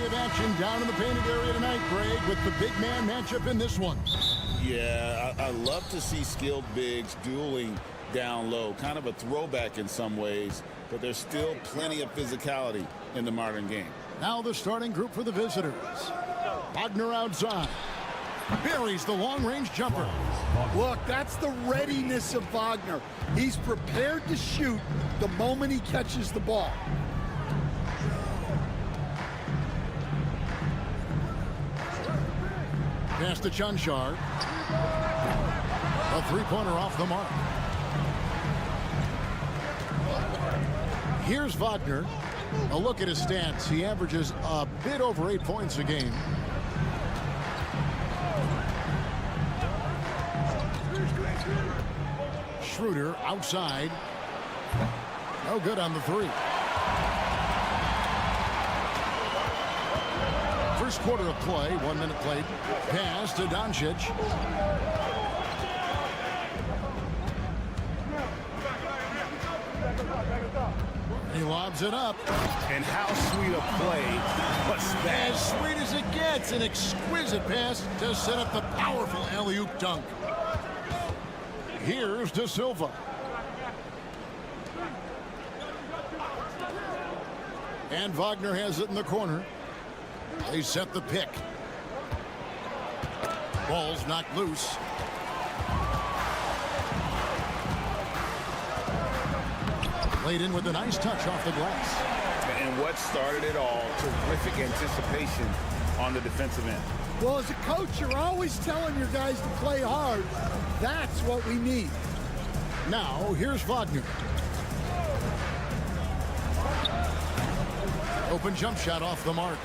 of action down in the painted area tonight, Greg, with the big man matchup in this one. Yeah, I love to see skilled bigs dueling down low. Kind of a throwback in some ways, but there's still plenty of physicality in the modern game. Now the starting group for the visitors. Wagner outside. Buries the long-range jumper. Look, that's the readiness of Wagner. He's prepared to shoot the moment he catches the ball. Pass to Chanchar. A three-pointer off the mark. Here's Wagner. A look at his stats. He averages a bit over 8 points a game. Schroeder outside. No good on the three. First quarter of play, 1 minute played. Pass to Doncic. He lobs it up. And how sweet a play was that? As sweet as it gets. An exquisite pass to set up the powerful alley-oop dunk. Here's De Silva. And Wagner has it in the corner. They set the pick. Ball's knocked loose. Laid in with a nice touch off the glass. And what started it all, terrific anticipation on the defensive end. Well, as a coach, you're always telling your guys to play hard. That's what we need. Now, here's Wagner. Open jump shot off the mark.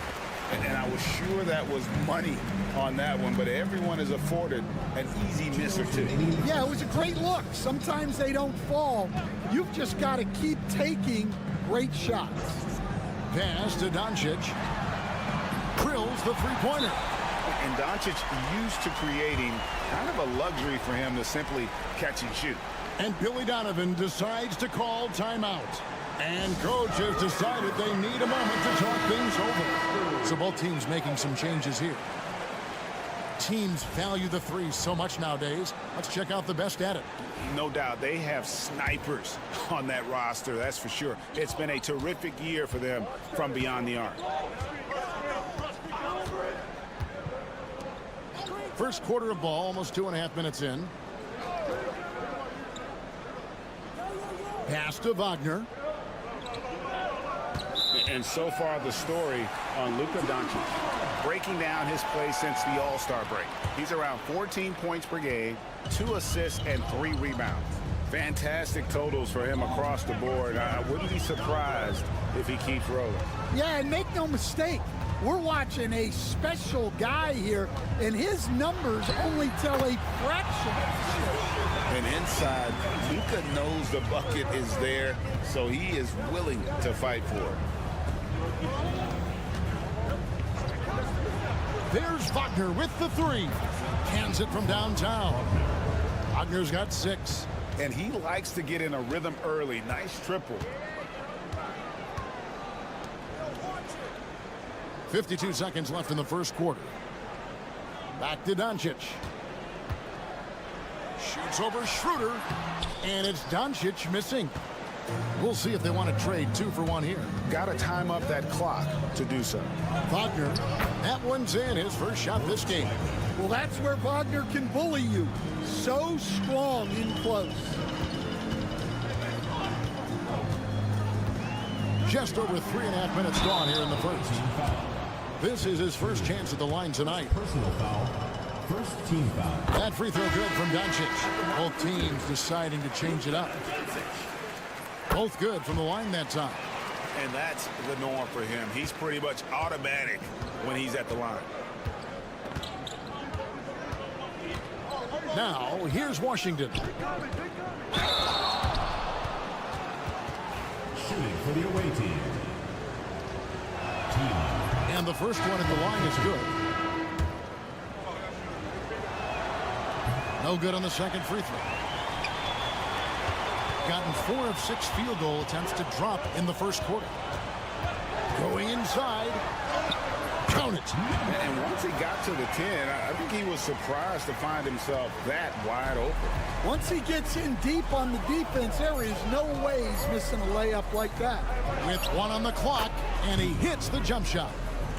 And I was sure that was money on that one, but everyone is afforded an easy miss or two. Yeah, it was a great look. Sometimes they don't fall. You've just got to keep taking great shots. Pass to Doncic. Drills the three-pointer. And Doncic used to creating kind of a luxury for him to simply catch and shoot. And Billy Donovan decides to call timeout. And coach has decided they need a moment to talk things over. So both teams making some changes here. Teams value the three so much nowadays. Let's check out the best at it. No doubt they have snipers on that roster, that's for sure. It's been a terrific year for them from beyond the arc. First quarter of ball, almost 2.5 minutes in. Pass to Wagner. And so far the story on Luka Doncic, breaking down his play since the All-Star break. He's around 14 points per game, 2 assists, and 3 rebounds. Fantastic totals for him across the board. I wouldn't be surprised if he keeps rolling. Yeah, and make no mistake, we're watching a special guy here, and his numbers only tell a fraction. And inside, Luka knows the bucket is there, so he is willing to fight for it. There's Wagner with the three. Hands it from downtown. Wagner's got 6. And he likes to get in a rhythm early. Nice triple. 52 seconds left in the first quarter. Back to Doncic. Shoots over Schroeder. And it's Doncic missing. We'll see if they want to trade 2 for 1 here. Got to time up that clock to do so. Wagner, that one's in, his first shot this game. Well, that's where Wagner can bully you. So strong in close. Just over 3.5 minutes gone here in the first. This is his first chance at the line tonight. Personal foul. First team foul. That free throw good from Doncic. Both teams deciding to change it up. Both good from the line that time. And that's the norm for him. He's pretty much automatic when he's at the line. Now, here's Washington. Shooting for the away team. And the first one at the line is good. No good on the second free throw. Gotten 4 of 6 field goal attempts to drop in the first quarter. Going inside. Count it. And once he got to the 10, I think he was surprised to find himself that wide open. Once he gets in deep on the defense, there is no way he's missing a layup like that. With 1 on the clock, and he hits the jump shot.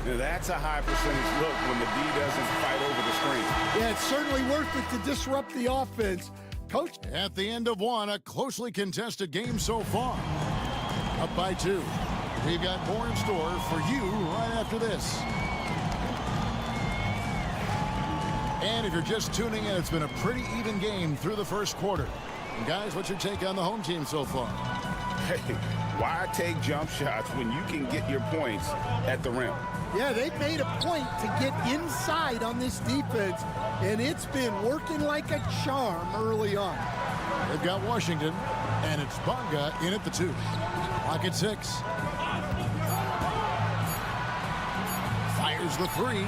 Now, that's a high percentage look when the D doesn't fight over the screen. Yeah, it's certainly worth it to disrupt the offense. Coach. At the end of 1, a closely contested game so far. Up by 2. We've got more in store for you right after this. And if you're just tuning in, it's been a pretty even game through the first quarter. And guys, what's your take on the home team so far? Hey, why take jump shots when you can get your points at the rim? Yeah, they've made a point to get inside on this defense, and it's been working like a charm early on. They've got Washington, and it's Bonga in at the 2. Clock at 6. Fires the 3.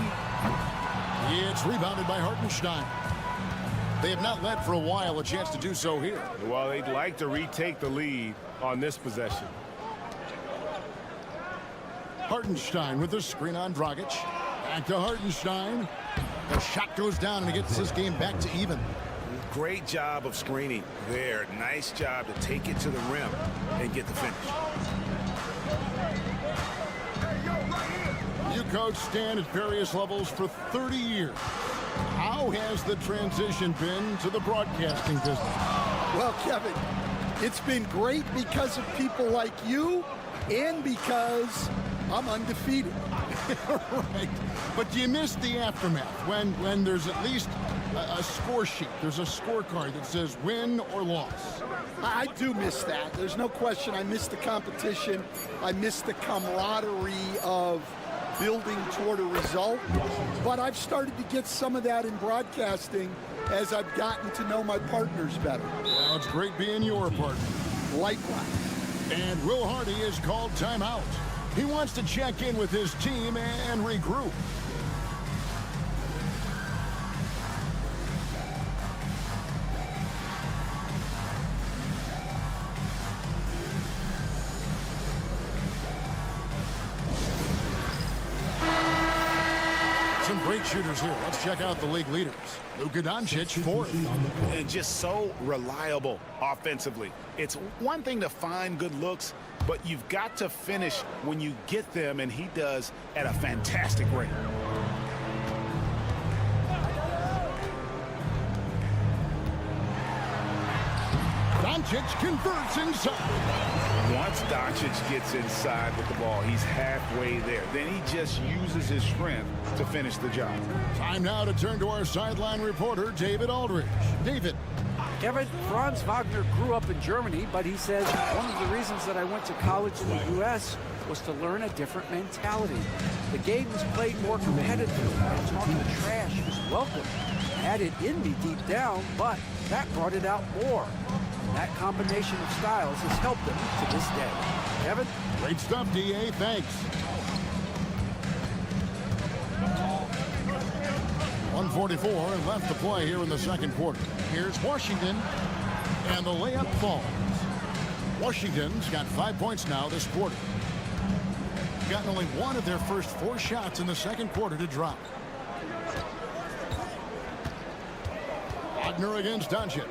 It's rebounded by Hartenstein. They have not led for a while, a chance to do so here. Well, they'd like to retake the lead on this possession. Hartenstein with the screen on Dragic. Back to Hartenstein. The shot goes down, and he gets this game back to even. Great job of screening there. Nice job to take it to the rim and get the finish. You coach Stan at various levels for 30 years. How has the transition been to the broadcasting business? Well, Kevin, it's been great because of people like you and because I'm undefeated. Right. But do you miss the aftermath when there's at least a score sheet? There's a scorecard that says win or loss. I do miss that. There's no question. I miss the competition. I miss the camaraderie of building toward a result. But I've started to get some of that in broadcasting as I've gotten to know my partners better. Well, it's great being your partner. Likewise. And Will Hardy is called timeout. He wants to check in with his team and regroup. Some great shooters here. Let's check out the league leaders. Luka Doncic, 4th. And just so reliable offensively. It's one thing to find good looks, but you've got to finish when you get them, and he does at a fantastic rate. Doncic converts inside. Once Doncic gets inside with the ball, he's halfway there. Then he just uses his strength to finish the job. Time now to turn to our sideline reporter, David Aldridge. David. Kevin, Franz Wagner grew up in Germany, but he says one of the reasons that I went to college in the U.S. was to learn a different mentality. The game was played more competitively, and talking trash was welcome. I had it in me deep down, but that brought it out more. And that combination of styles has helped him to this day. Kevin? Great stuff, D.A. Thanks. 1:44 and left to play here in the second quarter. Here's Washington, and the layup falls. Washington's got 5 points now this quarter. Gotten only one of their first 4 shots in the second quarter to drop. Wagner against Doncic.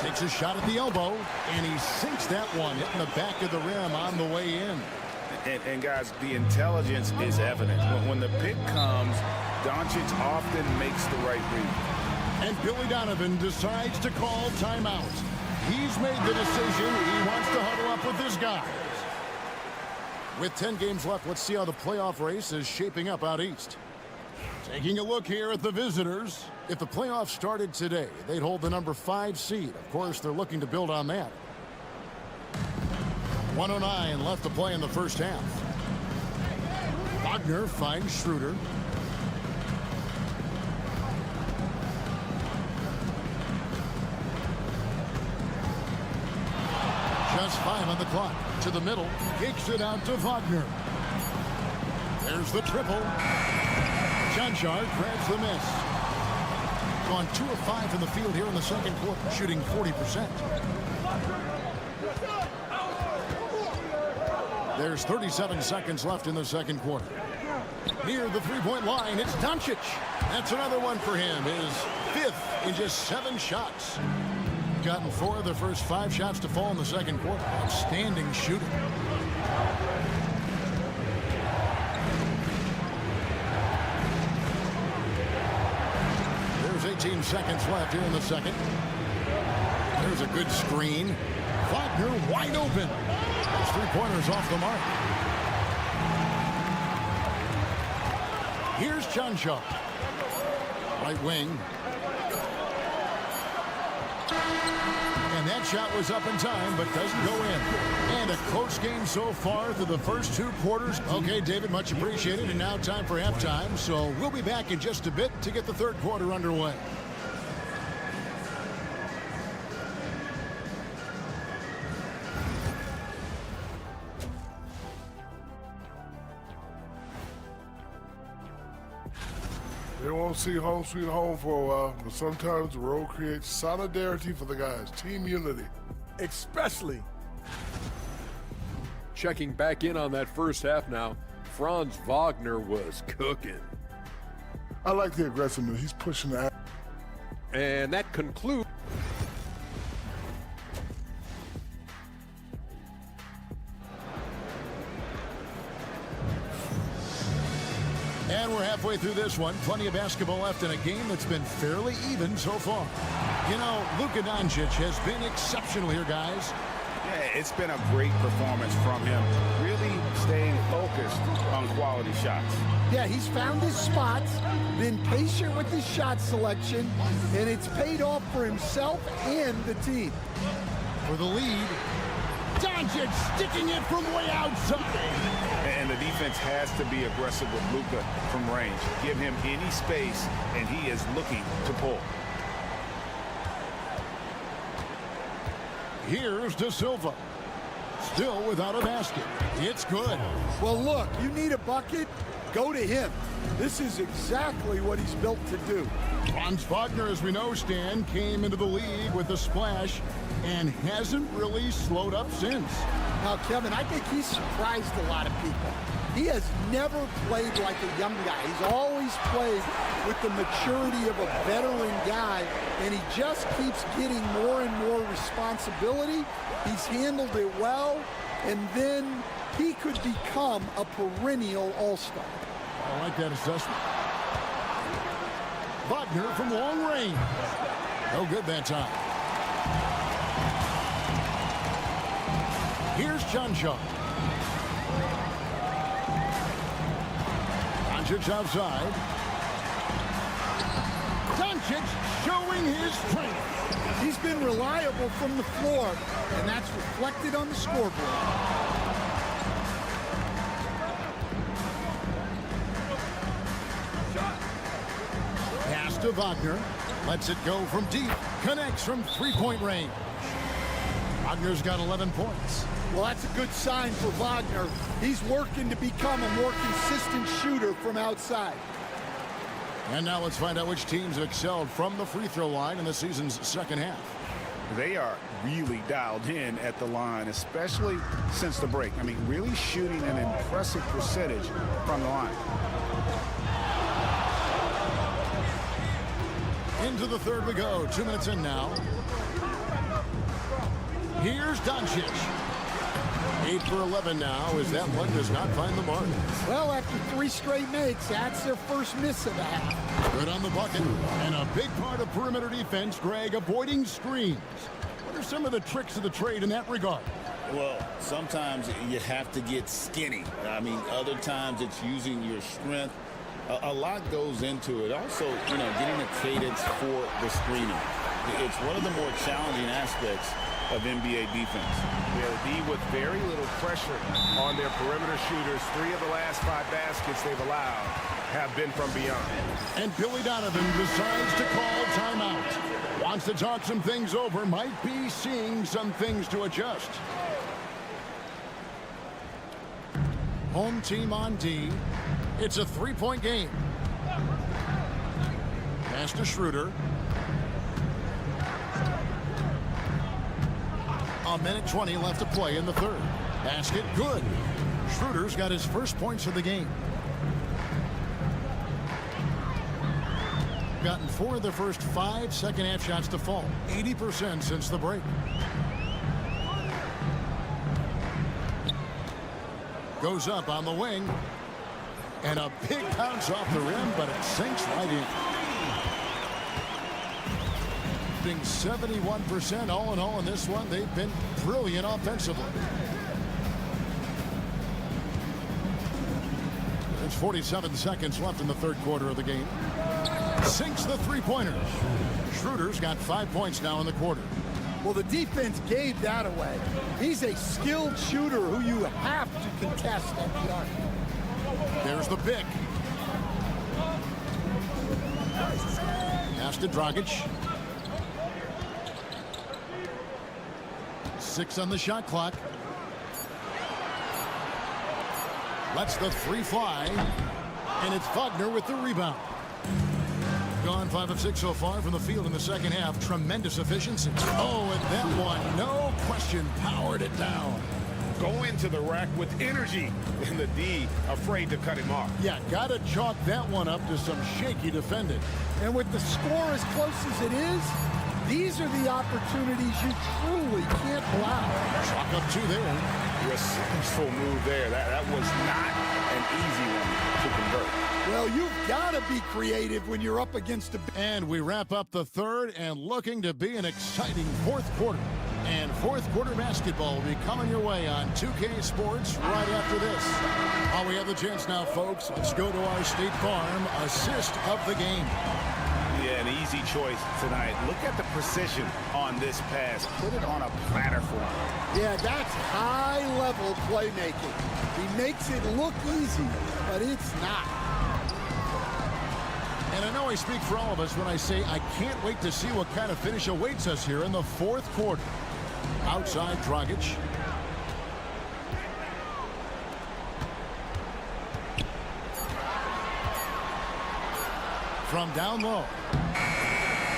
Takes a shot at the elbow, and he sinks that one, hitting the back of the rim on the way in. And guys, the intelligence is evident. When the pick comes, Doncic often makes the right read. And Billy Donovan decides to call timeout. He's made the decision. He wants to huddle up with his guys. With 10 games left, let's see how the playoff race is shaping up out east. Taking a look here at the visitors. If the playoffs started today, they'd hold the number 5 seed. Of course, they're looking to build on that. 1:09 left to play in the first half. Wagner finds Schroeder. Just 5 on the clock. To the middle. Kicks it out to Wagner. There's the triple. Janchar grabs the miss. Gone 2 of 5 from the field here in the second quarter, shooting 40%. There's 37 seconds left in the second quarter. Near the three-point line, it's Doncic. That's another one for him. His 5th in just 7 shots. Gotten 4 of the first 5 shots to fall in the second quarter. Outstanding shooting. There's 18 seconds left here in the second. There's a good screen. Wagner wide open. His three-pointers off the mark. Here's Johnshaw. Right wing. And that shot was up in time, but doesn't go in. And a close game so far through the first 2 quarters. Okay, David, much appreciated. And now time for halftime. So we'll be back in just a bit to get the third quarter underway. They won't see home sweet home for a while, but sometimes the road creates solidarity for the guys, team unity. Especially. Checking back in on that first half now, Franz Wagner was cooking. I like the aggressiveness. He's pushing the. And that concludes. And we're halfway through this one. Plenty of basketball left in a game that's been fairly even so far. You know, Luka Doncic has been exceptional here, guys. Yeah, it's been a great performance from him. Really staying focused on quality shots. Yeah, he's found his spots, been patient with his shot selection, and it's paid off for himself and the team. For the lead, Doncic sticking it from way outside. And the defense has to be aggressive with Luka from range. Give him any space, and he is looking to pull. Here's De Silva. Still without a basket. It's good. Well, look, you need a bucket, go to him. This is exactly what he's built to do. Franz Wagner, as we know, Stan, came into the league with a splash and hasn't really slowed up since. Now, Kevin, I think he's surprised a lot of people. He has never played like a young guy. He's always played with the maturity of a veteran guy, and he just keeps getting more and more responsibility. He's handled it well, and then he could become a perennial all-star. I like that assessment. Wagner from long range. No good that time. Here's Johnshaw. Doncic outside. Doncic showing his strength. He's been reliable from the floor, and that's reflected on the scoreboard. Pass to Wagner. Lets it go from deep. Connects from three-point range. Wagner's got 11 points. Well, that's a good sign for Wagner. He's working to become a more consistent shooter from outside. And now let's find out which teams have excelled from the free throw line in the season's second half. They are really dialed in at the line, especially since the break. I mean, really shooting an impressive percentage from the line. Into the third we go. 2 minutes in now. Here's Doncic. 8 for 11 now as that one does not find the mark. Well, after 3 straight makes, that's their first miss of the half. Good on the bucket. And a big part of perimeter defense, Greg, avoiding screens. What are some of the tricks of the trade in that regard? Well, sometimes you have to get skinny. I mean, other times it's using your strength. A lot goes into it. Also, you know, getting a cadence for the screening. It's one of the more challenging aspects of NBA defense. They'll be with very little pressure on their perimeter shooters. 3 of the last 5 baskets they've allowed have been from beyond. And Billy Donovan decides to call timeout. Wants to talk some things over. Might be seeing some things to adjust. Home team on D. It's a 3-point game. Pass to Schroeder. A minute 20 left to play in the third. Basket good. Schroeder's got his first points of the game. Gotten 4 of the first 5 second-half shots to fall. 80% since the break. Goes up on the wing. And a big bounce off the rim, but it sinks right in. Being 71% all in all in this one. They've been brilliant offensively. There's 47 seconds left in the third quarter of the game. Sinks the three-pointer. Schroeder's got 5 points now in the quarter. Well, the defense gave that away. He's a skilled shooter who you have to contest at the arc. There's the pick. Pass to Dragic. 6 on the shot clock. Lets the 3 fly. And it's Wagner with the rebound. Gone 5 of 6 so far from the field in the second half. Tremendous efficiency. Oh, and that one, no question, powered it down. Go into the rack with energy, and the D afraid to cut him off. Yeah, got to chalk that one up to some shaky defending. And with the score as close as it is, these are the opportunities you truly can't allow. Chalk up 2 there. Resourceful move there. That was not an easy one to convert. Well, you've got to be creative when you're up against a... And we wrap up the third and looking to be an exciting fourth quarter. And fourth quarter basketball will be coming your way on 2K Sports right after this. While we have the chance now, folks, let's go to our State Farm assist of the game. Yeah, an easy choice tonight. Look at the precision on this pass. Put it on a platter for him. Yeah, that's high-level playmaking. He makes it look easy, but it's not. And I know I speak for all of us when I say I can't wait to see what kind of finish awaits us here in the fourth quarter. Outside Dragic. From down low.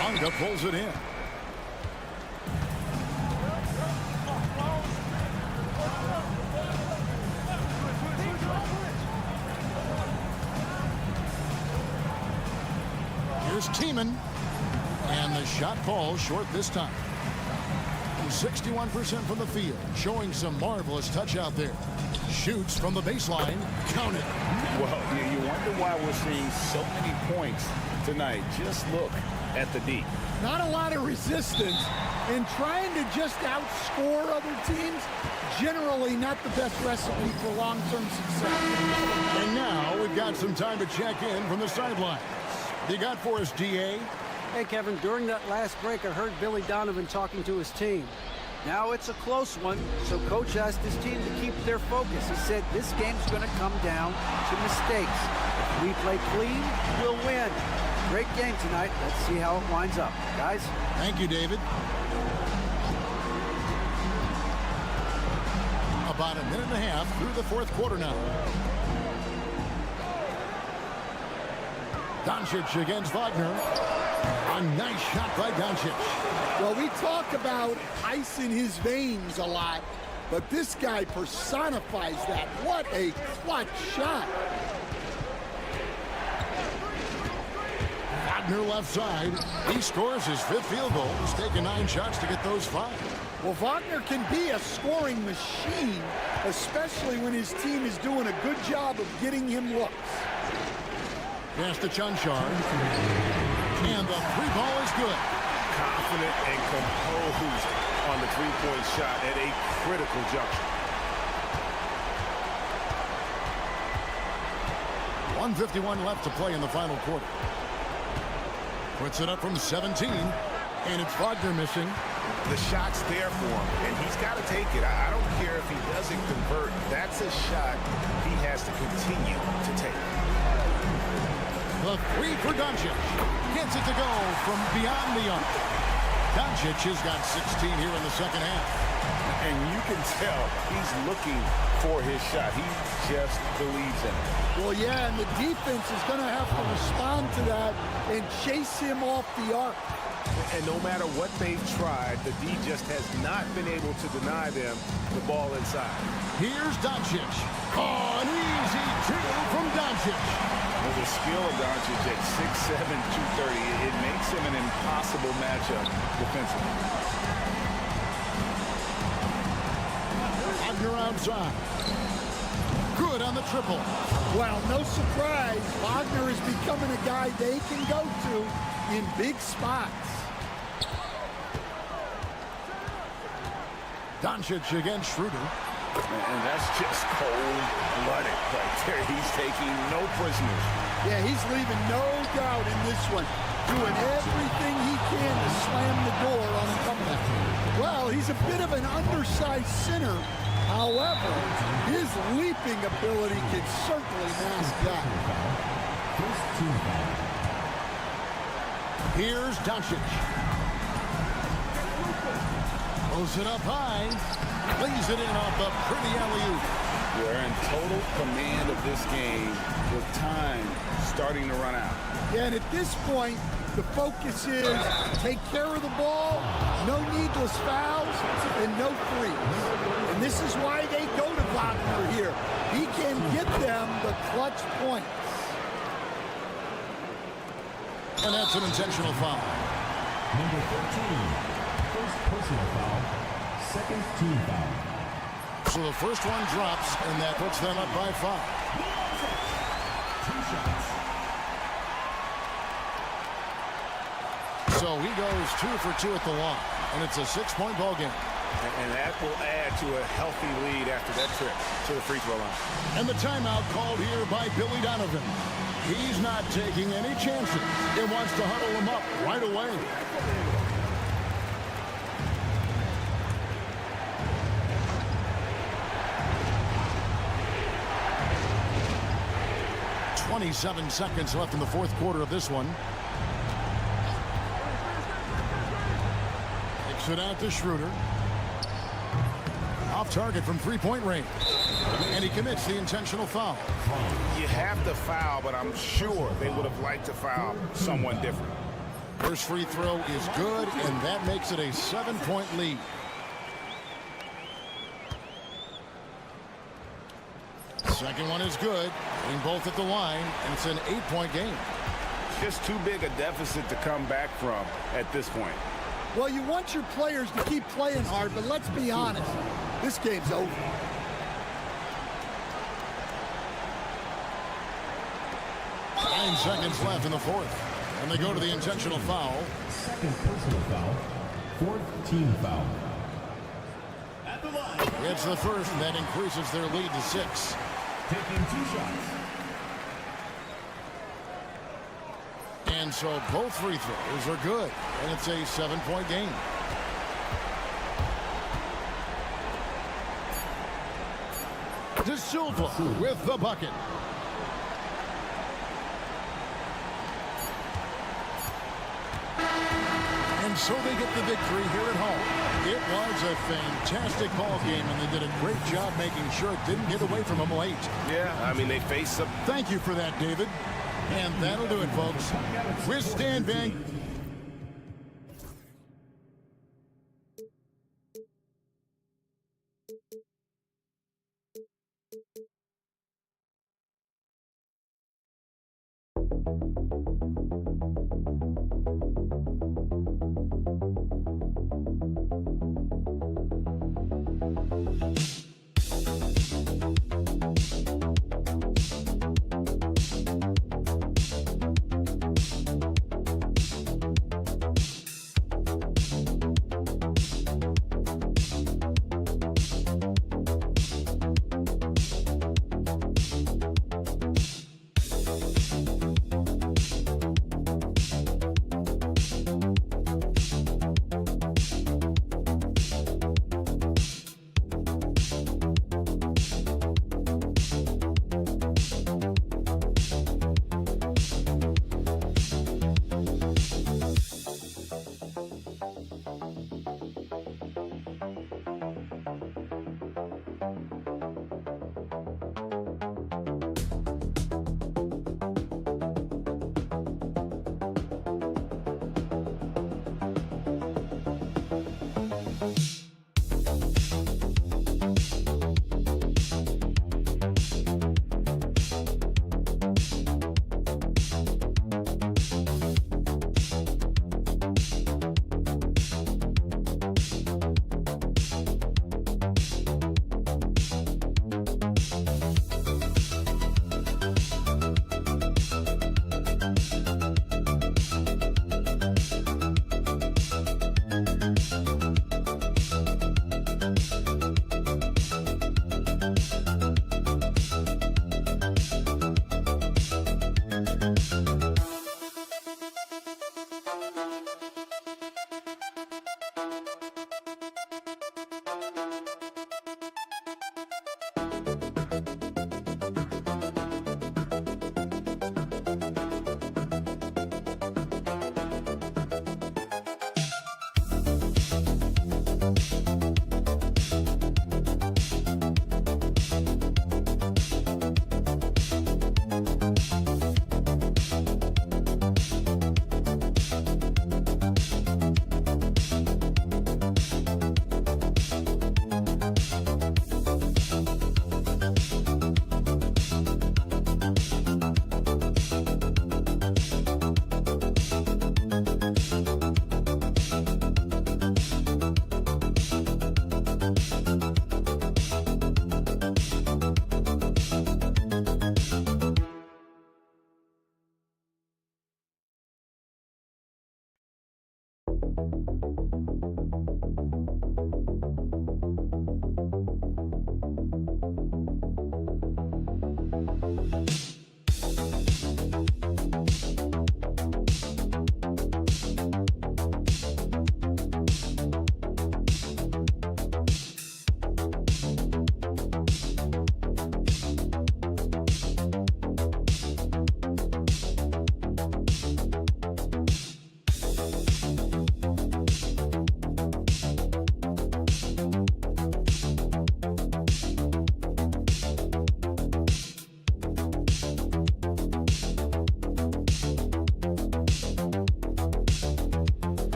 Bonga pulls it in. Here's Tiemann. And the shot falls short this time. 61% from the field, showing some marvelous touch out there. Shoots from the baseline. Count it. Well, you wonder why we're seeing so many points tonight. Just look at the D. Not a lot of resistance, and trying to just outscore other teams, generally not the best recipe for long-term success. And now we've got some time to check in from the sidelines. You got for us, DA? Hey, Kevin, during that last break, I heard Billy Donovan talking to his team. Now it's a close one, so Coach asked his team to keep their focus. He said this game's going to come down to mistakes. If we play clean, we'll win. Great game tonight. Let's see how it winds up. Guys? Thank you, David. About a minute and a half through the fourth quarter now. Doncic against Wagner. A nice shot by Doncic. Well, we talk about ice in his veins a lot, but this guy personifies that. What a clutch shot. Wagner left side. He scores his 5th field goal. He's taken 9 shots to get those 5. Well, Wagner can be a scoring machine, especially when his team is doing a good job of getting him looks. Pass to Chunchar. And the 3-ball is good. Confident and composed on the 3-point shot at a critical juncture. 1:51 left to play in the final quarter. Puts it up from 17, and it's Wagner missing. The shot's there for him, and he's got to take it. I don't care if he doesn't convert. That's a shot he has to continue to take. The 3 for Doncic. Gets it to go from beyond the arc. Doncic has got 16 here in the second half. And you can tell he's looking for his shot. He just believes in it. Well, yeah, and the defense is going to have to respond to that and chase him off the arc. And no matter what they've tried, the D just has not been able to deny them the ball inside. Here's Doncic. Oh, an easy two from Doncic. Well, the skill of Doncic at 6'7", 230, it makes him an impossible matchup defensively. Wagner outside. Good on the triple. Well, no surprise, Wagner is becoming a guy they can go to in big spots. Doncic against Schroeder. And that's just cold-blooded right there. He's taking no prisoners. Yeah, he's leaving no doubt in this one, doing everything he can to slam the door on a comeback. Well, he's a bit of an undersized center. However, his leaping ability can certainly mask that. Here's Doncic. Pulls it up high. Lays it in off the pretty alley-oop. We're in total command of this game with time starting to run out. Yeah, and at this point, the focus is take care of the ball, no needless fouls, and no threes. And this is why they go to Wagner here. He can get them the clutch points. And that's an intentional foul. Number 13. First personal foul. Second team foul. So the first one drops, and that puts them up by 5. 2 shots. So he goes 2 for 2 at the line, and it's a 6-point ball game. And that will add to a healthy lead after that trip to the free throw line. And the timeout called here by Billy Donovan. He's not taking any chances. He wants to huddle him up right away. .27 seconds left in the fourth quarter of this one. Kicks it out to Schroeder. Off target from three-point range. And he commits the intentional foul. You have to foul, but I'm sure they would have liked to foul someone different. First free throw is good, and that makes it a 7-point lead. Second one is good. Getting both at the line, and it's an 8-point game. Just too big a deficit to come back from at this point. Well, you want your players to keep playing hard, but let's be honest, this game's over. Nine seconds left in the fourth, and they go to the intentional foul. Second personal foul. Fourth team foul. At the line. It's the first, and that increases their lead to 6. Taking 2 shots. And so both free throws are good, and it's a 7-point game. De Silva with the bucket. And so they get the victory here at home. It was a fantastic ball game, and they did a great job making sure it didn't get away from them late. Yeah, I mean, they faced some... Thank you for that, David. And that'll do it, folks. We're Stan Van...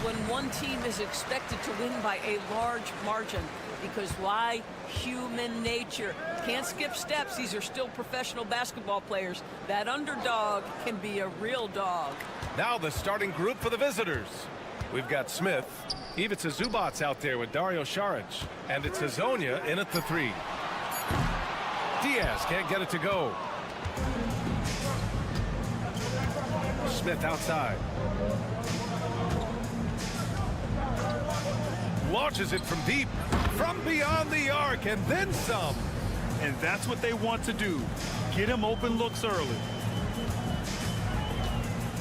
when one team is expected to win by a large margin. Because why? Human nature. Can't skip steps. These are still professional basketball players. That underdog can be a real dog. Now the starting group for the visitors. We've got Smith. Ivica Zubac's out there with Dario Saric. And it's Hazonia in at the 3. Diaz can't get it to go. Smith outside. Launches it from deep, from beyond the arc, and then some. And that's what they want to do. Get him open looks early.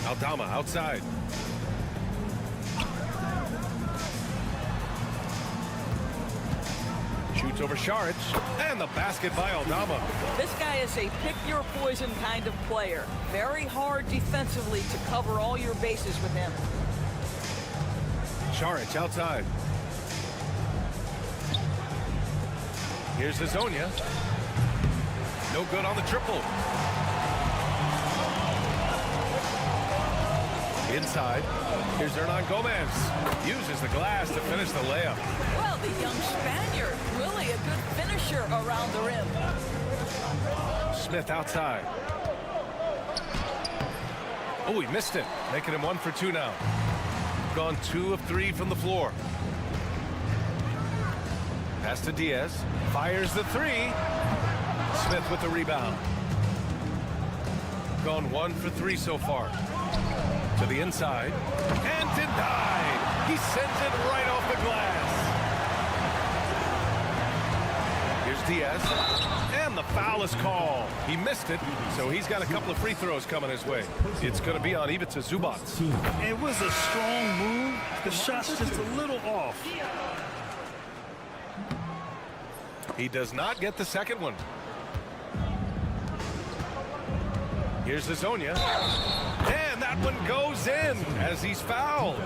Aldama outside. Shoots over Saric, and the basket by Aldama. This guy is a pick-your-poison kind of player. Very hard defensively to cover all your bases with him. Saric outside. Here's Hazonia. No good on the triple. Inside. Here's Hernan Gomez. Uses the glass to finish the layup. Well, the young Spaniard, really a good finisher around the rim. Smith outside. Oh, he missed it. Making him 1 for 2 now. Gone 2 of 3 from the floor. Pass to Diaz. Fires the 3. Smith with the rebound. gone 1 for 3 so far. To the inside. And denied. He sends it right off the glass. Here's Diaz. And the foul is called. He missed it, so he's got a couple of free throws coming his way. It's going to be on Ivica Zubac. It was a strong move. The shot's just a little off. He does not get the second one. Here's Hazonia. And that one goes in as he's fouled.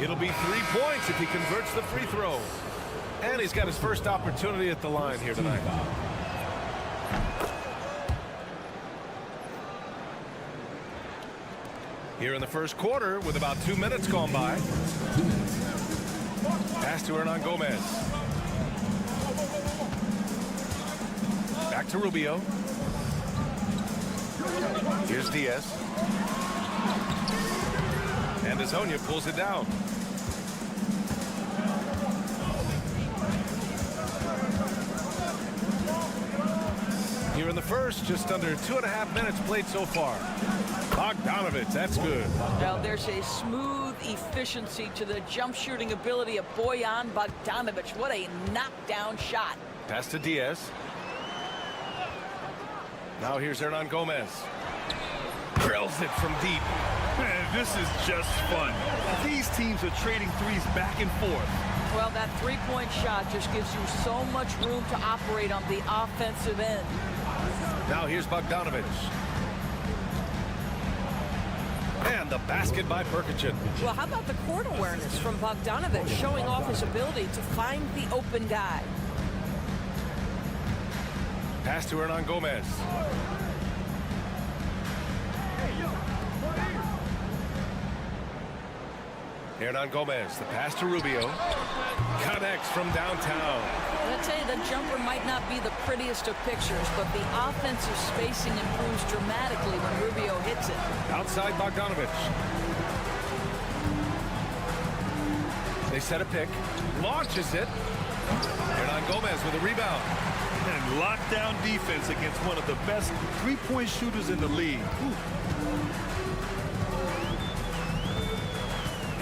It'll be 3 points if he converts the free throw. And he's got his first opportunity at the line here tonight. Here in the first quarter with about 2 minutes gone by. Pass to Hernan Gomez. Back to Rubio. Here's Diaz. And Hazonia pulls it down. Here in the first, just under 2.5 minutes played so far. Bogdanovich, that's good. Now there's a smooth efficiency to the jump shooting ability of Bojan Bogdanovic. What a knockdown shot. Pass to Diaz. Now here's Hernan Gomez. Drills it from deep. Man, this is just fun. These teams are trading threes back and forth. Well, that three-point shot just gives you so much room to operate on the offensive end. Now here's Bogdanovich. And the basket by Perkichin. Well, how about the court awareness from Bogdanovich, showing off his ability to find the open guy. Pass to Hernan Gomez. Hernan Gomez, the pass to Rubio. Connects from downtown. I'll tell you, the jumper might not be the prettiest of pictures, but the offensive spacing improves dramatically when Rubio hits it. Outside Bogdanovich. They set a pick. Launches it. Hernan Gomez with a rebound. And lockdown defense against one of the best three-point shooters in the league. Ooh.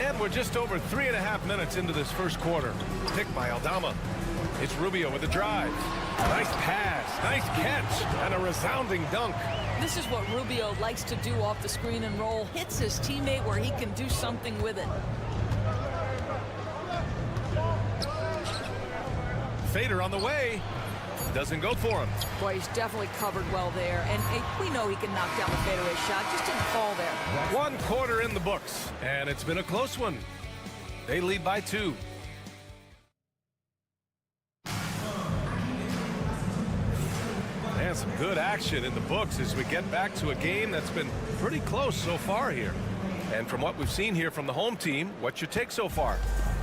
And we're just over 3.5 minutes into this first quarter. Pick by Aldama. It's Rubio with the drive. Nice pass, nice catch, and a resounding dunk. This is what Rubio likes to do off the screen and roll. Hits his teammate where he can do something with it. Fader on the way. Doesn't go for him. Boy, he's definitely covered well there. And we know he can knock down the fadeaway shot. Just didn't fall there. 1 quarter in the books. And it's been a close one. They lead by 2. And some good action in the books as we get back to a game that's been pretty close so far here. And from what we've seen here from the home team, what's your take so far?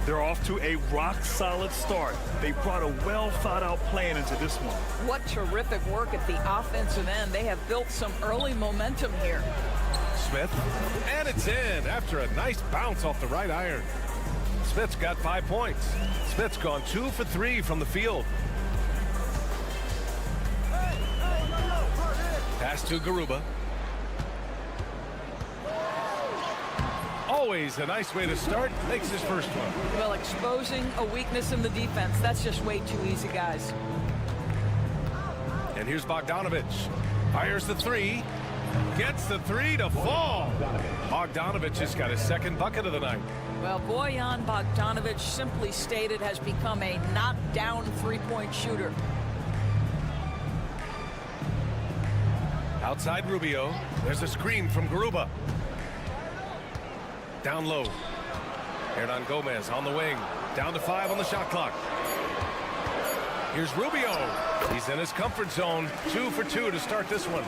They're off to a rock-solid start. They brought a well-thought-out plan into this one. What terrific work at the offensive end. They have built some early momentum here. Smith, and it's in after a nice bounce off the right iron. Smith's got 5 points. Smith's gone 2 for 3 from the field. Pass to Garuba. Always a nice way to start. Makes his first one. Well, exposing a weakness in the defense, that's just way too easy, guys. And here's Bogdanovich. Fires the three. Gets the three to fall. Bogdanovich has got his second bucket of the night. Well, Bojan Bogdanovic, simply stated, has become a knockdown three-point shooter. Outside Rubio. There's a screen from Garuba. Down low. Hernan Gomez on the wing. Down to 5 on the shot clock. Here's Rubio. He's in his comfort zone. 2 for 2 to start this one.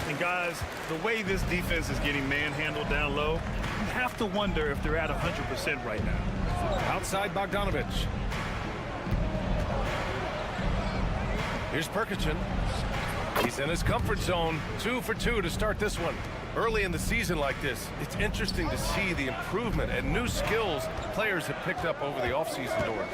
And guys, the way this defense is getting manhandled down low, you have to wonder if they're at 100% right now. Outside Bogdanovich. Here's Perkichin. He's in his comfort zone. 2 for 2 to start this one. Early in the season like this, it's interesting to see the improvement and new skills players have picked up over the offseason doors.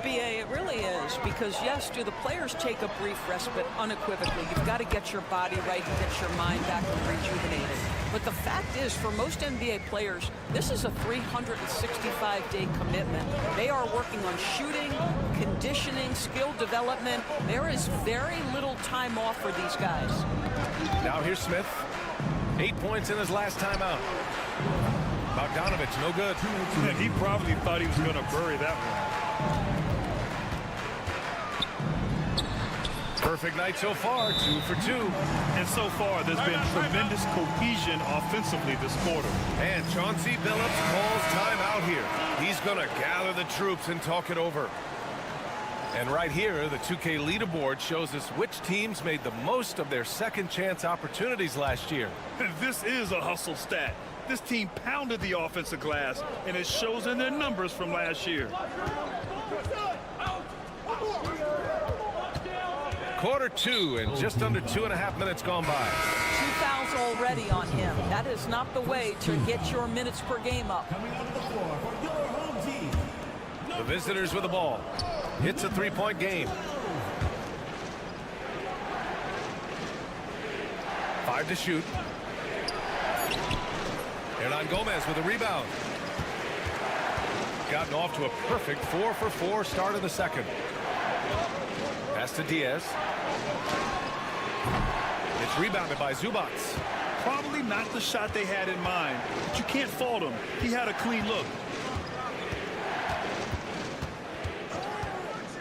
BA, it really is, because yes, do the players take a brief respite? Unequivocally. You've got to get your body right and get your mind back and rejuvenated. But the fact is, for most NBA players, this is a 365-day commitment. They are working on shooting, conditioning, skill development. There is very little time off for these guys. Now here's Smith. 8 points in his last time out. Bogdanovich, no good. And he probably thought he was going to bury that one. Perfect night so far, 2 for 2. And so far, there's been tremendous cohesion offensively this quarter. And Chauncey Billups calls timeout here. He's going to gather the troops and talk it over. And right here, the 2K leaderboard shows us which teams made the most of their second chance opportunities last year. This is a hustle stat. This team pounded the offensive glass, and it shows in their numbers from last year. Quarter 2 and just under 2.5 minutes gone by. 2 fouls already on him. That is not the way to get your minutes per game up. The visitors with the ball. It's a 3-point game. 5 to shoot. Hernan Gomez with a rebound. Gotten off to a perfect 4 for 4 start of the second. Pass to Diaz. It's rebounded by Zubats. Probably not the shot they had in mind, but you can't fault him. He had a clean look.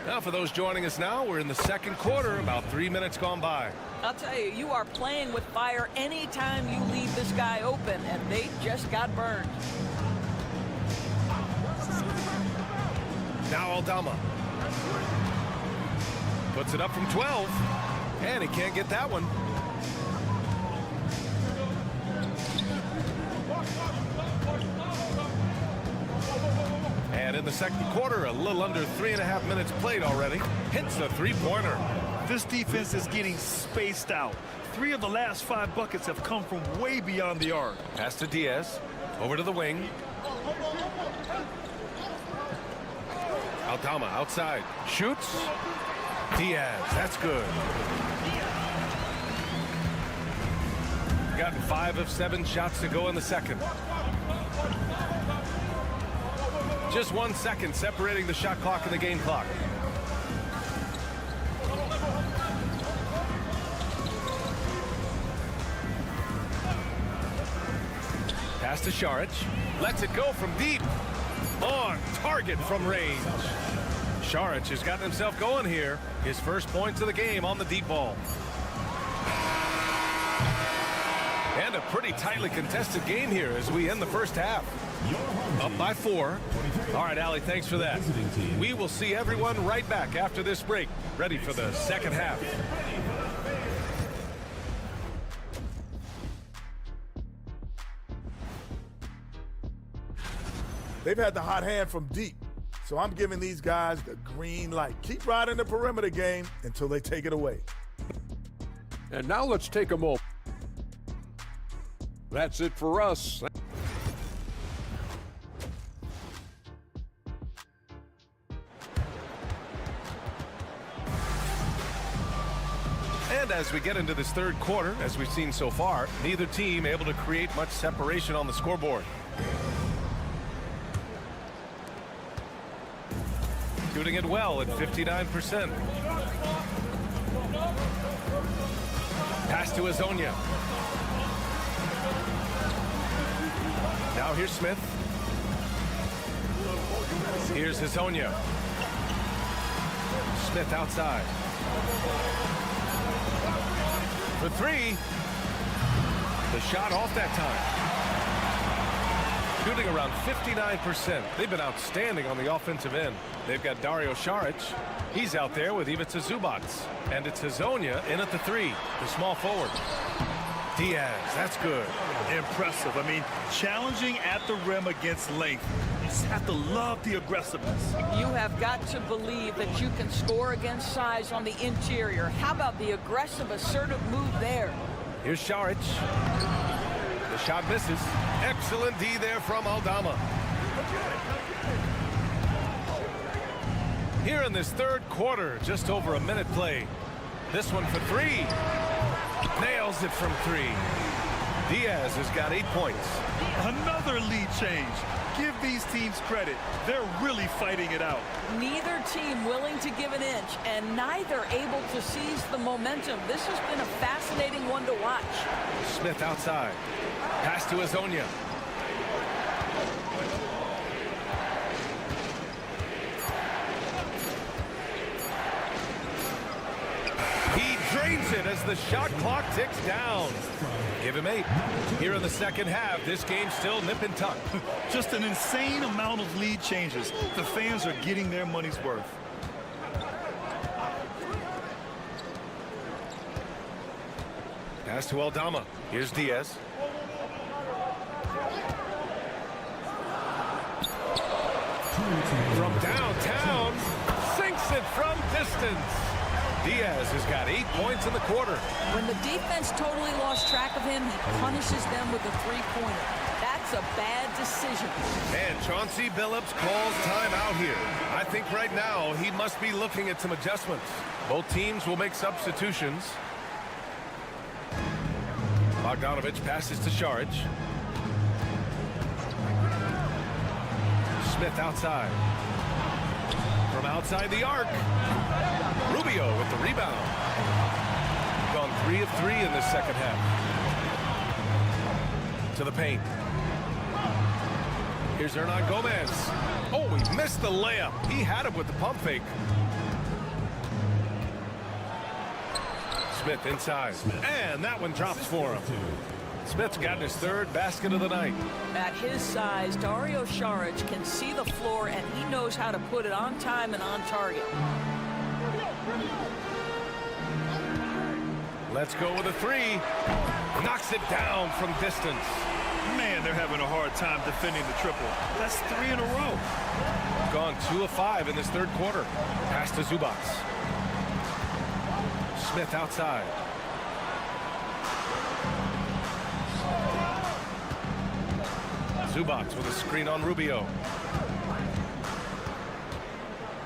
Now for those joining us now, we're in the second quarter, about 3 minutes gone by. I'll tell you, you are playing with fire anytime you leave this guy open, and they just got burned. Now Aldama. Puts it up from 12, and he can't get that one. And in the second quarter, a little under 3.5 minutes played already. Hits the three-pointer. This defense is getting spaced out. 3 of the last 5 buckets have come from way beyond the arc. Pass to Diaz. Over to the wing. Aldama outside. Shoots. Diaz, that's good. Gotten 5 of 7 shots to go in the second. Just 1 second separating the shot clock and the game clock. Pass to Šarić. Lets it go from deep. On target from range. Šarić has gotten himself going here. His first points of the game on the deep ball. And a pretty tightly contested game here as we end the first half. Up by 4. All right, Allie, thanks for that. We will see everyone right back after this break, ready for the second half. They've had the hot hand from deep, so I'm giving these guys the green light. Keep riding the perimeter game until they take it away. And now let's take a moment. That's it for us. And as we get into this third quarter, as we've seen so far, neither team able to create much separation on the scoreboard. Shooting it well at 59%. Pass to Hezonja. Now here's Smith. Here's Hezonja. Smith outside. For 3. The shot off that time. Shooting around 59%. They've been outstanding on the offensive end. They've got Dario Šarić. He's out there with Ivica Zubats. And it's Hezonja in at the 3, the small forward. Diaz, that's good. Impressive. I mean, challenging at the rim against length. You just have to love the aggressiveness. You have got to believe that you can score against size on the interior. How about the aggressive, assertive move there? Here's Šarić. shot misses. Excellent D there from Aldama. Here in this third quarter, just over a minute played. This one for three. Nails it from three. Diaz has got 8 points. Another lead change. Give these teams credit. They're really fighting it out. Neither team willing to give an inch, and neither able to seize the momentum. This has been a fascinating one to watch. Smith outside. Pass to Azonia. He drains it as the shot clock ticks down. Give him 8. Here in the second half, this game's still nip and tuck. Just an insane amount of lead changes. The fans are getting their money's worth. Pass to Aldama. Here's Diaz. From downtown, sinks it from distance. Diaz has got 8 points in the quarter. When the defense totally lost track of him, he punishes them with a three-pointer. That's a bad decision. And Chauncey Billups calls timeout here. I think right now he must be looking at some adjustments. Both teams will make substitutions. Bogdanovich passes to Šarić. Smith outside. From outside the arc. Rubio with the rebound. Gone 3 of 3 in this second half. To the paint. Here's Hernan Gomez. Oh, he missed the layup. He had it with the pump fake. Smith inside. And that one drops for him. Smith's gotten his third basket of the night. At his size, Dario Šarić can see the floor, and he knows how to put it on time and on target. Let's go with a 3. Knocks it down from distance. Man, they're having a hard time defending the triple. That's 3 in a row. Gone 2 of 5 in this third quarter. Pass to Zubac. Smith outside. Zubac with a screen on Rubio.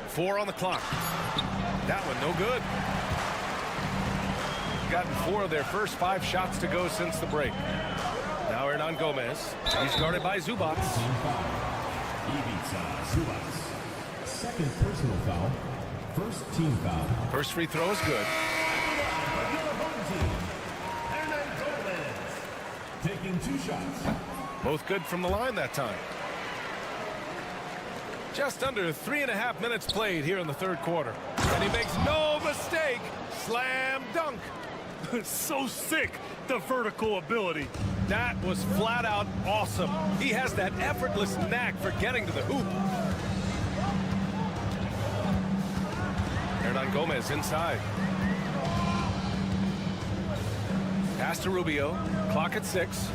4 on the clock. That one no good. Gotten 4 of their first 5 shots to go since the break. Now Hernan Gomez. He's guarded by Zubac. Second personal foul. First team foul. First free throw is good. Taking 2 shots. Both good from the line that time. Just under 3.5 minutes played here in the third quarter. And he makes no mistake. Slam dunk. So sick, the vertical ability. That was flat out awesome. He has that effortless knack for getting to the hoop. Hernan Gomez inside. Pass to Rubio. Clock at 6.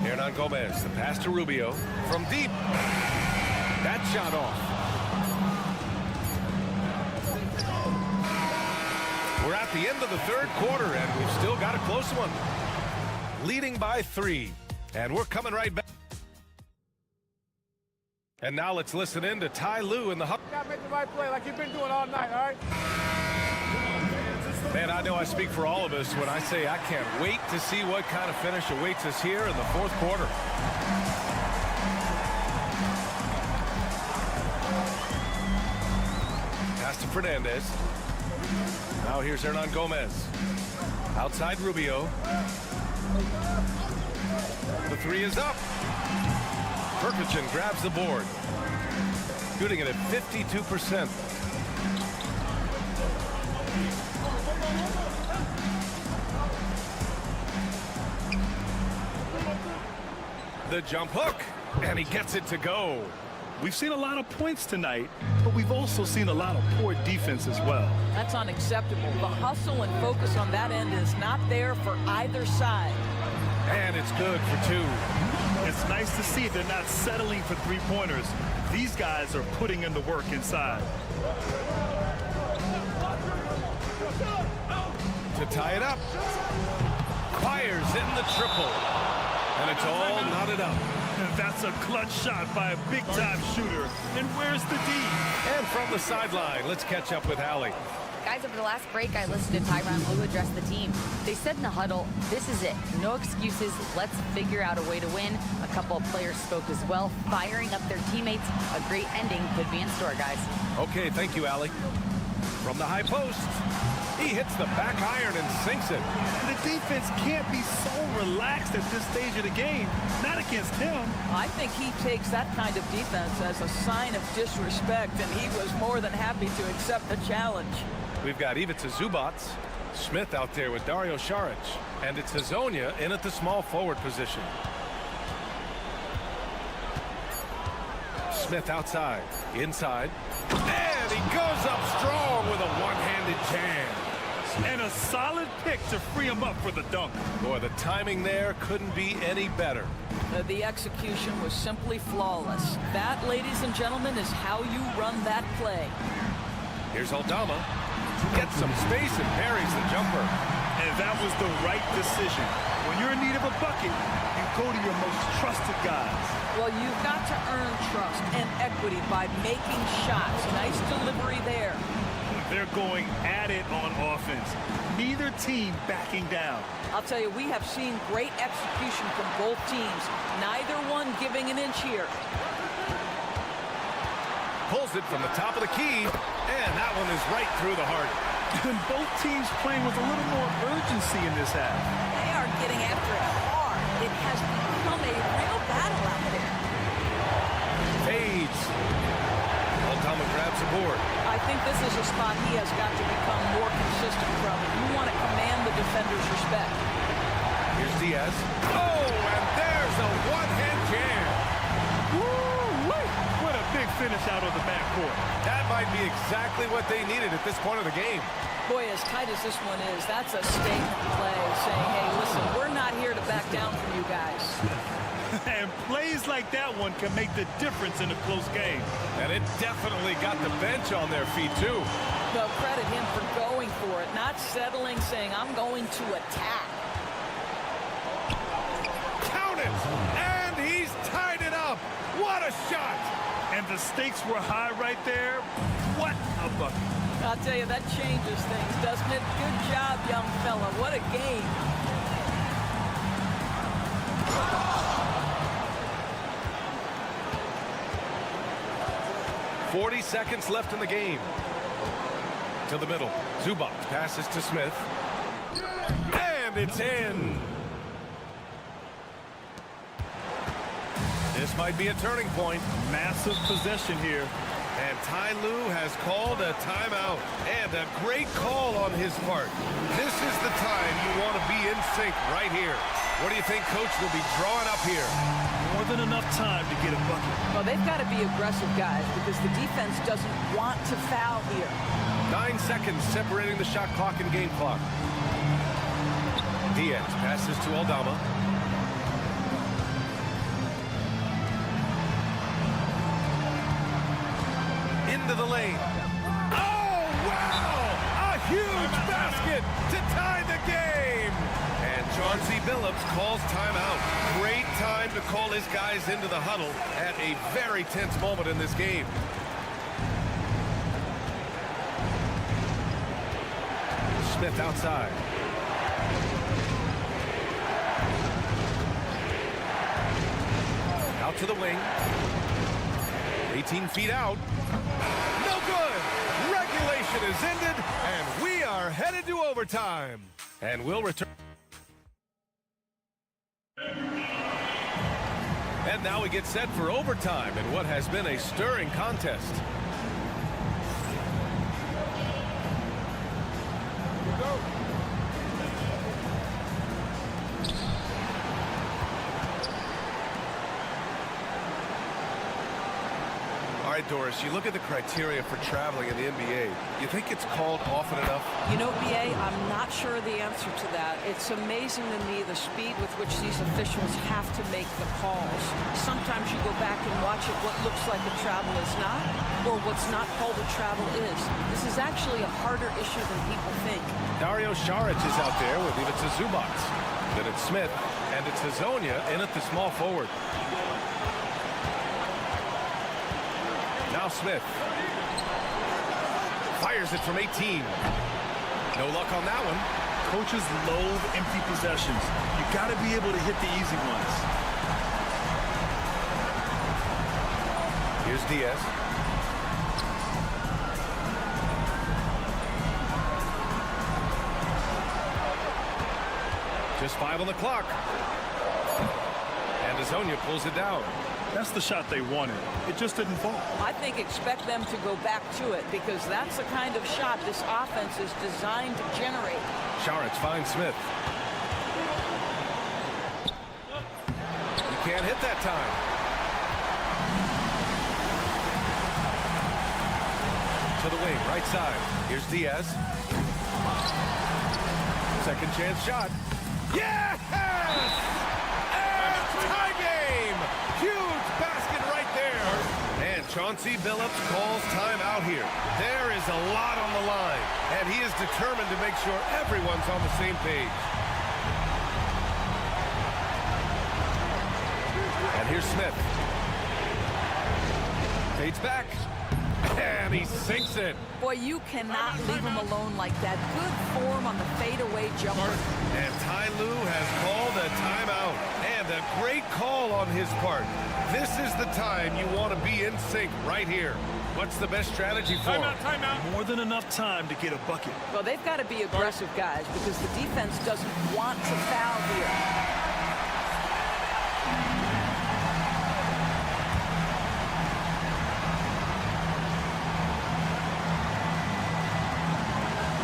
Hernan Gomez, the pass to Rubio. From deep. That shot off. We're at the end of the third quarter, and we've still got a close one. Leading by 3. And we're coming right back. And now let's listen in to Ty Lue in the hub. You gotta make the right play like you've been doing all night, all right? Man, I know I speak for all of us when I say I can't wait to see what kind of finish awaits us here in the fourth quarter. Pass to Fernandez. Now here's Hernan Gomez. Outside Rubio. The 3 is up. Perkichin grabs the board. Shooting it at 52%. The jump hook, and he gets it to go. We've seen a lot of points tonight, but we've also seen a lot of poor defense as well. That's unacceptable. The hustle and focus on that end is not there for either side. And it's good for 2. It's nice to see they're not settling for 3-pointers. These guys are putting in the work inside. To tie it up. fires in the triple. And it's all knotted up. That's a clutch shot by a big-time shooter. And where's the D? And from the sideline, let's catch up with Allie. Guys, over the last break, I listened to Tyronn Lue address the team. They said in the huddle, this is it. No excuses. Let's figure out a way to win. A couple of players spoke as well, firing up their teammates. A great ending could be in store, guys. Okay, thank you, Allie. From the high post, he hits the back iron and sinks it. The defense can't be so relaxed at this stage of the game. Not against him. I think he takes that kind of defense as a sign of disrespect, and he was more than happy to accept the challenge. We've got Ivica Zubac, Smith out there with Dario Saric, and it's Hazonia in at the small forward position. Smith outside, inside, and he goes up strong with a one-handed jam. And a solid pick to free him up for the dunk. Boy, the timing there couldn't be any better. The execution was simply flawless. That, ladies and gentlemen, is how you run that play. Here's Aldama. Gets some space and parries the jumper. And that was the right decision. When you're in need of a bucket, you go to your most trusted guys. Well, you've got to earn trust and equity by making shots. Nice delivery there. They're going at it on offense. Neither team backing down. I'll tell you, we have seen great execution from both teams. Neither one giving an inch here. Pulls it from the top of the key, and that one is right through the heart. And both teams playing with a little more urgency in this half. They are getting after it hard. It has become a real battle out there. Fades. Aldama grabs the board. I think this is a spot he has got to become more consistent from. You want to command the defender's respect. Here's Diaz. Oh, and there's a one-hand jam. Woo-wee! What a big finish out of the backcourt. That might be exactly what they needed at this point of the game. Boy, as tight as this one is, that's a statement play saying, hey, listen, we're not here to back down from you guys. And plays like that one can make the difference in a close game. And it definitely got the bench on their feet, too. They'll credit him for going for it, not settling, saying, I'm going to attack. Count it! And he's tied it up! What a shot! And the stakes were high right there. What a bucket. I'll tell you, that changes things, doesn't it? Good job, young fella. What a game. 40 seconds left in the game. To the middle. Zubac passes to Smith. And it's in. This might be a turning point. Massive possession here. And Ty Lue has called a timeout. And a great call on his part. This is the time you want to be in sync right here. What do you think Coach will be drawing up here? More than enough time to get a bucket. Well, they've got to be aggressive, guys, because the defense doesn't want to foul here. 9 seconds separating the shot clock and game clock. Diaz passes to Aldama. Into the lane. Oh, wow! A huge basket to tie the game! And Chauncey Billups calls timeout. Great time to call his guys into the huddle at a very tense moment in this game. Smith outside. Out to the wing. 18 feet out. No good! Regulation is ended, and we are headed to overtime. And we'll return. And now we get set for overtime in what has been a stirring contest. All right, Doris, you look at the criteria for traveling in the NBA. You think it's called often enough? You know, BA, I'm not sure the answer to that. It's amazing to me the speed with which these officials have to make the calls. Sometimes you go back and watch it, what looks like a travel is not, or what's not called a travel is. This is actually a harder issue than people think. Dario Saric is out there with Ivica Zubac. Then it's Smith, and it's Hazonia in at the small forward. Now Smith. Fires it from 18. No luck on that one. Coaches loathe empty possessions. You got to be able to hit the easy ones. Here's Diaz. Just 5 on the clock. And Hazonia pulls it down. That's the shot they wanted. It just didn't fall. I think expect them to go back to it because that's the kind of shot this offense is designed to generate. Šarić finds Smith. You can't hit that time. To the wing, right side. Here's Diaz. Second chance shot. Yes! And tie game! Huge basket right there. And Chauncey Billups calls timeout here. There is a lot on the line, and he is determined to make sure everyone's on the same page. And here's Smith. Fades back. And he sinks it. Boy, you cannot leave him alone like that. Good form on the fadeaway jumper. And Ty Lue has called a timeout. And a great call on his part. This is the time you want to be in sync right here. What's the best strategy for him? Timeout. More than enough time to get a bucket. Well, they've got to be aggressive, guys, because the defense doesn't want to foul here.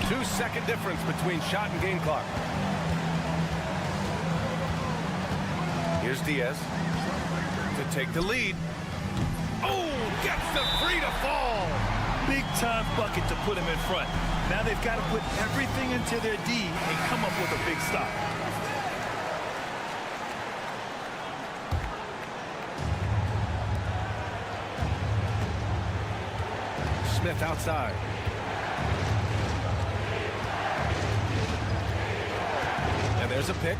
2-second difference between shot and game clock. Here's Diaz to take the lead. Oh, gets the three to fall. Big time bucket to put him in front. Now they've got to put everything into their D and come up with a big stop. Smith outside. And there's a pick.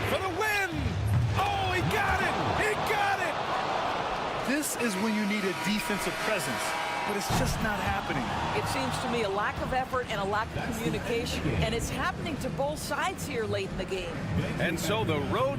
For the win! Oh, he got it! He got it! This is when you need a defensive presence, but it's just not happening. It seems to me a lack of effort and a lack of communication, and it's happening to both sides here late in the game. And so the road...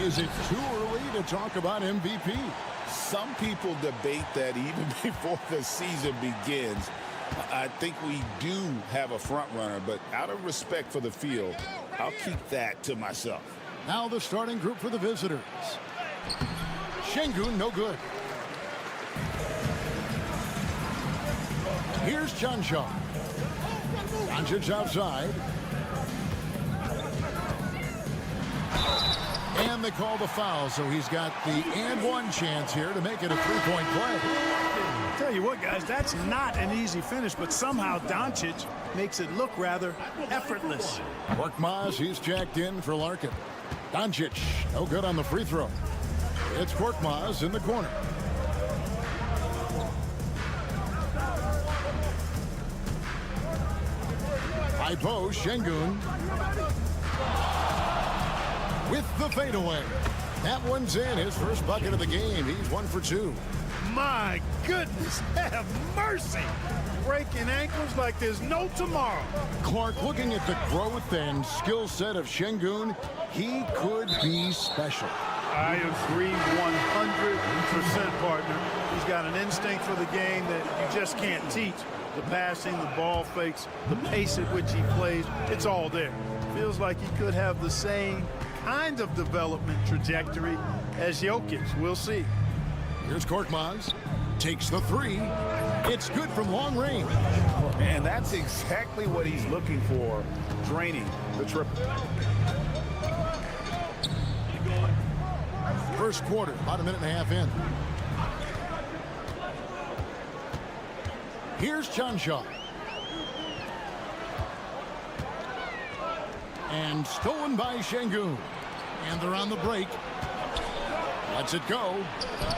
Is it too early to talk about MVP? Some people debate that even before the season begins. I think we do have a front runner, but out of respect for the field, I'll keep that to myself. Now the starting group for the visitors. Şengün, no good. Here's Canşar. Doncic outside. And they call the foul, so he's got the and one chance here to make it a three-point play. Tell you what, guys, that's not an easy finish, but somehow Doncic makes it look rather effortless. Korkmaz, he's checked in for Larkin. Doncic, no good on the free throw. It's Korkmaz in the corner. High post, Şengün. With the fadeaway. That one's in, his first bucket of the game. He's 1 for 2. My goodness, have mercy. Breaking ankles like there's no tomorrow. Clark, looking at the growth and skill set of Şengün, he could be special. I agree 100%, partner. He's got an instinct for the game that you just can't teach. The passing, the ball fakes, the pace at which he plays, it's all there. Feels like he could have the same kind of development trajectory as Jokic. We'll see. Here's Korkmaz. Takes the three. It's good from long range. And that's exactly what he's looking for, draining the triple. First quarter, about a minute and a half in. Here's Canşar. And stolen by Şengün. And they're on the break. Lets it go.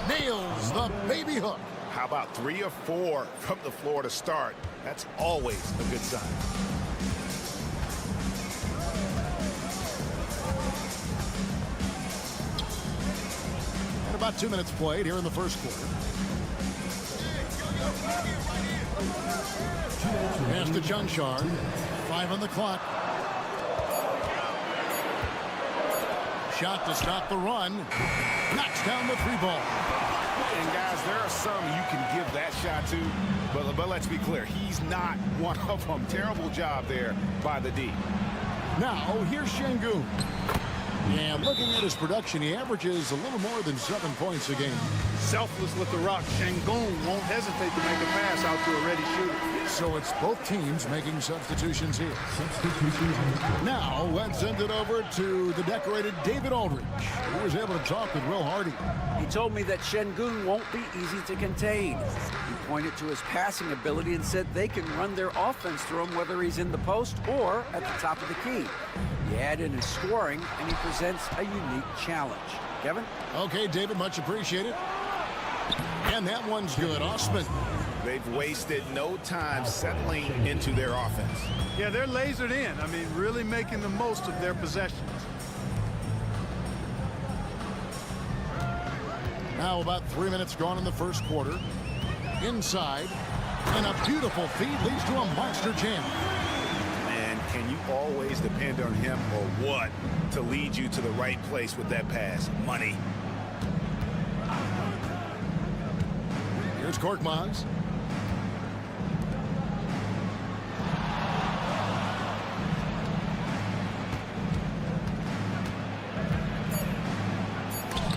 Nails the baby hook. How about 3 or 4 from the floor to start? That's always a good sign. And about 2 minutes played here in the first quarter. Pass to Canşar. 5 on the clock. Shot to stop the run. Knocks down the 3-ball. And guys, there are some you can give that shot to, but let's be clear, he's not one of them. Terrible job there by the D. Now, here's Şengün. And looking at his production, he averages a little more than 7 points a game. Selfless with the rock. Şengün won't hesitate to make a pass out to a ready shooter. So it's both teams making substitutions here. Now, let's send it over to the decorated David Aldridge, who was able to talk with Will Hardy. He told me that Şengün won't be easy to contain. He pointed to his passing ability and said they can run their offense through him whether he's in the post or at the top of the key. He add in his scoring, and he presents a unique challenge. Kevin? Okay, David, much appreciated. And that one's good. Osman. They've wasted no time settling into their offense. Yeah, they're lasered in. I mean, really making the most of their possessions. Now about 3 minutes gone in the first quarter. Inside. And a beautiful feed leads to a monster jam. And can you always depend on him or what to lead you to the right place with that pass? Money. Here's Korkmaz.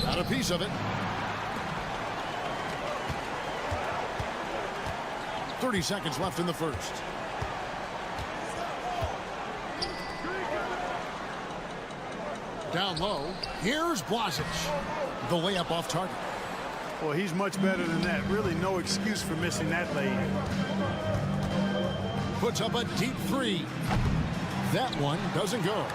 Got a piece of it. 30 seconds left in the first. Down low. Here's Blasic. The layup off target. Well, he's much better than that. Really no excuse for missing that lay-in. Puts up a deep three. That one doesn't go.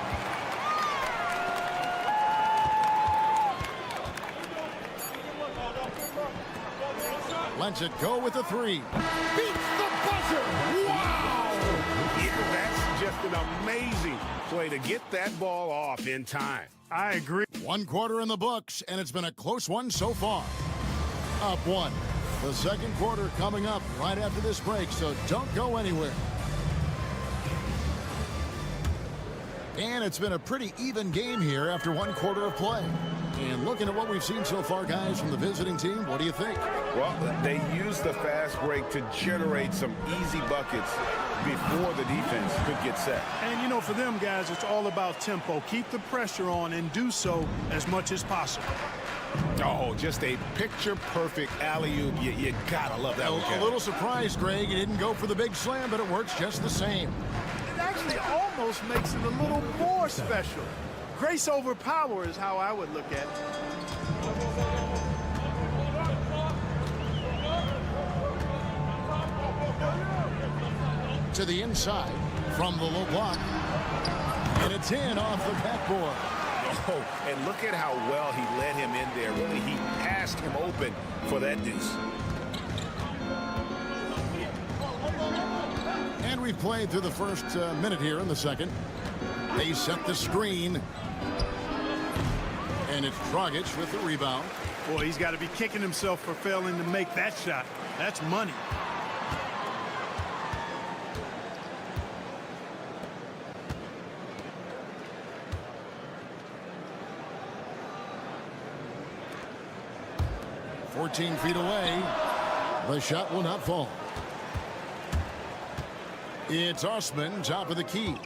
Lets it go with a three. Beats the buzzer. Wow! Yeah, that's just an amazing play to get that ball off in time. I agree. 1 quarter in the books, and it's been a close one so far. Up one. The second quarter coming up right after this break, so don't go anywhere. And it's been a pretty even game here after 1 quarter of play. And looking at what we've seen so far, guys, from the visiting team, what do you think? Well, they used the fast break to generate some easy buckets before the defense could get set. And, you know, for them guys, it's all about tempo. Keep the pressure on and do so as much as possible. Oh, just a picture-perfect alley-oop. You gotta love that one. A little surprised, Greg. He didn't go for the big slam, but it works just the same. It actually almost makes it a little more special. Grace over power is how I would look at it. To the inside from the low block. And it's in off the backboard. Oh, and look at how well he let him in there. Really, he passed him open for that deuce. And we've played through the first minute here in the second. They set the screen. And it's Dragic with the rebound. Boy, he's got to be kicking himself for failing to make that shot. That's money. "14 feet away. The shot will not fall. It's Osman, top of the key.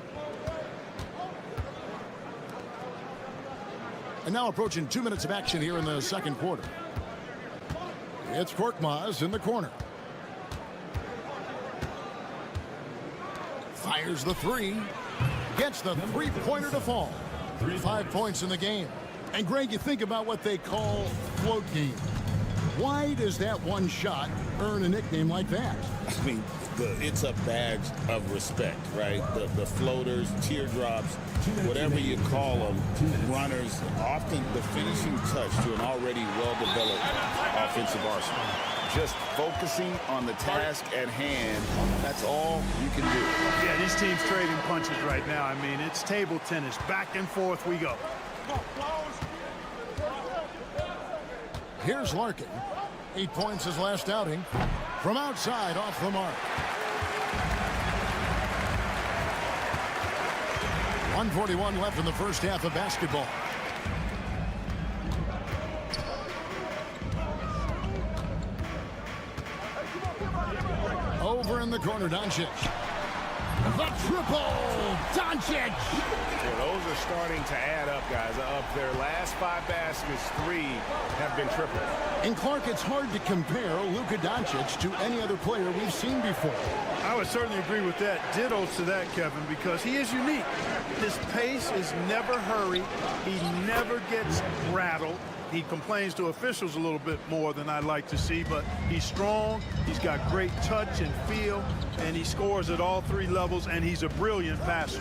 And now approaching 2 minutes of action here in the second quarter. It's Korkmaz in the corner. Fires the three. Gets the three-pointer to fall. 5 points in the game. And Greg, you think about what they call float game. Why does that one shot earn a nickname like that? I mean, it's a badge of respect, right? The floaters, teardrops, whatever you call them, runners, often the finishing touch to an already well-developed offensive arsenal. Just focusing on the task at hand, that's all you can do. Yeah, these teams trading punches right now. I mean, it's table tennis. Back and forth we go. Here's Larkin. 8 points his last outing. From outside, off the mark. 1:41 left in the first half of basketball. Over in the corner, Doncic. The triple, Doncic. Yeah, those are starting to add up, guys. Of their last 5 baskets, 3 have been triples. And Clark, it's hard to compare Luka Doncic to any other player we've seen before. I would certainly agree with that. Ditto to that, Kevin, because he is unique. His pace is never hurried. He never gets rattled. He complains to officials a little bit more than I'd like to see, but he's strong, he's got great touch and feel, and he scores at all 3 levels, and he's a brilliant passer.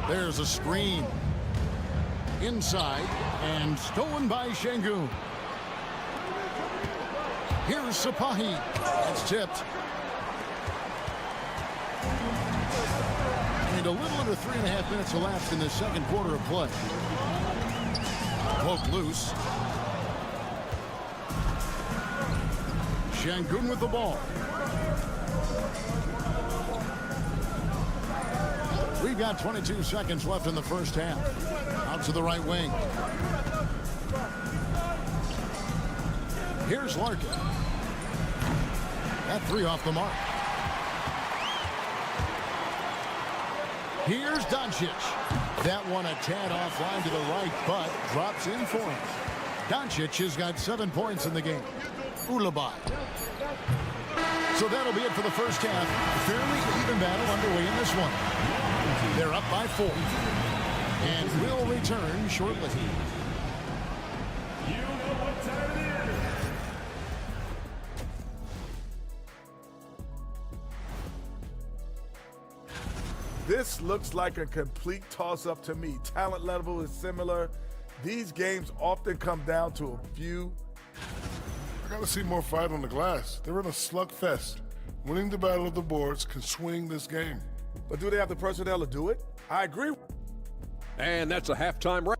There's a screen. Inside, and stolen by Şengün. Here's Sapahi. It's tipped. And a little under 3.5 minutes elapsed in the second quarter of play. Poke loose. Şengün with the ball. We've got 22 seconds left in the first half. Out to the right wing. Here's Larkin. That 3 off the mark. Here's Doncic. That one a tad offline to the right, but drops in for him. Doncic has got 7 points in the game. Ulabai. So that'll be it for the first half. Fairly even battle underway in this one. They're up by 4. And will return shortly. You know what time it is. This looks like a complete toss-up to me. Talent level is similar. These games often come down to a few. I gotta see more fight on the glass. They're in a slugfest. Winning the battle of the boards can swing this game. But do they have the personnel to do it? I agree. And that's a halftime wrap.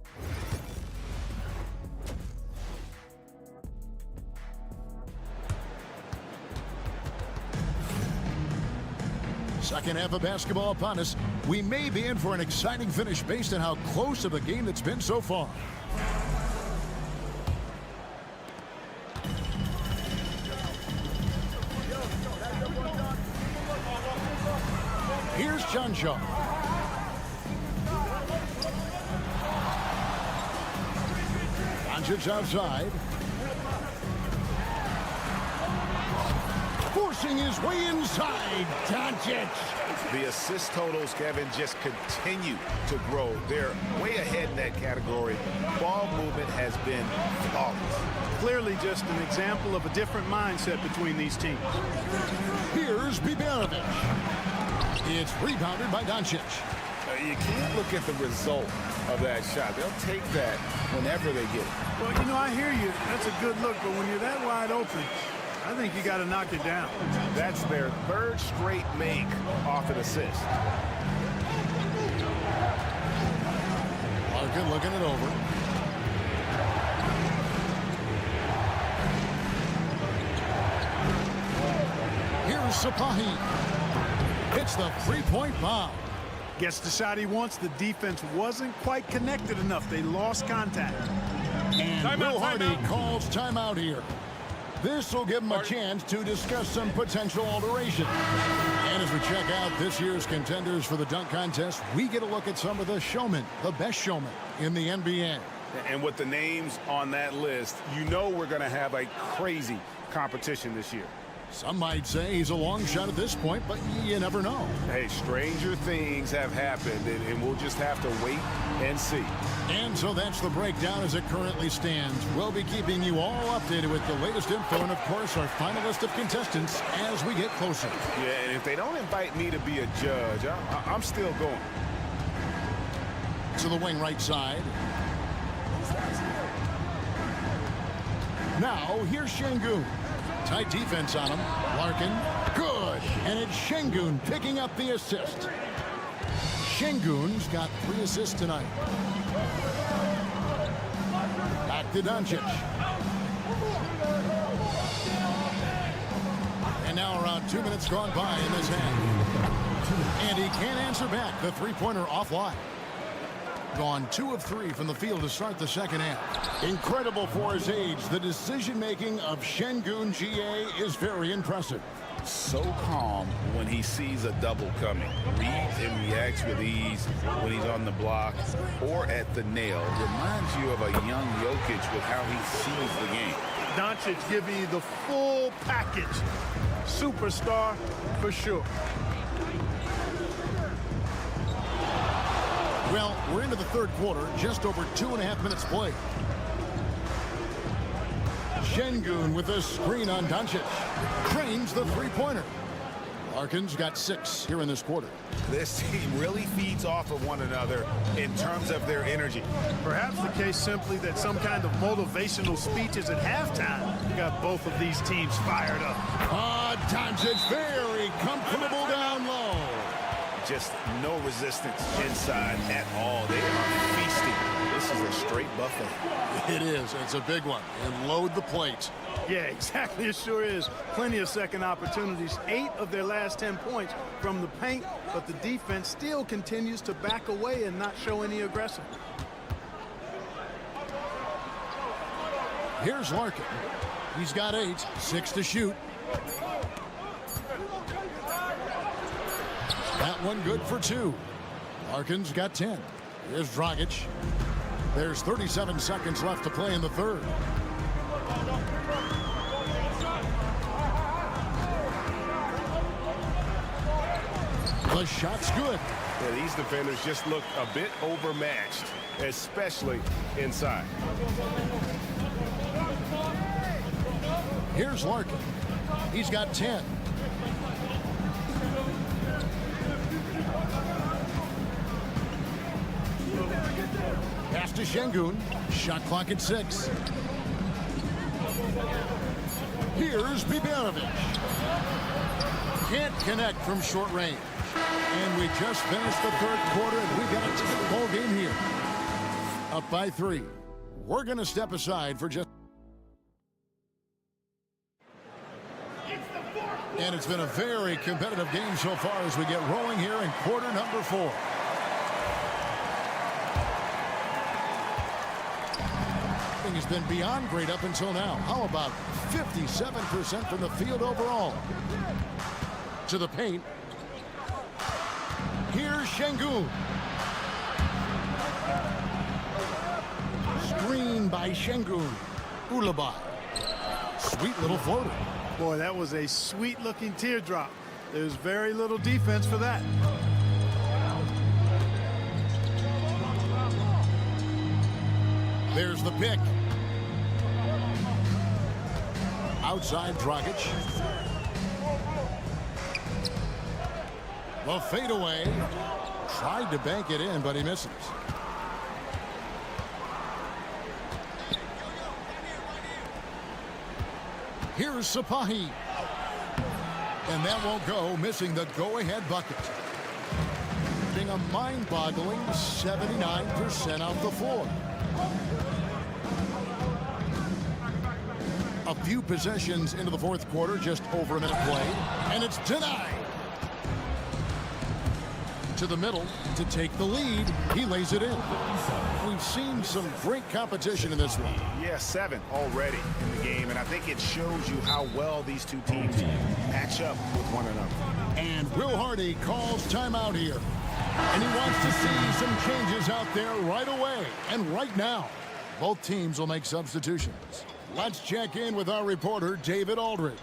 Second half of basketball upon us. We may be in for an exciting finish based on how close of a game it's been so far. Here's John Shaw. Doncic outside. Forcing his way inside. Doncic. The assist totals, Kevin, just continue to grow. They're way ahead in that category. Ball movement has been flawless. Clearly just an example of a different mindset between these teams. Here's Bibanovic. It's rebounded by Doncic. You can't look at the result of that shot. They'll take that whenever they get it. Well, you know, I hear you. That's a good look, but when you're that wide open, I think you got to knock it down. That's their third straight make off an assist. Larkin looking it over. Here's Sapahi. Hits the three-point bomb. Gets the shot he wants. The defense wasn't quite connected enough. They lost contact. And Will Hardy calls timeout here. This will give him a chance to discuss some potential alteration. And as we check out this year's contenders for the dunk contest, we get a look at some of the showmen, the best showmen in the NBA. And with the names on that list, you know we're going to have a crazy competition this year. Some might say he's a long shot at this point, but you never know. Hey, stranger things have happened, and we'll just have to wait and see. And so that's the breakdown as it currently stands. We'll be keeping you all updated with the latest info and, of course, our final list of contestants as we get closer. Yeah, and if they don't invite me to be a judge, I'm still going. To the wing right side. Now, here's Şengün. Tight defense on him. Larkin, good. And it's Şengün picking up the assist. Şengün's got 3 assists tonight. Back to Doncic. And now around 2 minutes gone by in this half. And he can't answer back. The three-pointer offline. Gone 2 of 3 from the field to start the second half. Incredible for his age. The decision-making of Şengün GA is very impressive. So calm when he sees a double coming. Reads and reacts with ease when he's on the block or at the nail. Reminds you of a young Jokic with how he sees the game. Doncic giving you the full package. Superstar for sure. Well, we're into the third quarter, just over 2.5 minutes played. Şengün with a screen on Doncic. Cranes the three-pointer. Larkin's got 6 here in this quarter. This team really feeds off of one another in terms of their energy. Perhaps the case simply that some kind of motivational speeches at halftime got both of these teams fired up. Doncic very comfortable down low. Just no resistance inside at all. They are feasting. This is a straight buffet. It is. It's a big one. And load the plate. Yeah, exactly. It sure is. Plenty of second opportunities. 8 of their last 10 points from the paint, but the defense still continues to back away and not show any aggression. Here's Larkin. He's got 8, 6 to shoot. That one good for 2. Larkin's got 10. Here's Dragic. There's 37 seconds left to play in the third. The shot's good. Yeah, these defenders just look a bit overmatched, especially inside. Here's Larkin. He's got 10. Pass to Şengün. Shot clock at 6. Here's Bibanovic. Can't connect from short range. And we just finished the third quarter, and we've got a tight ball game here. Up by 3. We're going to step aside for just... And it's been a very competitive game so far as we get rolling here in quarter number 4. Has been beyond great up until now. How about 57% from the field overall? To the paint. Here's Şengün. Screen by Şengün. Ulabay. Sweet little floater. Boy, that was a sweet-looking teardrop. There's very little defense for that. There's the pick. Outside Dragic. The fadeaway. Tried to bank it in, but he misses. Here's Sapahi. And that won't go, missing the go-ahead bucket. Being a mind-boggling 79% off the floor. A few possessions into the fourth quarter, just over a minute played, and it's denied. To the middle to take the lead. He lays it in. We've seen some great competition in this one. Yeah, 7 already in the game, and I think it shows you how well these two teams match up with one another. And Will Hardy calls timeout here. And he wants to see some changes out there right away and right now. Both teams will make substitutions. Let's check in with our reporter, David Aldridge.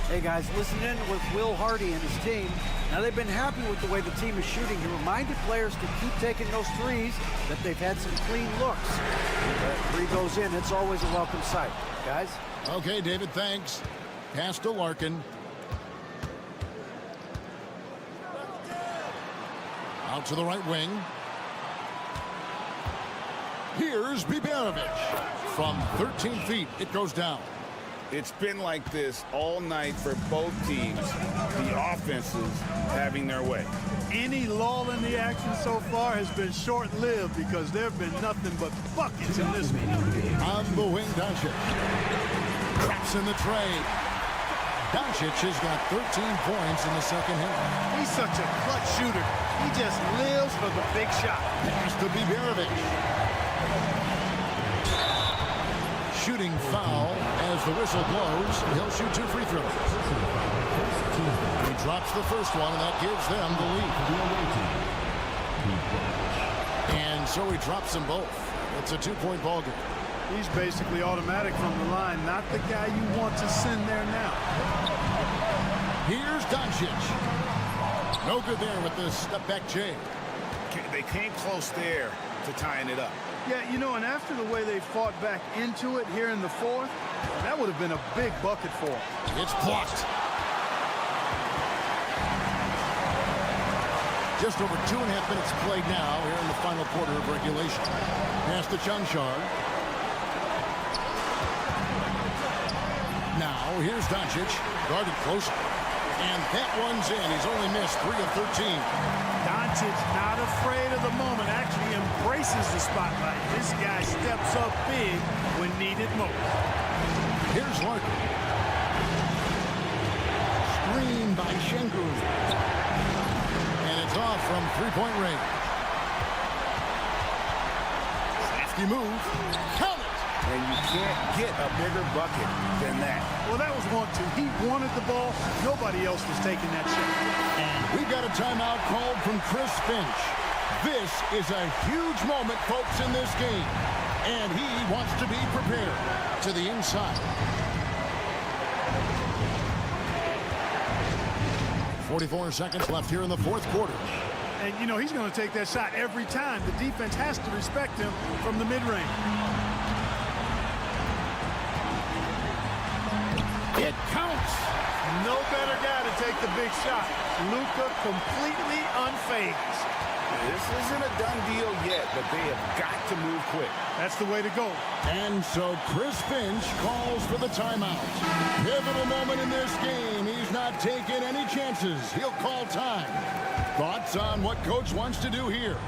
Hey, guys, listen in with Will Hardy and his team. Now, they've been happy with the way the team is shooting. He reminded players to keep taking those threes, that they've had some clean looks. That 3 goes in, it's always a welcome sight. Guys? Okay, David, thanks. Pass to Larkin. Out to the right wing. Here's Bibanovic. From 13 feet, it goes down. It's been like this all night for both teams. The offenses having their way. Any lull in the action so far has been short-lived because there have been nothing but buckets in this one. On the wing, Doncic. Traps in the tray. Doncic has got 13 points in the second half. He's such a clutch shooter. He just lives for the big shot. Pass to Bibanovic. Shooting foul as the whistle blows. He'll shoot 2 free throws. He drops the first one, and that gives them the lead. And so he drops them both. It's a 2-point ball game. He's basically automatic from the line, not the guy you want to send there now. Here's Doncic. No good there with the step-back J. They came close there to tying it up. Yeah, you know, and after the way they fought back into it here in the fourth, that would have been a big bucket for them. It's blocked. Just over 2.5 minutes played now here in the final quarter of regulation. Pass to Cancar. Now, here's Doncic, guarded close. And that one's in. He's only missed 3 of 13. Doncic not afraid of the moment, actually embraces the spotlight. This guy steps up big when needed most. Here's Larkin. Screen by Şengün. And it's off from 3-point range. Safety move. Count it. And you can't get a bigger bucket than that. Well, that was 1-2. He wanted the ball. Nobody else was taking that shot. And we got a timeout called from Chris Finch. This is a huge moment, folks, in this game. And he wants to be prepared to the inside. 44 seconds left here in the fourth quarter. And, you know, he's going to take that shot every time. The defense has to respect him from the mid-range. It counts. No better guy to take the big shot. Luka completely unfazed. This isn't a done deal yet, but they have got to move quick. That's the way to go. And so Chris Finch calls for the timeout. Pivotal moment in this game. He's not taking any chances. He'll call time. Thoughts on what coach wants to do here?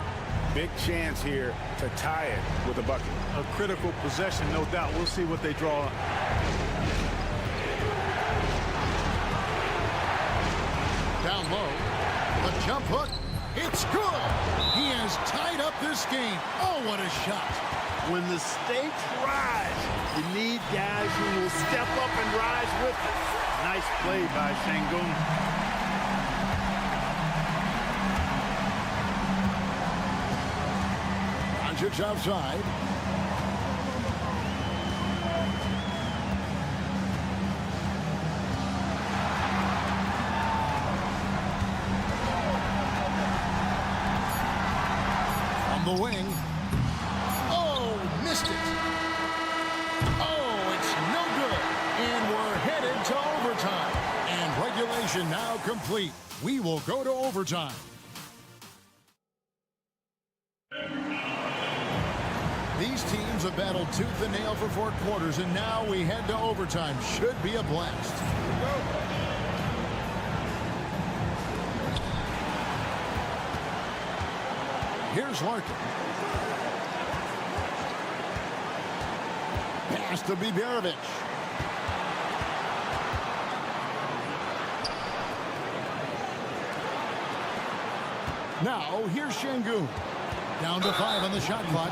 Big chance here to tie it with a bucket. A critical possession, no doubt. We'll see what they draw up. Down low. The jump hook. It's good. He has tied up this game. Oh, what a shot. When the stakes rise, you need guys who will step up and rise with it. Nice play by Şengün. Doncic outside. The wing. Oh, missed it. Oh, it's no good. And we're headed to overtime. And regulation now complete. We will go to overtime. These teams have battled tooth and nail for 4 quarters, and now we head to overtime. Should be a blast. Here's Larkin. Pass to Biberovic. Now, here's Şengün. Down to 5 on the shot clock.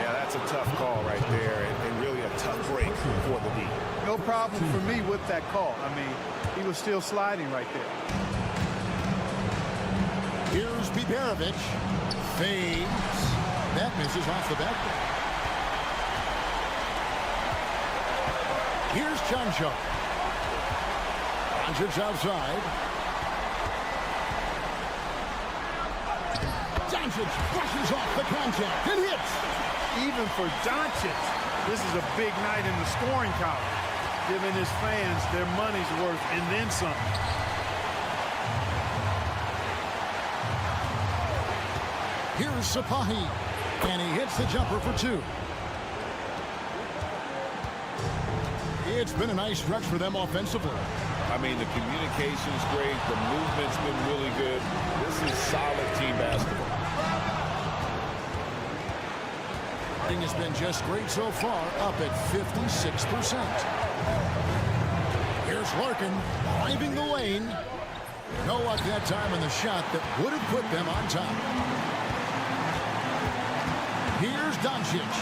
Yeah, that's a tough call right there, and really a tough break for the D. No problem for me with that call. I mean, he was still sliding right there. Here's Biberovic. Fades. That misses off the backboard. Here's Cancho. Doncic outside. Doncic brushes off the contact and hits. Even for Doncic, this is a big night in the scoring column, giving his fans their money's worth and then some. Here's Sapahi, and he hits the jumper for 2. It's been a nice stretch for them offensively. I mean, the communication's great. The movement's been really good. This is solid team basketball. It has been just great so far, up at 56%. Here's Larkin, driving the lane. No luck that time on the shot that would have put them on top. Here's Doncic.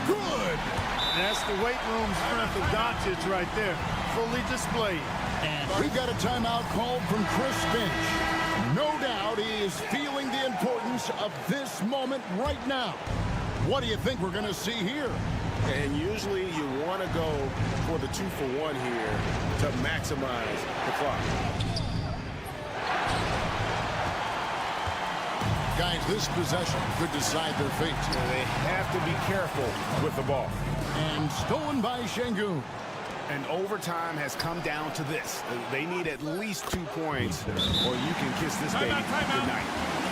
Good. That's the weight room strength of Doncic right there. Fully displayed. And we've got a timeout called from Chris Finch. No doubt he is feeling the importance of this moment right now. What do you think we're going to see here? And usually you want to go for the 2-for-1 here to maximize the clock. Guys, this possession could decide their fate. They have to be careful with the ball. And stolen by Şengün. And overtime has come down to this. They need at least 2 points, or you can kiss this baby goodnight.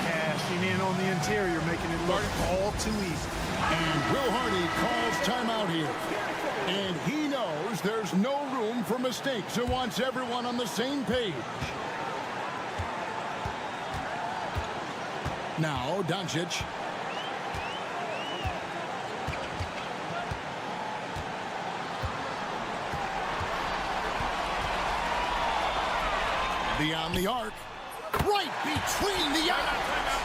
Cashing in on the interior, making it look all too easy. And Will Hardy calls timeout here. And he knows there's no room for mistakes and wants everyone on the same page. Now, Doncic. Beyond the arc. Right between the eyes.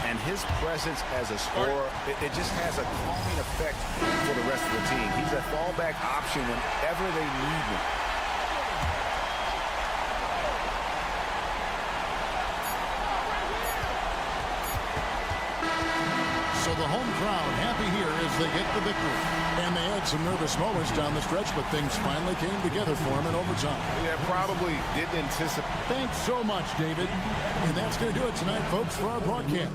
And his presence as a scorer, it just has a calming effect for the rest of the team. He's a fallback option whenever they need him. So the home crowd happy here as they get the victory. And they had some nervous moments down the stretch, but things finally came together for him in overtime. Yeah, probably didn't anticipate. Thanks so much, David. And that's going to do it tonight, folks, for our broadcast.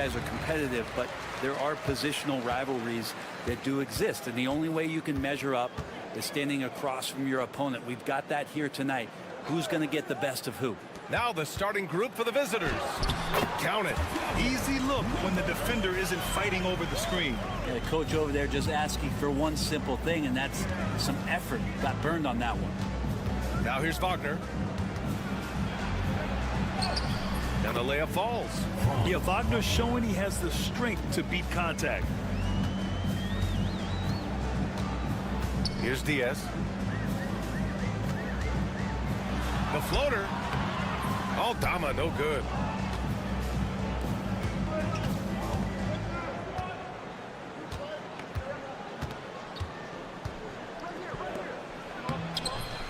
guys are competitive, but there are positional rivalries that do exist. And the only way you can measure up is standing across from your opponent. We've got that here tonight. Who's going to get the best of who? Now the starting group for the visitors. Count it. Easy look when the defender isn't fighting over the screen. Yeah, the coach over there just asking for one simple thing, and that's some effort. Got burned on that one. Now here's Wagner. And the layup falls. Yeah, Wagner's showing he has the strength to beat contact. Here's Diaz. The floater. Aldama, no good.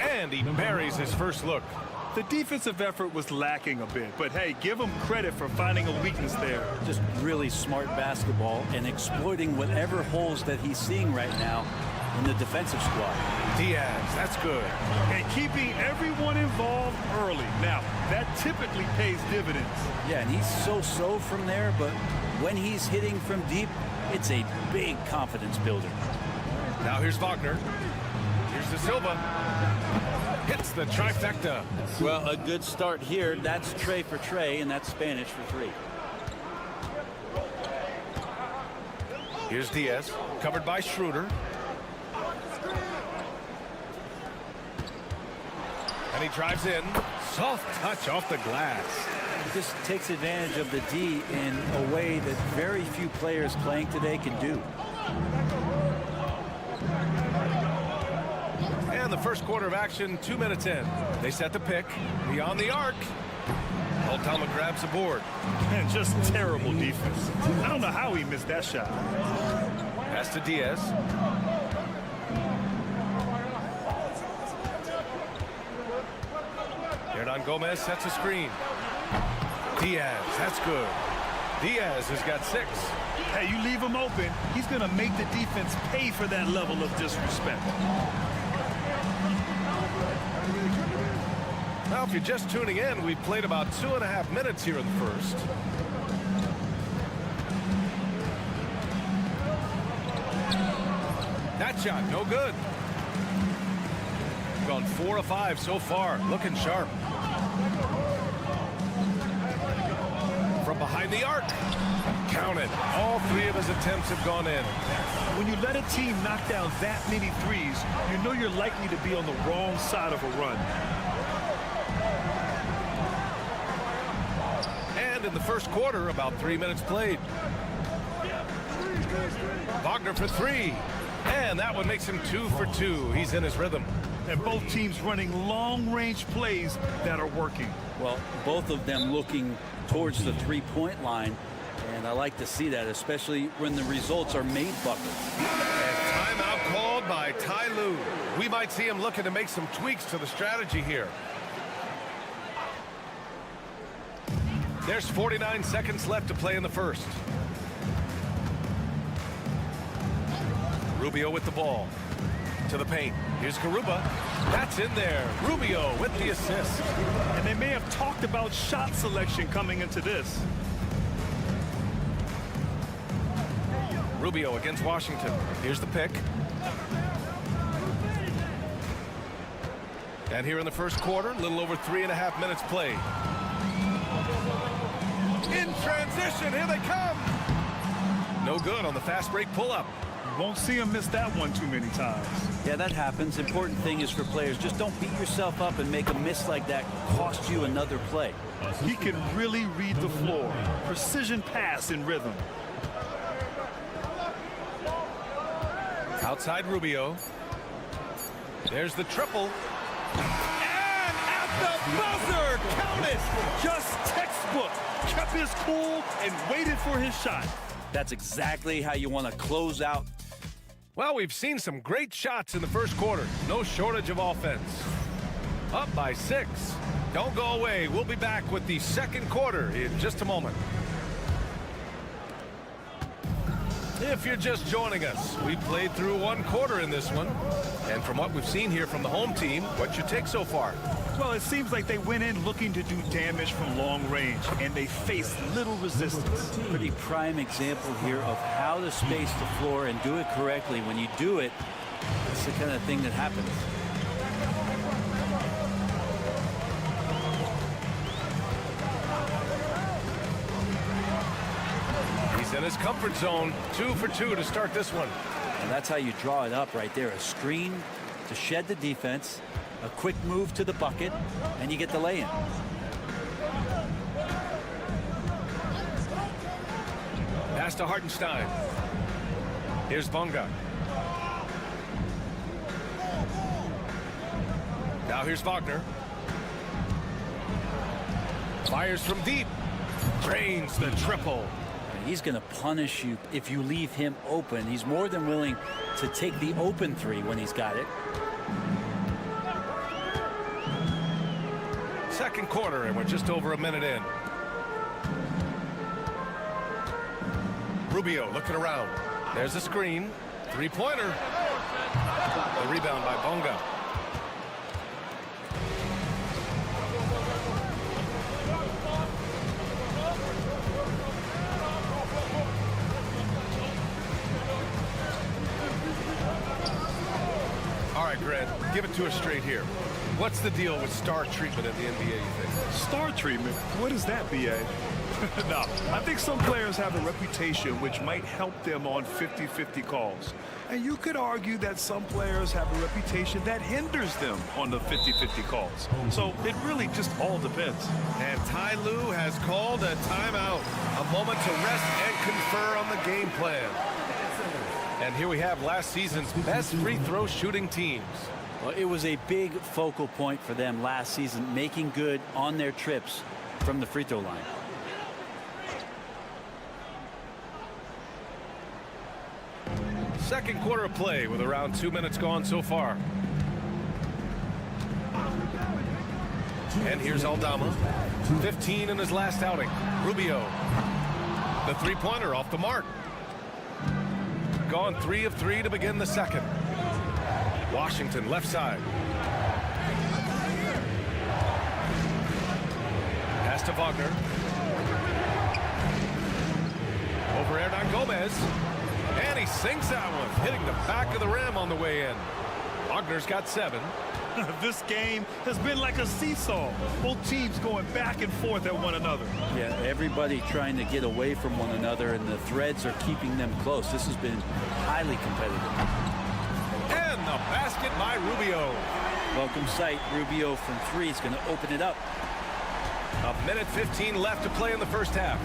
And he buries his first look. The defensive effort was lacking a bit, but hey, give him credit for finding a weakness there. Just really smart basketball and exploiting whatever holes that he's seeing right now in the defensive squad. Diaz, that's good. And keeping everyone involved early. Now, that typically pays dividends. Yeah, and he's so from there, but when he's hitting from deep, it's a big confidence builder. Now here's Wagner. Here's De Silva. Hits the trifecta. Well, a good start here. That's Trey for Trey, and that's Spanish for 3. Here's Diaz, covered by Schroeder. And he drives in. Soft touch off the glass. He just takes advantage of the D in a way that very few players playing today can do. And the first quarter of action, 2 minutes in. They set the pick. Beyond the arc. Aldama grabs the board. And just terrible defense. I don't know how he missed that shot. Pass to Diaz. Hernan Gomez sets a screen. Diaz, that's good. Diaz has got 6. Hey, you leave him open, he's going to make the defense pay for that level of disrespect. Now, if you're just tuning in, we've played about 2.5 minutes here in the first. That shot, no good. Gone 4 of 5 so far, looking sharp. From behind the arc. Count it. All 3 of his attempts have gone in. When you let a team knock down that many threes, you know you're likely to be on the wrong side of a run. And in the first quarter, about 3 minutes played. Wagner for 3. And that one makes him 2 for 2. He's in his rhythm. And both teams running long-range plays that are working. Well, both of them looking towards the three-point line. And I like to see that, especially when the results are made buckets. And timeout called by Ty Lue. We might see him looking to make some tweaks to the strategy here. There's 49 seconds left to play in the first. Rubio with the ball. To the paint. Here's Garuba. That's in there. Rubio with the assist. And they may have talked about shot selection coming into this. Rubio against Washington. Here's the pick. And here in the first quarter, a little over 3.5 minutes played. In transition, here they come. No good on the fast break pull-up. Won't see him miss that one too many times. Yeah, that happens. Important thing is for players, just don't beat yourself up and make a miss like that cost you another play. He can really read the floor. Precision pass in rhythm. Outside Rubio. There's the triple. And at the buzzer, count it. Just textbook. Kept his cool and waited for his shot. That's exactly how you want to close out. Well, we've seen some great shots in the first quarter. No shortage of offense. Up by 6. Don't go away. We'll be back with the second quarter in just a moment. If you're just joining us, we played through one quarter in this one. And from what we've seen here from the home team, what's your take so far? Well, it seems like they went in looking to do damage from long range, and they faced little resistance. Pretty prime example here of how to space the floor and do it correctly. When you do it, it's the kind of thing that happens. He's in his comfort zone. 2 for 2 to start this one. And that's how you draw it up right there. A screen to shed the defense, a quick move to the bucket, and you get the lay-in. Pass to Hartenstein. Here's Bonga. Now here's Wagner. Fires from deep. Drains the triple. He's going to punish you if you leave him open. He's more than willing to take the open three when he's got it. Second quarter, and we're just over a minute in. Rubio looking around. There's a screen. Three-pointer. The rebound by Bonga. All right, Grant, give it to us straight here. What's the deal with star treatment in the NBA, you think? Star treatment? What is that, B.A.? No, I think some players have a reputation which might help them on 50-50 calls. And you could argue that some players have a reputation that hinders them on the 50-50 calls. So it really just all depends. And Ty Lue has called a timeout. A moment to rest and confer on the game plan. And here we have last season's best free throw shooting teams. Well, it was a big focal point for them last season, making good on their trips from the free throw line. Second quarter of play with around 2 minutes gone so far. And here's Aldama. 15 in his last outing. Rubio. The three-pointer off the mark. Gone 3 of 3 to begin the second. Washington left side. Pass to Wagner. Over Hernan Gomez. And he sinks that one, hitting the back of the rim on the way in. Wagner's got 7. This game has been like a seesaw. Both teams going back and forth at one another. Yeah, everybody trying to get away from one another, and the threads are keeping them close. This has been highly competitive. And the basket by Rubio. Welcome sight. Rubio from 3 is going to open it up. A minute 15 left to play in the first half.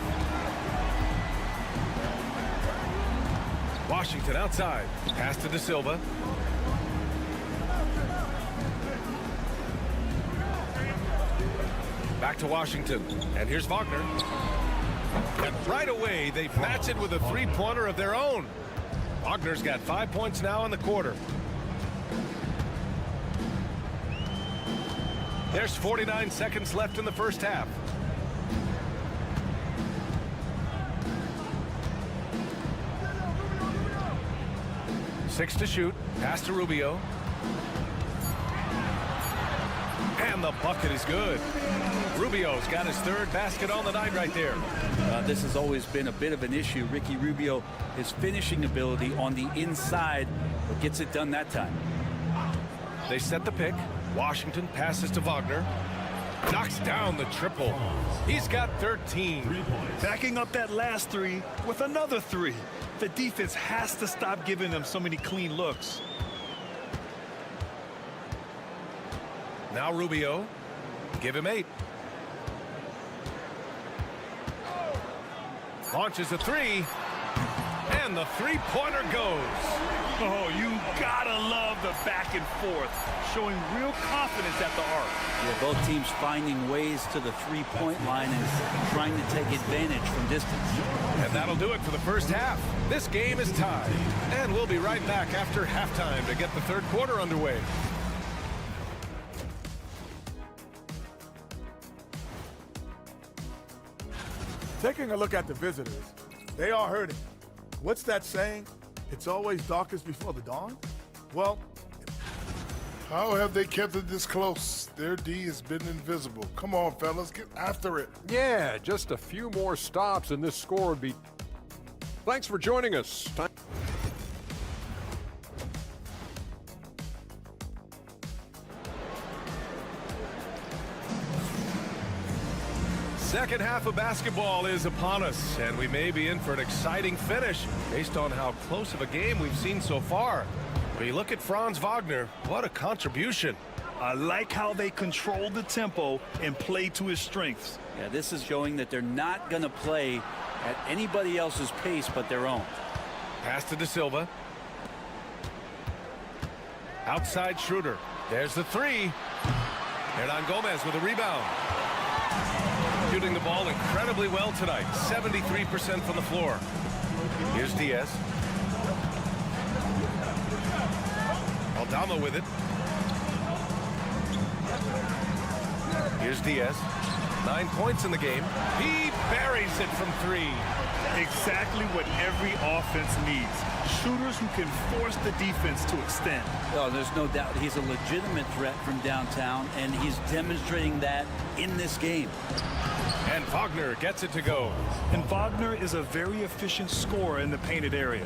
Washington outside. Pass to De Silva. Back to Washington. And here's Wagner. And right away, they match it with a three-pointer of their own. Wagner's got 5 points now in the quarter. There's 49 seconds left in the first half. Six to shoot. Pass to Rubio. And the bucket is good. Rubio's got his 3rd basket on the night right there. This has always been a bit of an issue. Ricky Rubio, his finishing ability on the inside, but gets it done that time. They set the pick. Washington passes to Wagner. Knocks down the triple. He's got 13. Backing up that last 3 with another 3. The defense has to stop giving them so many clean looks. Now Rubio. Give him 8. Launches a 3. And the three-pointer goes. Oh, you gotta love the back and forth, showing real confidence at the arc. Yeah, both teams finding ways to the three-point line and trying to take advantage from distance. And that'll do it for the first half. This game is tied. And we'll be right back after halftime to get the third quarter underway. Taking a look at the visitors, they are hurting. What's that saying? It's always darkest before the dawn? Well, how have they kept it this close? Their D has been invisible. Come on, fellas, get after it. Yeah, just a few more stops and this score would be... Thanks for joining us. Second half of basketball is upon us, and we may be in for an exciting finish based on how close of a game we've seen so far. When you look at Franz Wagner, what a contribution. I like how they control the tempo and play to his strengths. Yeah, this is showing that they're not going to play at anybody else's pace but their own. Pass to De Silva. Outside Schroeder. There's the three. Hernan Gomez with a rebound. Shooting the ball incredibly well tonight. 73% from the floor. Here's Diaz. Aldama with it. Here's Diaz. 9 points in the game. He buries it from three. Exactly what every offense needs. Shooters who can force the defense to extend. Oh, there's no doubt he's a legitimate threat from downtown, and he's demonstrating that in this game. And Wagner gets it to go. And Wagner is a very efficient scorer in the painted area.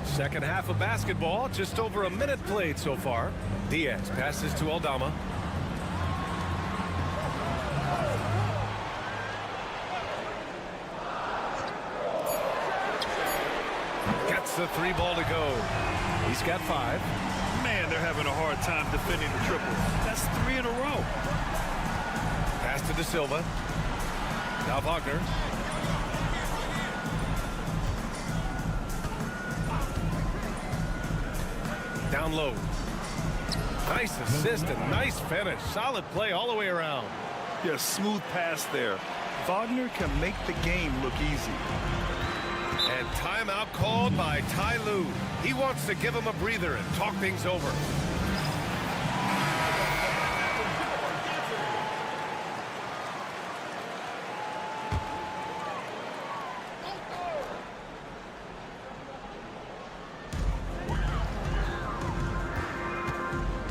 Second half of basketball, just over a minute played so far. Diaz passes to Aldama. Gets the three ball to go. He's got 5. Man, they're having a hard time defending the triple. That's 3 in a row. Pass to De Silva. Now Wagner. Down low. Nice assist and nice finish. Solid play all the way around. Yeah, smooth pass there. Wagner can make the game look easy. And timeout called by Ty Lue. He wants to give him a breather and talk things over.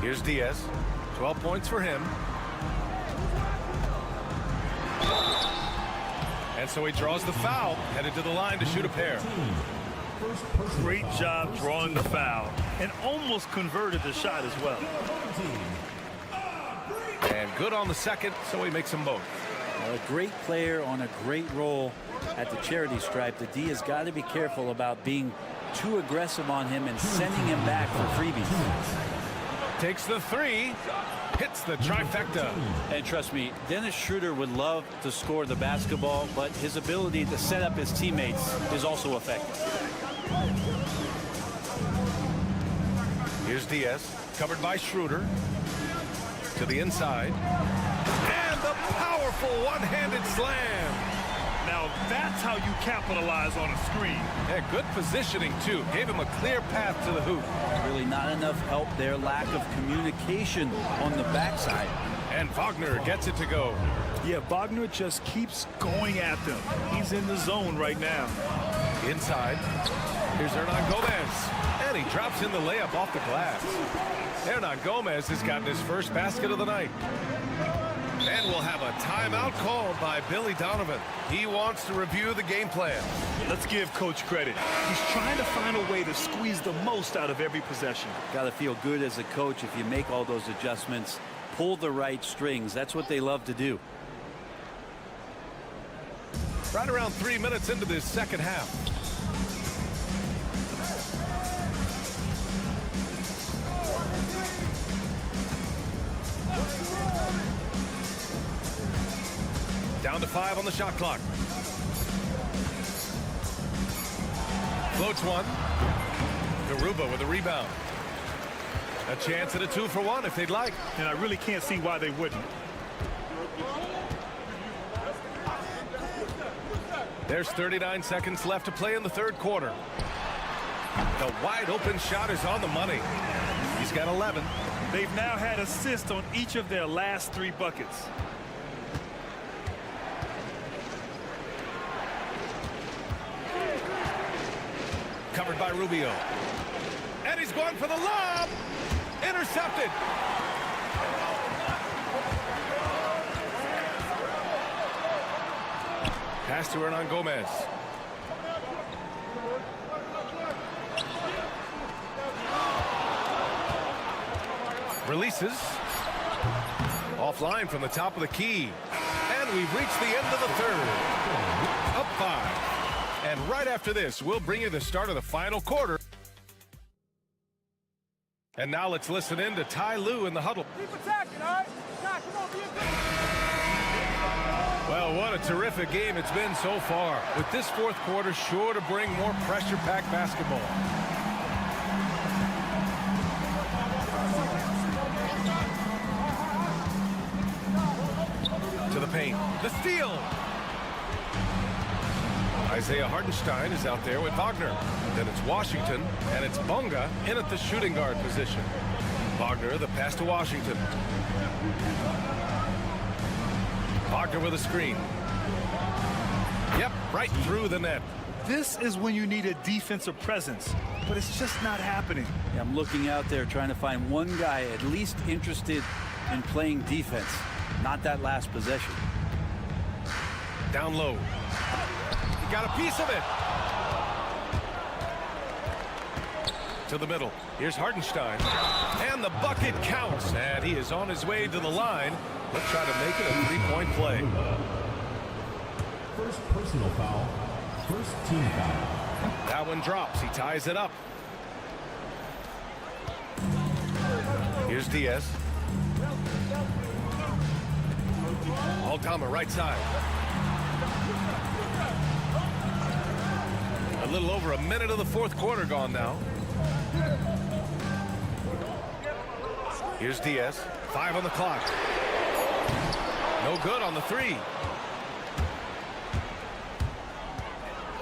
Here's Diaz. 12 points for him. And so he draws the foul, headed to the line to shoot a pair. Great job drawing the foul and almost converted the shot as well. And good on the second, so he makes them both. A great player on a great role at the charity stripe. The D has got to be careful about being too aggressive on him and sending him back for freebies. Takes the three, hits the trifecta. And trust me, Dennis Schroeder would love to score the basketball, but his ability to set up his teammates is also effective. Here's Diaz, covered by Schroeder. To the inside. And the powerful one-handed slam. Now that's how you capitalize on a screen. Yeah, good positioning, too. Gave him a clear path to the hoop. Really not enough help there. Lack of communication on the backside. And Wagner gets it to go. Yeah, Wagner just keeps going at them. He's in the zone right now. Inside. Here's Hernan Gomez. And he drops in the layup off the glass. Hernan Gomez has gotten his first basket of the night. And we'll have a timeout called by Billy Donovan. He wants to review the game plan. Let's give Coach credit. He's trying to find a way to squeeze the most out of every possession. Got to feel good as a coach if you make all those adjustments. Pull the right strings. That's what they love to do. Right around 3 minutes into this second half. Down to 5 on the shot clock. Floats one. Garuba with a rebound. A chance at a 2-for-1 if they'd like. And I really can't see why they wouldn't. There's 39 seconds left to play in the third quarter. The wide open shot is on the money. He's got 11. They've now had assists on each of their last 3 buckets. Covered by Rubio. And he's going for the lob. Intercepted. Pass to Hernan Gomez. Releases. Offline from the top of the key. And we've reached the end of the third. Up 5. And right after this, we'll bring you the start of the final quarter. And now let's listen in to Ty Lue in the huddle. Keep attacking, all right? Ty, come on, be a Well, what a terrific game it's been so far. With this fourth quarter sure to bring more pressure-packed basketball. To the paint. The steal. Isaiah Hartenstein is out there with Wagner. Then it's Washington, and it's Bonga in at the shooting guard position. Wagner, the pass to Washington. Wagner with a screen. Yep, right through the net. This is when you need a defensive presence, but it's just not happening. Yeah, I'm looking out there trying to find one guy at least interested in playing defense, not that last possession. Down low. He got a piece of it. To the middle. Here's Hartenstein. And the bucket counts. And he is on his way to the line. Let's try to make it a three-point play. First personal foul. First team foul. That one drops. He ties it up. Here's Diaz. Aldama right side. A little over a minute of the fourth quarter gone now. Here's Diaz. 5 on the clock. No good on the three.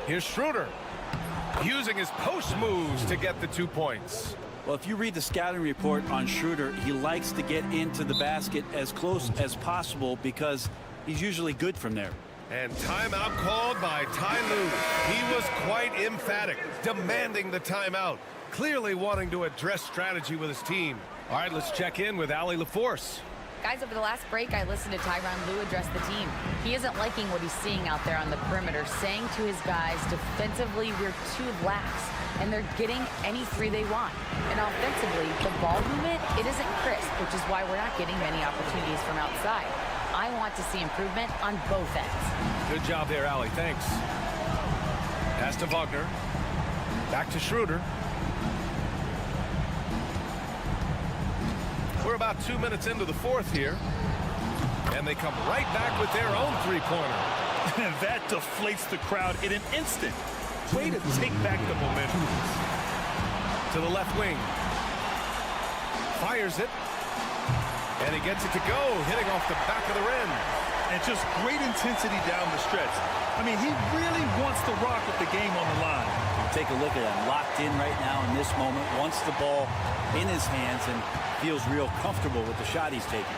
Here's Schroeder. Using his post moves to get the 2 points. Well, if you read the scouting report on Schroeder, he likes to get into the basket as close as possible because he's usually good from there. And timeout called by Ty Lue. He was quite emphatic, demanding the timeout, clearly wanting to address strategy with his team. All right, let's check in with Allie LaForce. Guys, over the last break, I listened to Tyronn Lue address the team. He isn't liking what he's seeing out there on the perimeter, saying to his guys, defensively, we're too lax, and they're getting any three they want. And offensively, the ball movement, it isn't crisp, which is why we're not getting many opportunities from outside. I want to see improvement on both ends. Good job there, Allie. Thanks. Pass to Wagner. Back to Schroeder. We're about 2 minutes into the fourth here. And they come right back with their own three-pointer. That deflates the crowd in an instant. Way to take back the momentum. To the left wing. Fires it. And he gets it to go, hitting off the back of the rim. And just great intensity down the stretch. I mean, he really wants the rock with the game on the line. Take a look at him, locked in right now in this moment, wants the ball in his hands and feels real comfortable with the shot he's taking.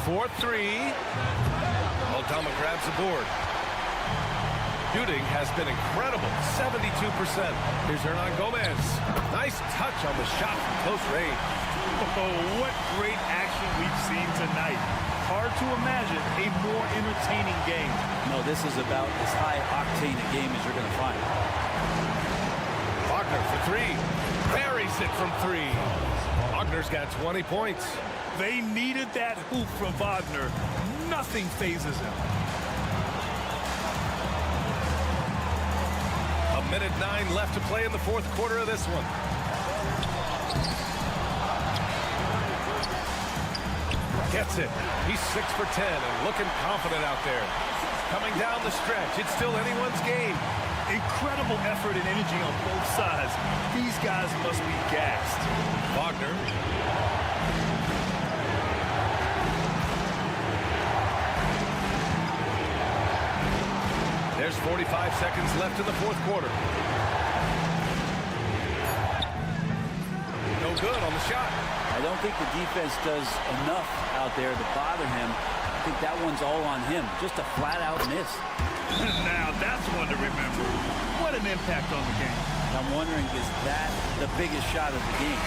4-3. Aldama grabs the board. Shooting has been incredible, 72%. Here's Hernan Gomez. Nice touch on the shot from close range. Oh, what great action we've seen tonight. Hard to imagine a more entertaining game. No, this is about as high-octane a game as you're going to find. Wagner for three. Buries it from three. Wagner's got 20 points. They needed that hoop from Wagner. Nothing phases him. A minute 9 left to play in the fourth quarter of this one. Gets it. He's 6 for 10 and looking confident out there. Coming down the stretch. It's still anyone's game. Incredible effort and energy on both sides. These guys must be gassed. Wagner. There's 45 seconds left in the fourth quarter. No good on the shot. I don't think the defense does enough out there to bother him. I think that one's all on him. Just a flat-out miss. Now, that's one to remember. What an impact on the game. I'm wondering, is that the biggest shot of the game?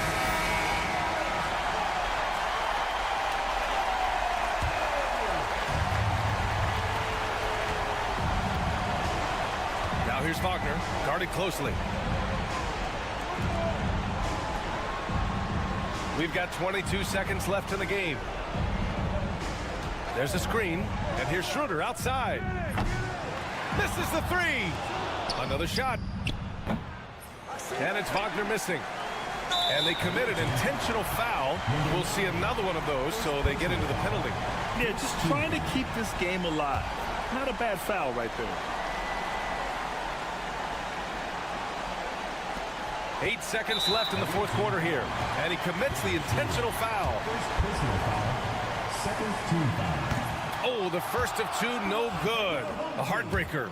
Now here's Wagner, guarded closely. We've got 22 seconds left in the game. There's a screen, and here's Schroeder outside. Misses the three. Another shot. And it's Wagner missing. And they committed intentional foul. We'll see another one of those, so they get into the penalty. Yeah, just trying to keep this game alive. Not a bad foul right there. 8 seconds left in the fourth quarter here. And he commits the intentional foul. Personal foul. Second team foul. Oh, the first of two, no good. A heartbreaker.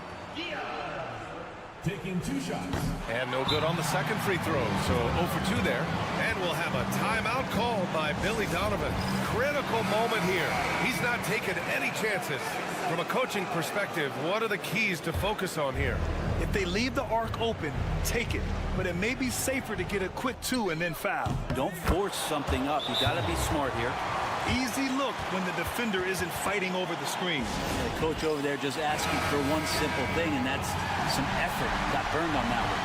Taking 2 shots. And no good on the second free throw. So 0 for 2 there. And we'll have a timeout called by Billy Donovan. Critical moment here. He's not taking any chances. From a coaching perspective, what are the keys to focus on here? If they leave the arc open, take it. But it may be safer to get a quick 2 and then foul. Don't force something up. You got to be smart here. Easy look when the defender isn't fighting over the screen. The coach over there just asking for one simple thing, and that's some effort. Got burned on that one.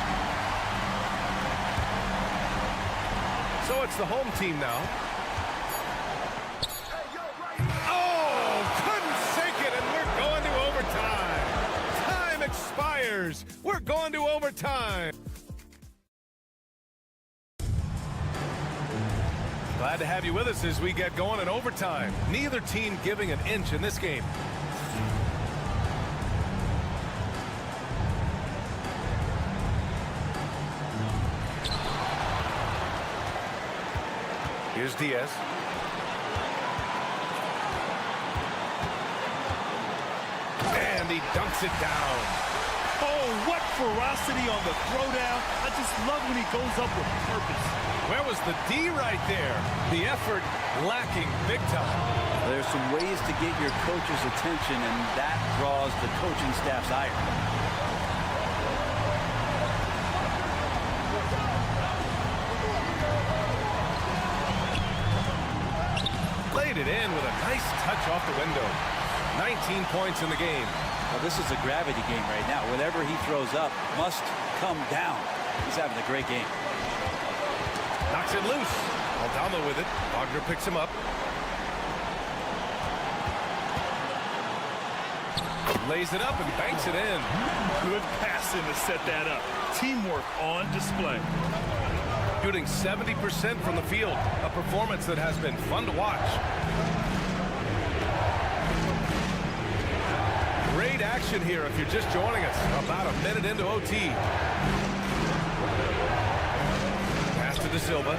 So it's the home team now. Oh, couldn't sink it, and we're going to overtime. Time expires. We're going to overtime. Glad to have you with us as we get going in overtime. Neither team giving an inch in this game. Here's Diaz. And he dunks it down. Oh, what ferocity on the throwdown. I just love when he goes up with purpose. Where was the D right there? The effort lacking big time. There's some ways to get your coach's attention, and that draws the coaching staff's ire. Laid it in with a nice touch off the window. 19 points in the game. Well, this is a gravity game right now. Whatever he throws up must come down. He's having a great game. Knocks it loose. Aldama with it. Wagner picks him up. Lays it up and banks it in. Good passing to set that up. Teamwork on display. Shooting 70% from the field. A performance that has been fun to watch. Great action here if you're just joining us. About a minute into OT. Pass to De Silva.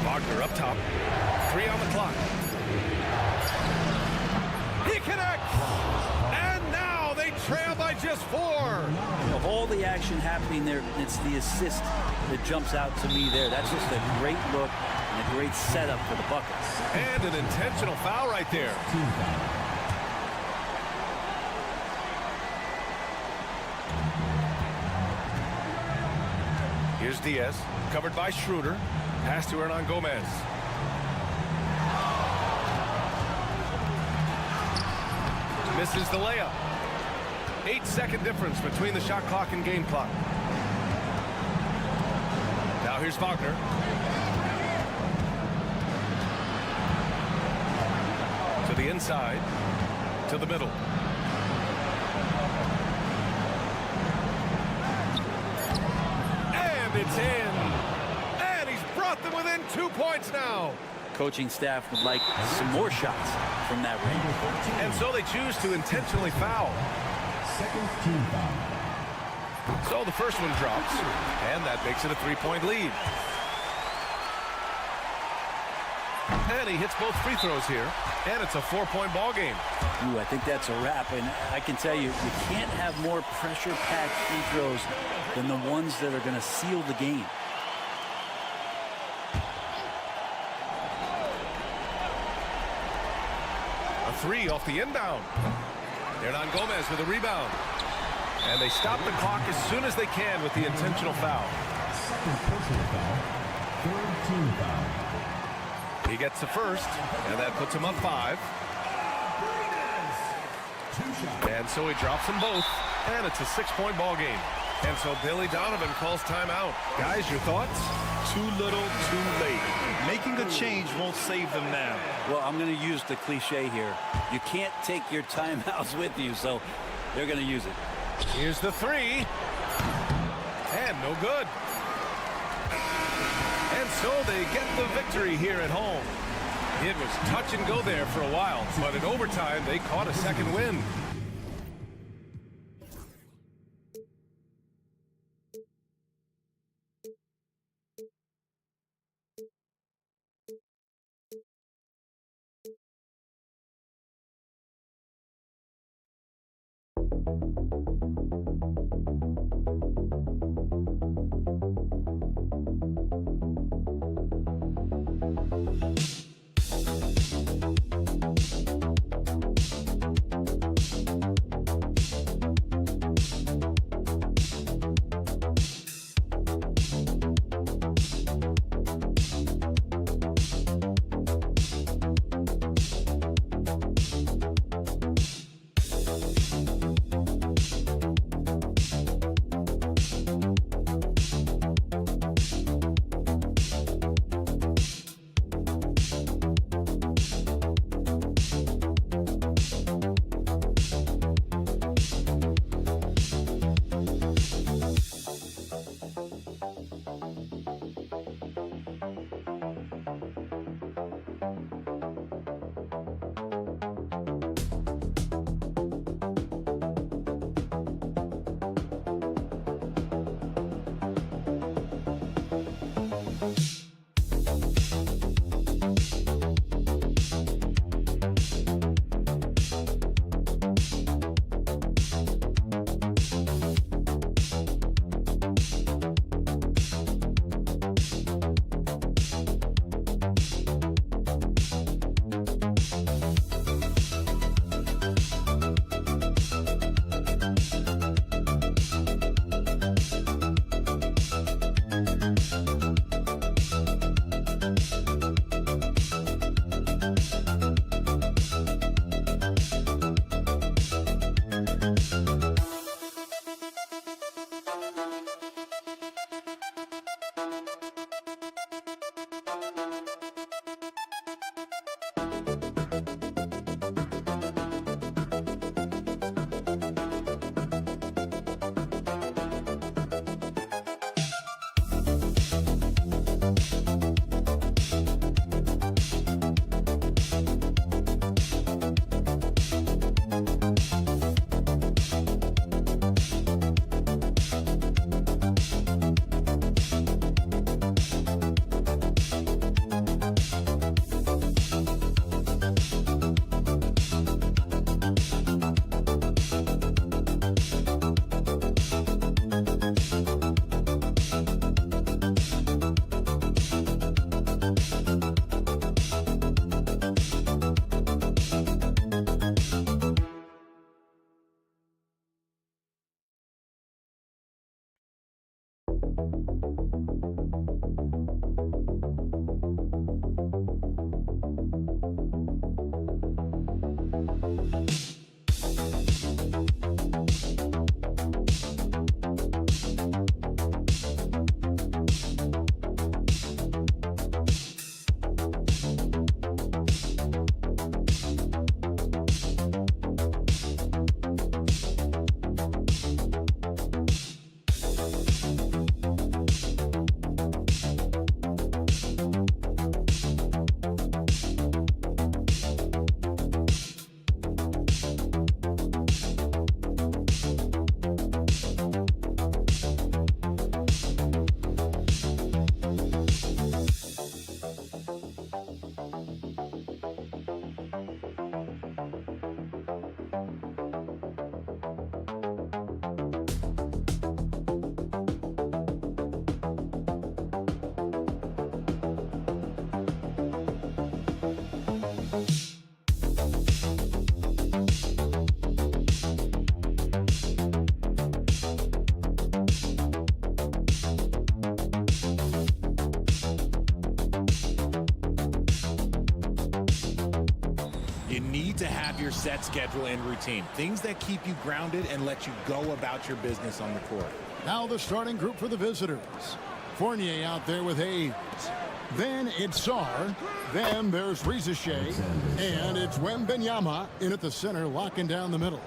Wagner up top. 3 on the clock. He connects! And now they trail by just 4. Of all the action happening there, it's the assist that jumps out to me there. That's just a great look and a great setup for the Buckets. And an intentional foul right there. Here's Diaz, covered by Schroeder. Pass to Hernan Gomez. Misses the layup. 8-second difference between the shot clock and game clock. Now here's Wagner. To the inside. To the middle. And it's in. And he's brought them within 2 points now. Coaching staff would like some more shots from that range. And so they choose to intentionally foul. Second team foul. So the first one drops, and that makes it a 3-point lead. And he hits both free throws here, and it's a 4-point ball game. Ooh, I think that's a wrap, and I can tell you, you can't have more pressure-packed free throws than the ones that are going to seal the game. A 3 off the inbound. Hernan Gomez with a rebound. And they stop the clock as soon as they can with the intentional foul. Second personal foul. Third team foul. He gets the first, and that puts him up 5. And so he drops them both, and it's a 6-point ball game. And so Billy Donovan calls timeout. Guys, your thoughts? Too little, too late. Making a change won't save them now. Well, I'm going to use the cliche here. You can't take your timeouts with you, so they're going to use it. Here's the 3. And no good. And so they get the victory here at home. It was touch and go there for a while, but in overtime, they caught a second win. to have your set schedule and routine. Things that keep you grounded and let you go about your business on the court. Now the starting group for the visitors. Fournier out there with Hayes. Then it's Sarr. Then there's Rizichet. And it's Wembenyama in at the center, locking down the middle.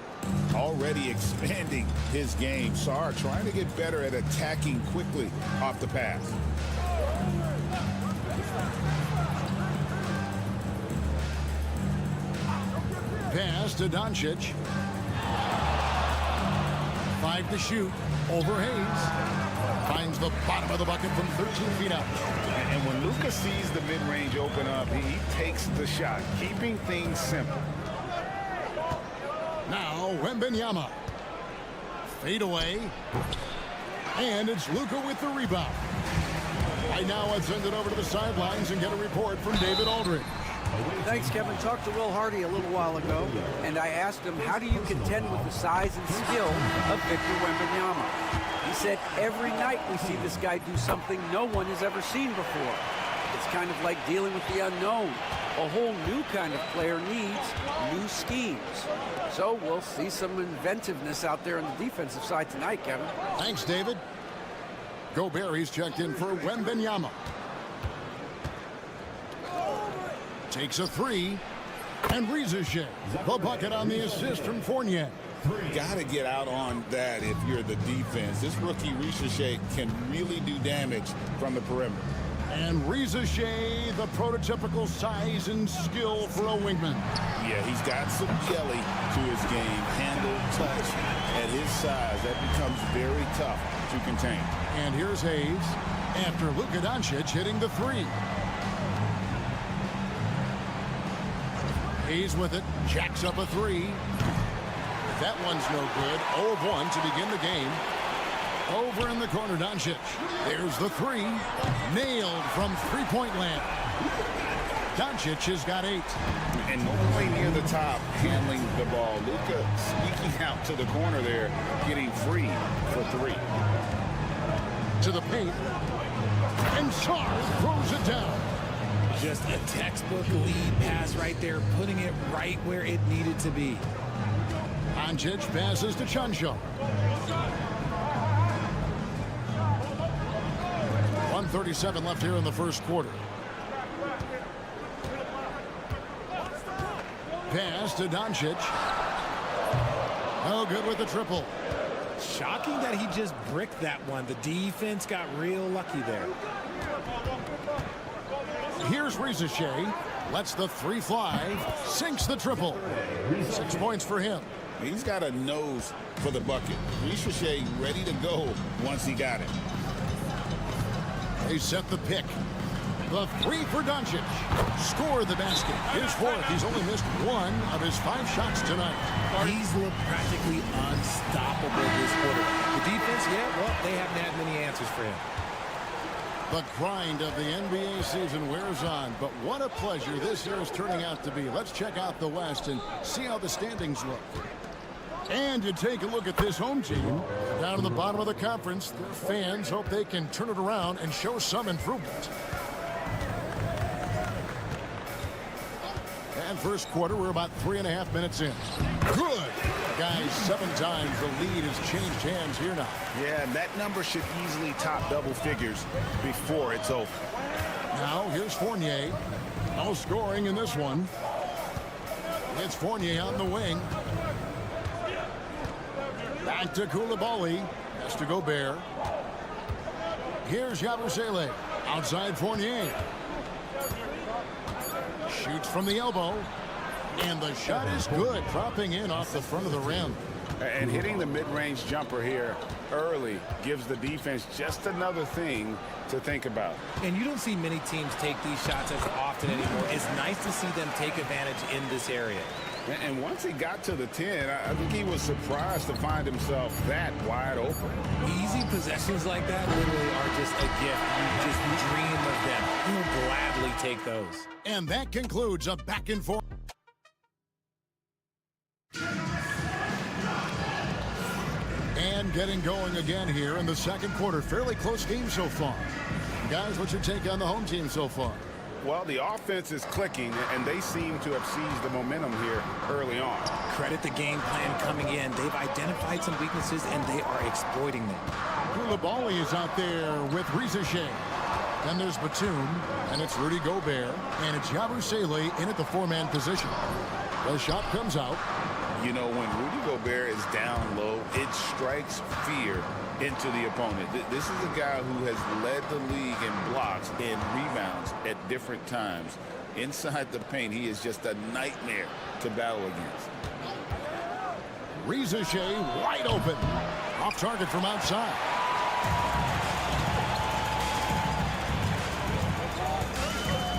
Already expanding his game. Sarr trying to get better at attacking quickly off the pass. Pass to Doncic. 5 to shoot. Over Hayes. Finds the bottom of the bucket from 13 feet out. And when Luka sees the mid-range open up, he takes the shot, keeping things simple. Now Wembenyama. Fade away. And it's Luka with the rebound. Right now, let's send it over to the sidelines and get a report from David Aldridge. Thanks, Kevin. Talked to Will Hardy a little while ago, and I asked him, how do you contend with the size and skill of Victor Wembanyama? He said, every night we see this guy do something no one has ever seen before. It's kind of like dealing with the unknown. A whole new kind of player needs new schemes. So we'll see some inventiveness out there on the defensive side tonight, Kevin. Thanks, David. Gobert, he's checked in for Wembanyama. Takes a three. And Rizichet, the bucket on the assist from Fournier. Got to get out on that if you're the defense. This rookie Rizichet can really do damage from the perimeter. And Rizichet, the prototypical size and skill for a wingman. Yeah, he's got some jelly to his game. Handle, touch. At his size, that becomes very tough to contain. And here's Hayes after Luka Doncic hitting the three. Hayes with it, jacks up a three. That one's no good. 0 of 1 to begin the game. Over in the corner, Doncic. There's the three. Nailed from three-point land. Doncic has got 8. And nobody near the top handling the ball. Luka sneaking out to the corner there, getting free for 3. To the paint. And Sarr throws it down. Just a textbook lead pass right there, putting it right where it needed to be. Doncic passes to Chuncho. 1:37 left here in the first quarter. Pass to Doncic. No good with the triple. Shocking that he just bricked that one. The defense got real lucky there. Here's Rizichet. Lets the three fly. Sinks the triple. 6 points for him. He's got a nose for the bucket. Rizichet ready to go once he got it. They set the pick. The three for Doncic. Score the basket. His 4th. He's only missed 1 of his 5 shots tonight. He's looked practically unstoppable this quarter. The defense, yeah, well, they haven't had many answers for him. The grind of the NBA season wears on, but what a pleasure this year is turning out to be. Let's check out the West and see how the standings look. And you take a look at this home team. Down in the bottom of the conference, their fans hope they can turn it around and show some improvement. And first quarter, we're about 3.5 minutes in. Good. Guys, 7 times the lead has changed hands here now. Yeah, that number should easily top double figures before it's over. Now, here's Fournier. No scoring in this one. It's Fournier on the wing. Back to Koulibaly. Has to Gobert. Here's Yabusele. Outside Fournier. Shoots from the elbow. And the shot is good. Dropping in off the front of the rim. And hitting the mid-range jumper here early gives the defense just another thing to think about. And you don't see many teams take these shots as often anymore. It's nice to see them take advantage in this area. And once he got to the 10, I think he was surprised to find himself that wide open. Easy possessions like that literally are just a gift. You just dream of them. You'll gladly take those. And that concludes a back and forth. And getting going again here in the second quarter. Fairly close game so far. Guys, what's your take on the home team so far? Well, the offense is clicking, and they seem to have seized the momentum here early on. Credit the game plan coming in. They've identified some weaknesses, and they are exploiting them. Koulibaly is out there with Rizichet. Then there's Batum, and it's Rudy Gobert, and it's Yabusele in at the four-man position. The shot comes out. You know, when Rudy Gobert is down low, it strikes fear into the opponent. This is a guy who has led the league in blocks and rebounds at different times. Inside the paint, he is just a nightmare to battle against. Rizichet wide open. Off target from outside.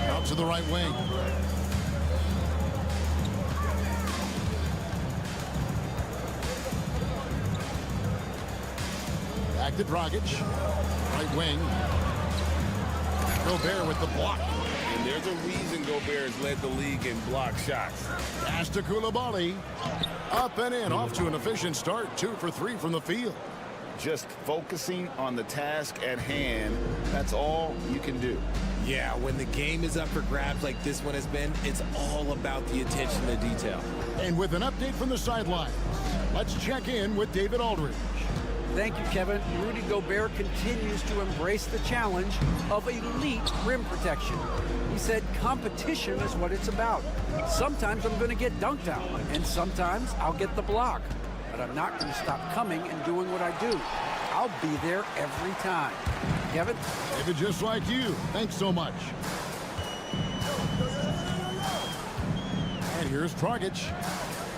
Out to the right wing. Back to Dragic. Right wing. Gobert with the block. And there's a reason Gobert has led the league in block shots. Pass to Koulibaly. Up and in. Off to an efficient start. 2 for 3 from the field. Just focusing on the task at hand. That's all you can do. Yeah, when the game is up for grabs like this one has been, it's all about the attention to detail. And with an update from the sidelines, let's check in with David Aldridge. Thank you, Kevin. Rudy Gobert continues to embrace the challenge of elite rim protection. He said competition is what it's about. Sometimes I'm going to get dunked on, and sometimes I'll get the block. But I'm not going to stop coming and doing what I do. I'll be there every time. Kevin? David, just like you. Thanks so much. And here's Dragic.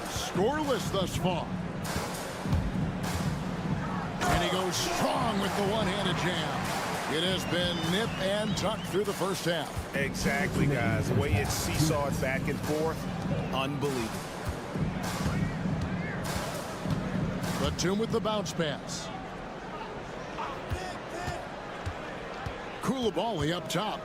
Scoreless thus far. And he goes strong with the one-handed jam. It has been nip and tuck through the first half. Exactly, guys. The way it's seesawed back and forth, unbelievable. Batum with the bounce pass. Koulibaly up top.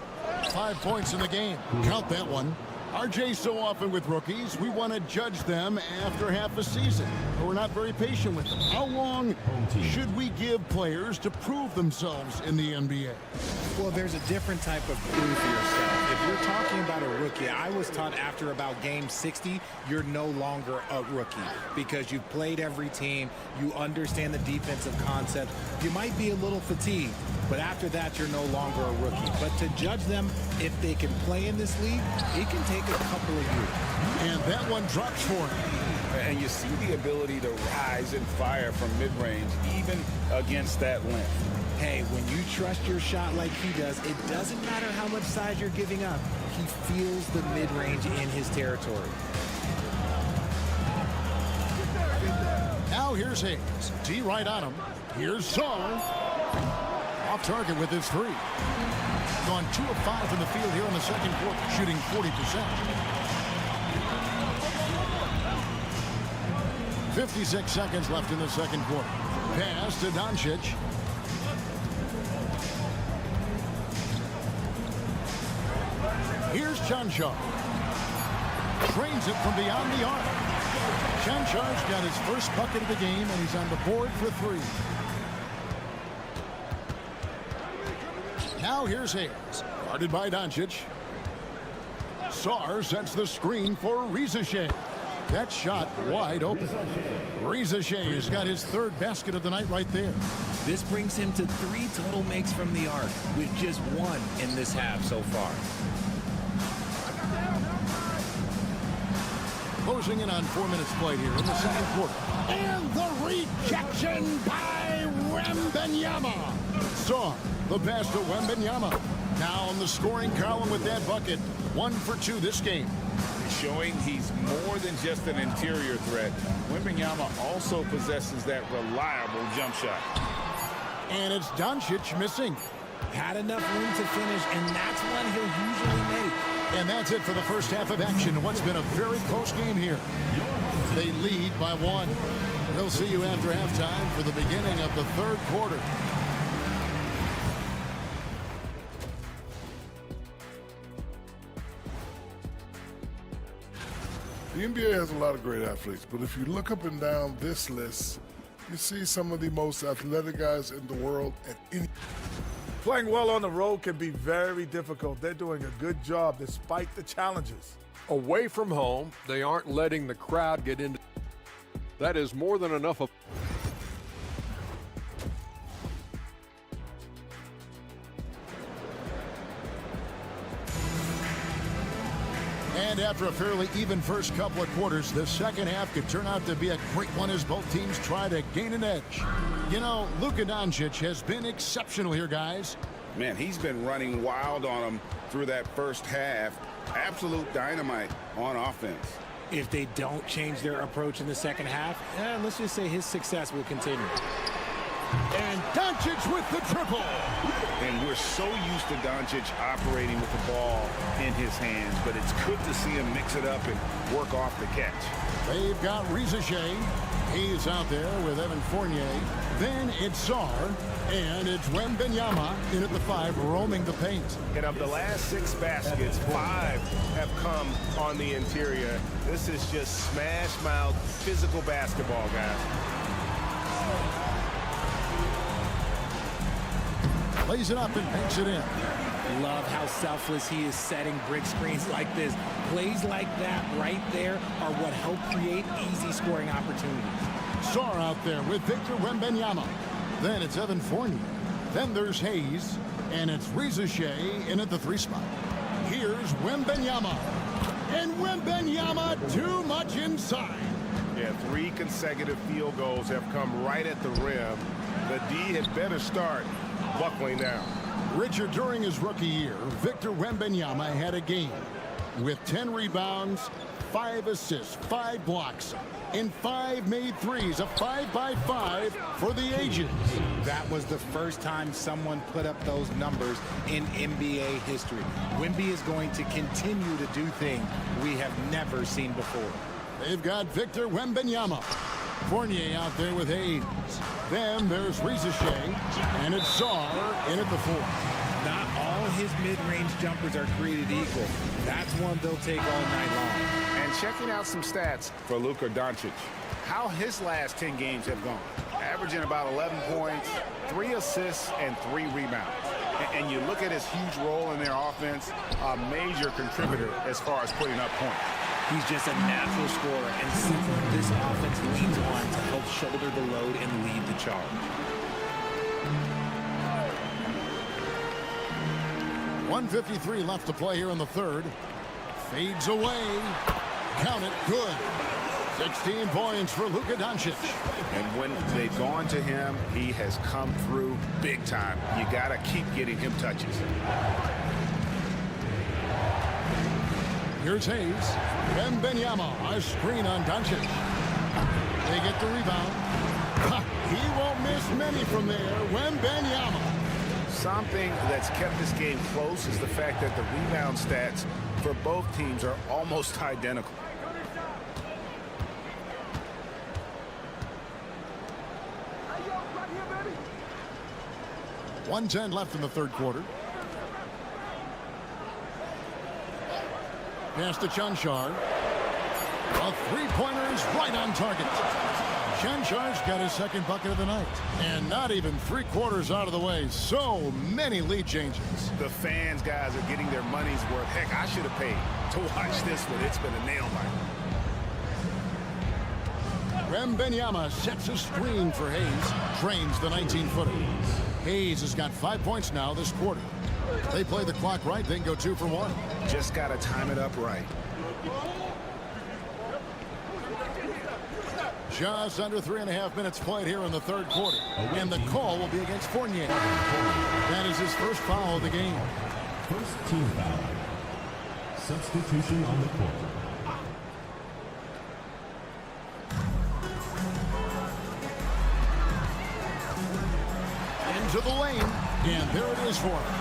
5 points in the game. Count that one. RJ, so often with rookies, we want to judge them after half a season. But we're not very patient with them. How long should we give players to prove themselves in the NBA? Well, there's a different type of prove yourself. If you're talking about a rookie, I was taught after about game 60, you're no longer a rookie because you've played every team, you understand the defensive concept, you might be a little fatigued, but after that, you're no longer a rookie. But to judge them, if they can play in this league, it can take a couple of years. And that one drops for him. And you see the ability to rise and fire from mid-range, even against that length. Hey, when you trust your shot like he does, it doesn't matter how much size you're giving up. He feels the mid-range in his territory. Now here's Hayes. D right on him. Here's Saul. Off target with his 3. Gone 2 of 5 in the field here in the second quarter, shooting 40%. 56 seconds left in the second quarter. Pass to Doncic. Here's Chanchar's. Trains it from beyond the arc. Chanchar's got his first bucket of the game, and he's on the board for 3. Now here's Hayes. Guarded by Doncic. Sarr sets the screen for Rizichet. That shot wide open. Rizichet has got his 3rd basket of the night right there. This brings him to 3 total makes from the arc, with just 1 in this half so far. Closing in on 4 minutes played here in the second quarter. And the rejection by Wembanyama. Saw the pass to Wembanyama. Now on the scoring column with that bucket. 1 for 2 this game. Showing he's more than just an interior threat. Wembanyama also possesses that reliable jump shot. And it's Doncic missing. Had enough room to finish, and that's one he'll usually make. And that's it for the first half of action in what's been a very close game here. They lead by 1. We'll see you after halftime for the beginning of the 3rd quarter. The NBA has a lot of great athletes, but if you look up and down this list, you see some of the most athletic guys in the world at any Playing well on the road can be very difficult. They're doing a good job despite the challenges. Away from home, they aren't letting the crowd get into. That is more than enough of. And after a fairly even first couple of quarters, the second half could turn out to be a great one as both teams try to gain an edge. You know, Luka Doncic has been exceptional here, guys. Man, he's been running wild on them through that first half. Absolute dynamite on offense. If they don't change their approach in the second half, let's just say his success will continue. And Doncic with the triple. And we're so used to Doncic operating with the ball in his hands, but it's good to see him mix it up and work off the catch. They've got Shai. He's out there with Evan Fournier. Then it's Sarr, and it's Wembanyama in at the 5, roaming the paint. And of the last 6 baskets, 5 have come on the interior. This is just smash-mouth physical basketball, guys. Plays it up and banks it in. Love how selfless he is setting brick screens like this. Plays like that right there are what help create easy scoring opportunities. Sarr out there with Victor Wembanyama. Then it's Evan Fournier. Then there's Hayes. And it's Shai in at the 3 spot. Here's Wembanyama. And Wembanyama too much inside. Yeah, 3 consecutive field goals have come right at the rim. The D had better start buckling down. Richard, during his rookie year, Victor Wembanyama had a game with 10 rebounds, 5 assists, 5 blocks, and 5 made threes, a 5-by-5 for the ages. That was the first time someone put up those numbers in NBA history. Wemby is going to continue to do things we have never seen before. They've got Victor Wembanyama. Fournier out there with Hayes. Then there's Shai, and it's Sarr in at the 4. Not all his mid-range jumpers are created equal. That's one they'll take all night long. And checking out some stats for Luka Doncic. How his last 10 games have gone. Averaging about 11 points, 3 assists, and 3 rebounds. And you look at his huge role in their offense, a major contributor as far as putting up points. He's just a natural scorer, and someone this offense leans on to help shoulder the load and lead the charge. .153 left to play here in the third. Fades away. Count it. Good. 16 points for Luka Doncic. And when they've gone to him, he has come through big time. You got to keep getting him touches. Here's Hayes. Wembanyama, a screen on Doncic. They get the rebound. He won't miss many from there. Wembanyama. Something that's kept this game close is the fact that the rebound stats for both teams are almost identical. .110 left in the third quarter. Pass to Chanchar. A three-pointer is right on target. Chanchar's got his second bucket of the night. And not even 3/4 out of the way. So many lead changes. The fans, guys, are getting their money's worth. Heck, I should have paid to watch this one. It's been a nail biter. Wembanyama sets a screen for Hayes. Trains the 19-footer. Hayes has got 5 points now this quarter. They play the clock right, they can go 2 for 1. Just got to time it up right. Just under 3.5 minutes played here in the third quarter. And the call will be against Fournier. That is his first foul of the game. First team foul. Substitution on the court. Into the lane. And there it is for him.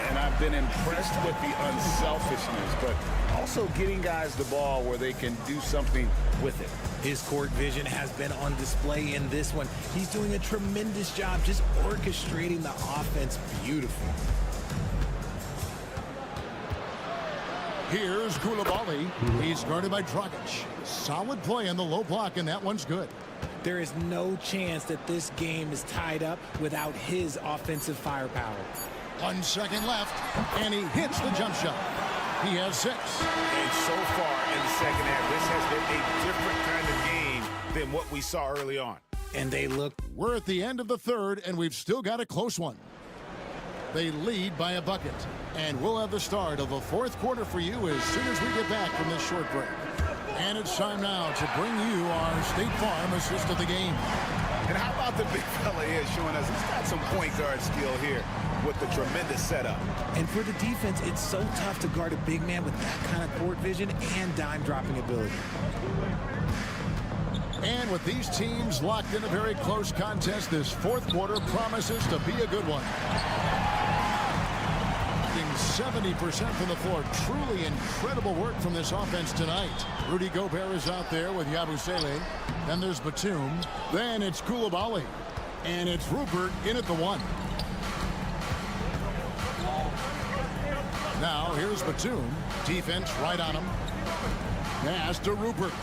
And I've been impressed with the unselfishness, but also getting guys the ball where they can do something with it. His court vision has been on display in this one. He's doing a tremendous job just orchestrating the offense beautifully. Here's Koulibaly. He's guarded by Dragic. Solid play in the low block, and that one's good. There is no chance that this game is tied up without his offensive firepower. 1 second left, and he hits the jump shot. He has 6. And so far in the second half, this has been a different kind of game than what we saw early on. And they look. We're at the end of the third, and we've still got a close one. They lead by a bucket, and we'll have the start of the fourth quarter for you as soon as we get back from this short break. And it's time now to bring you our State Farm assist of the game. And how about the big fella here showing us he's got some point guard skill here with the tremendous setup. And for the defense, it's so tough to guard a big man with that kind of court vision and dime dropping ability. And with these teams locked in a very close contest, this fourth quarter promises to be a good one. 70% from the floor. Truly incredible work from this offense tonight. Rudy Gobert is out there with Yabusele. Then there's Batum. Then it's Koulibaly. And it's Rupert in at the 1. Now here's Batum. Defense right on him. Pass to Rupert.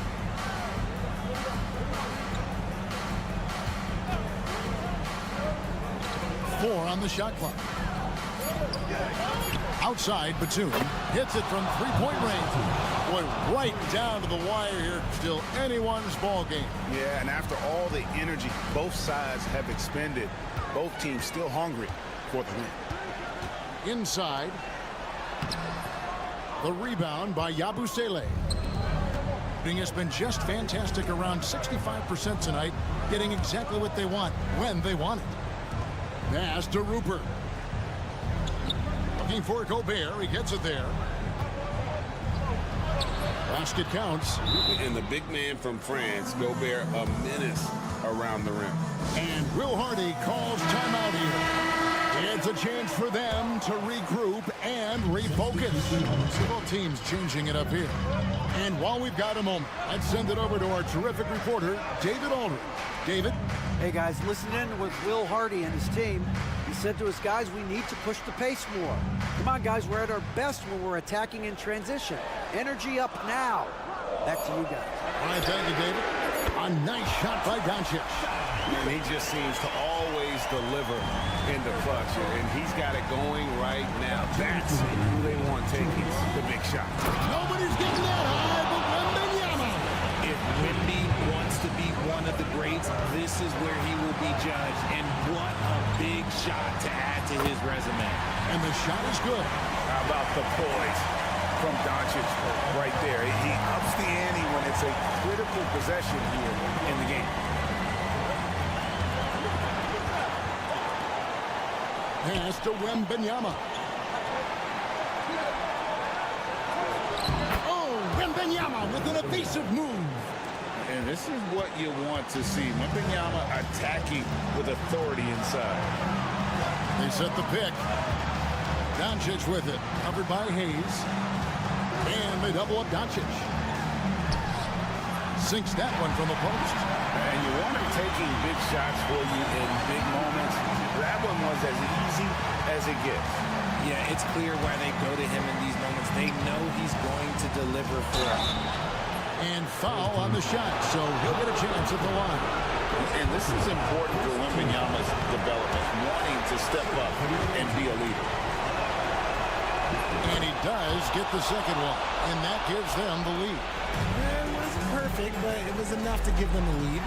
Four on the shot clock. Outside, Batum hits it from three-point range. Boy, right down to the wire here. Still anyone's ball game. Yeah, and after all the energy both sides have expended, both teams still hungry for the win. Inside. The rebound by Yabusele. Shooting has been just fantastic, around 65% tonight, getting exactly what they want when they want it. Pass to Rupert. Looking for Gobert. He gets it there. Basket counts. And the big man from France, Gobert, a menace around the rim. And Will Hardy calls timeout here. It's a chance for them to regroup and refocus. Both teams changing it up here. And while we've got a moment, let's send it over to our terrific reporter, David Aldridge. David? Hey, guys, listen in with Will Hardy and his team. He said to his guys, we need to push the pace more. Come on, guys, we're at our best when we're attacking in transition. Energy up now. Back to you guys. All right, thank you, David. A nice shot by Doncic. And he just seems to always deliver in the clutch, and he's got it going right now. That's who they want taking the big shot. Nobody's getting that high but Wembanyama. If Wemby wants to be one of the greats, this is where he will be judged. And what a big shot to add to his resume. And the shot is good. How about the poise from Doncic right there? He ups the ante when it's a critical possession here in the game. Pass to Wembanyama. Oh, Wembanyama with an evasive move. And this is what you want to see. Wembanyama attacking with authority inside. They set the pick. Doncic with it. Covered by Hayes. And they double up Doncic. Sinks that one from the post. And you want him taking big shots for you in big moments. That one was as easy as it gets. Yeah, it's clear why they go to him in these moments. They know he's going to deliver for them. And foul on the shot, so he'll get a chance at the line. And this is important for Wembanyama's development, wanting to step up and be a leader. And he does get the second one, and that gives them the lead. It wasn't perfect, but it was enough to give them the lead.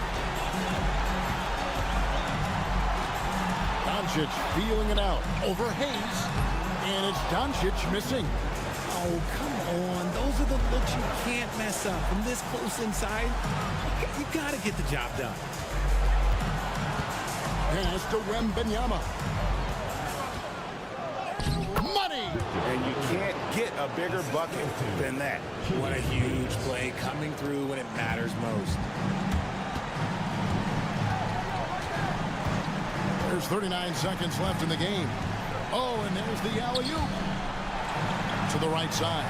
Doncic feeling it out over Hayes, and it's Doncic missing. Oh, come on. Those are the looks you can't mess up. From this close inside, you got to get the job done. Pass to Wembanyama. Money! And you can't get a bigger bucket than that. What a huge play, coming through when it matters most. There's 39 seconds left in the game. Oh, and there's the alley-oop. To the right side.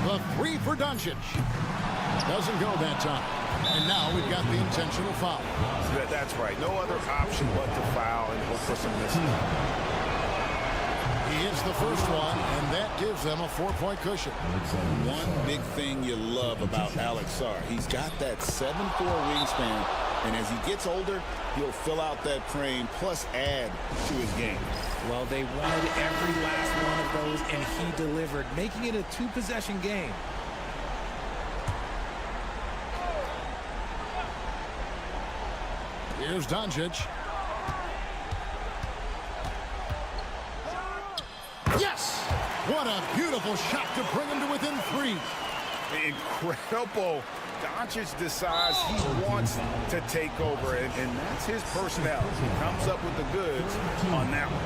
The three for Doncic. Doesn't go that time. And now we've got the intentional foul. That's right. No other option but to foul and hope for some misses. He hits the first one, and that gives them a 4-point cushion. One big thing you love about Alex Sarr, he's got that 7'4" wingspan, and as he gets older, he'll fill out that frame plus add to his game. Well, they wanted every last one of those, and he delivered, making it a 2-possession game. Here's Doncic. Yes! What a beautiful shot to bring him to within 3. Incredible. Doncic decides he wants to take over, and that's his personnel. He comes up with the goods on that one.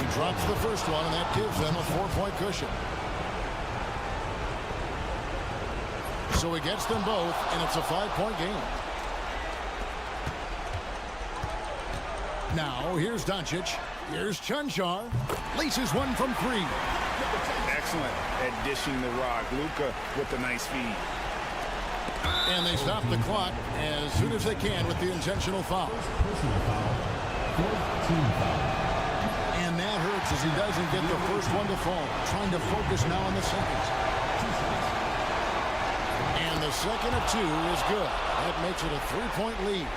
He drops the first one, and that gives them a 4-point cushion. So he gets them both, and it's a 5-point game. Now, here's Doncic. Here's Chanchar. Laces one from 3. Excellent at dishing the rock. Luka with the nice feed. And they stop the clock as soon as they can with the intentional foul. And that hurts as he doesn't get the first one to fall. Trying to focus now on the seconds. And the second of 2 is good. That makes it a 3-point lead.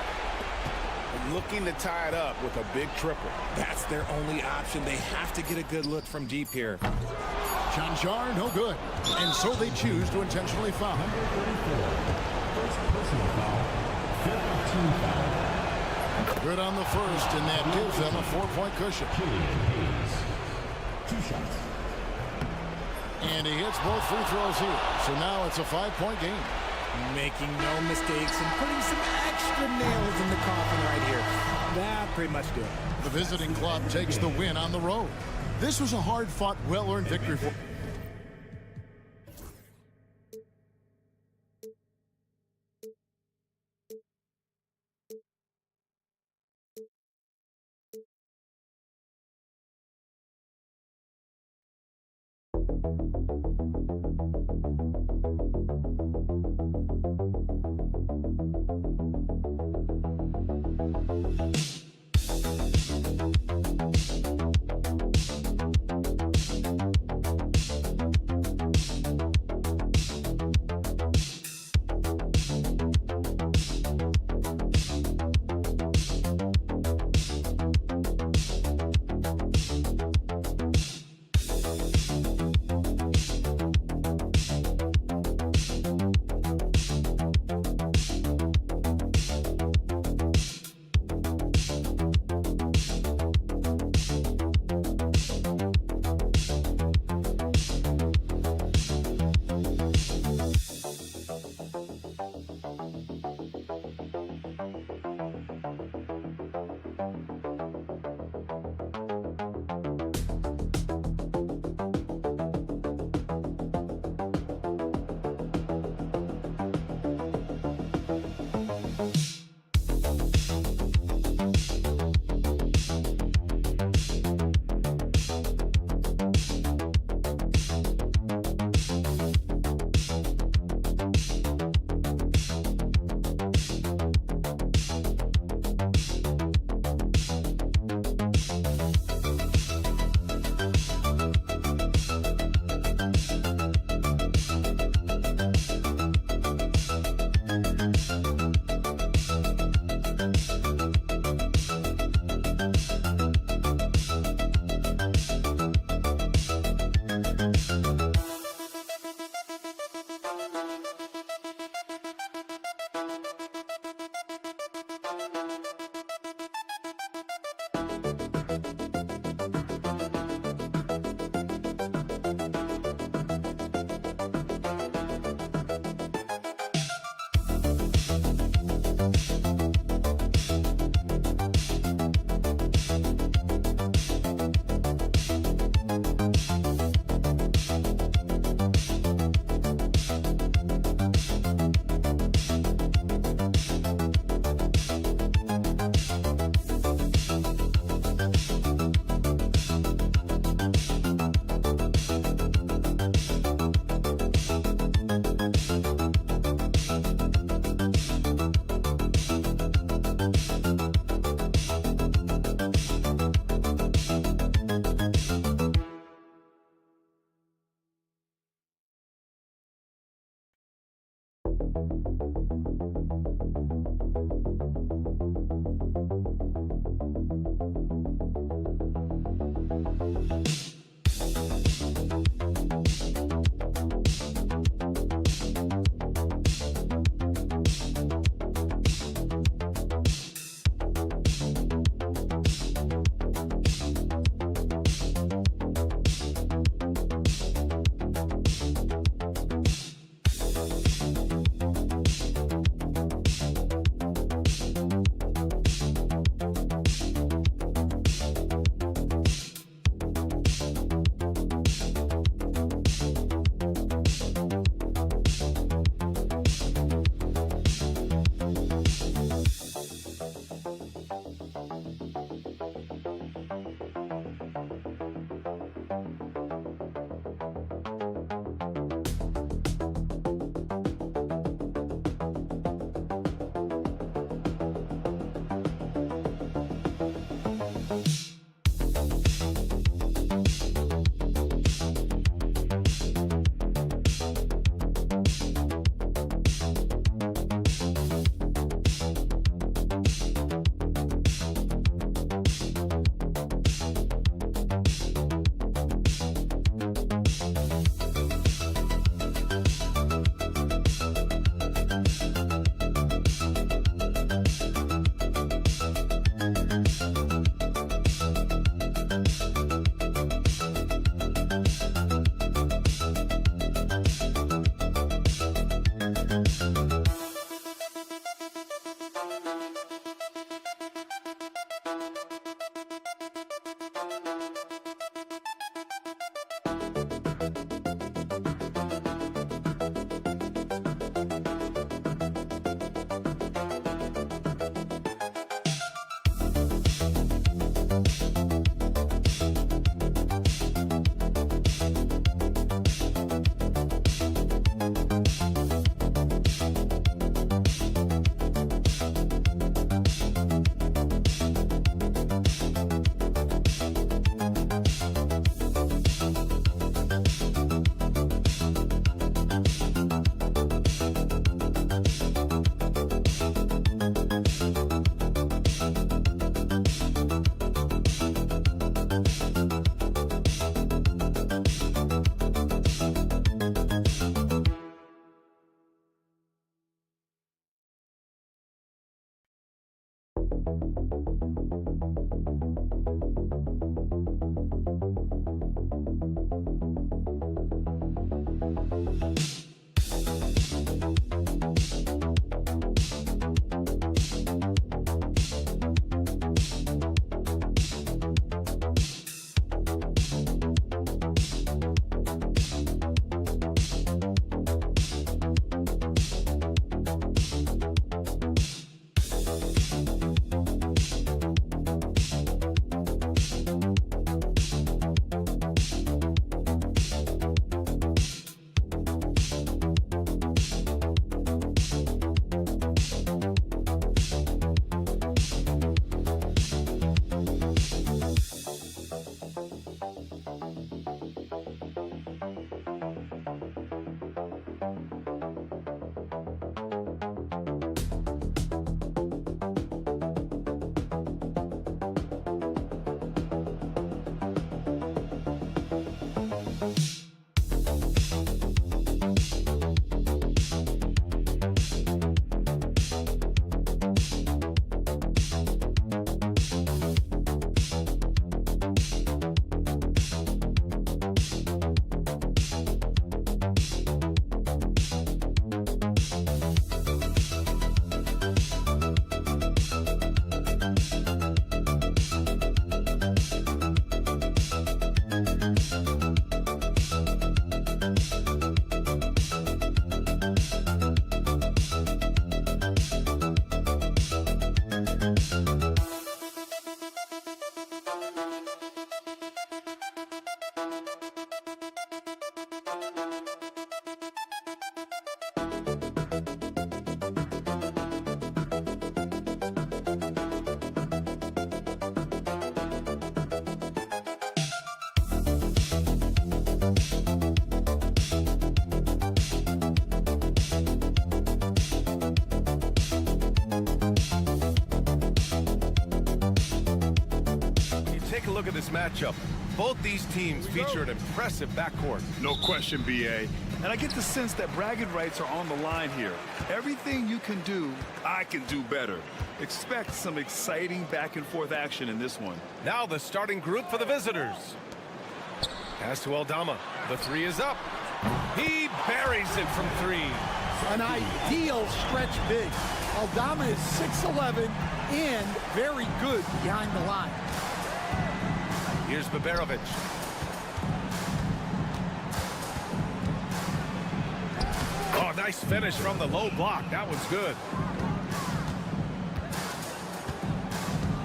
Looking to tie it up with a big triple. That's their only option. They have to get a good look from deep here. Chanchar, no good. And so they choose to intentionally foul. Good on the first, and that gives them a 4-point cushion. And he hits both free throws here. So now it's a 5-point game. Making no mistakes and putting some extra nails in the coffin right here. That pretty much did it. The visiting club takes the win on the road. This was a hard-fought, well-earned victory for take a look at this matchup. Both these teams feature an impressive backcourt. No question, BA. And I get the sense that bragging rights are on the line here. Everything you can do, I can do better. Expect some exciting back-and-forth action in this one. Now the starting group for the visitors. Pass to Aldama. The three is up. He buries it from three. An ideal stretch big. Aldama is 6'11" and very good behind the line. Here's Baberovic. Oh, nice finish from the low block. That was good.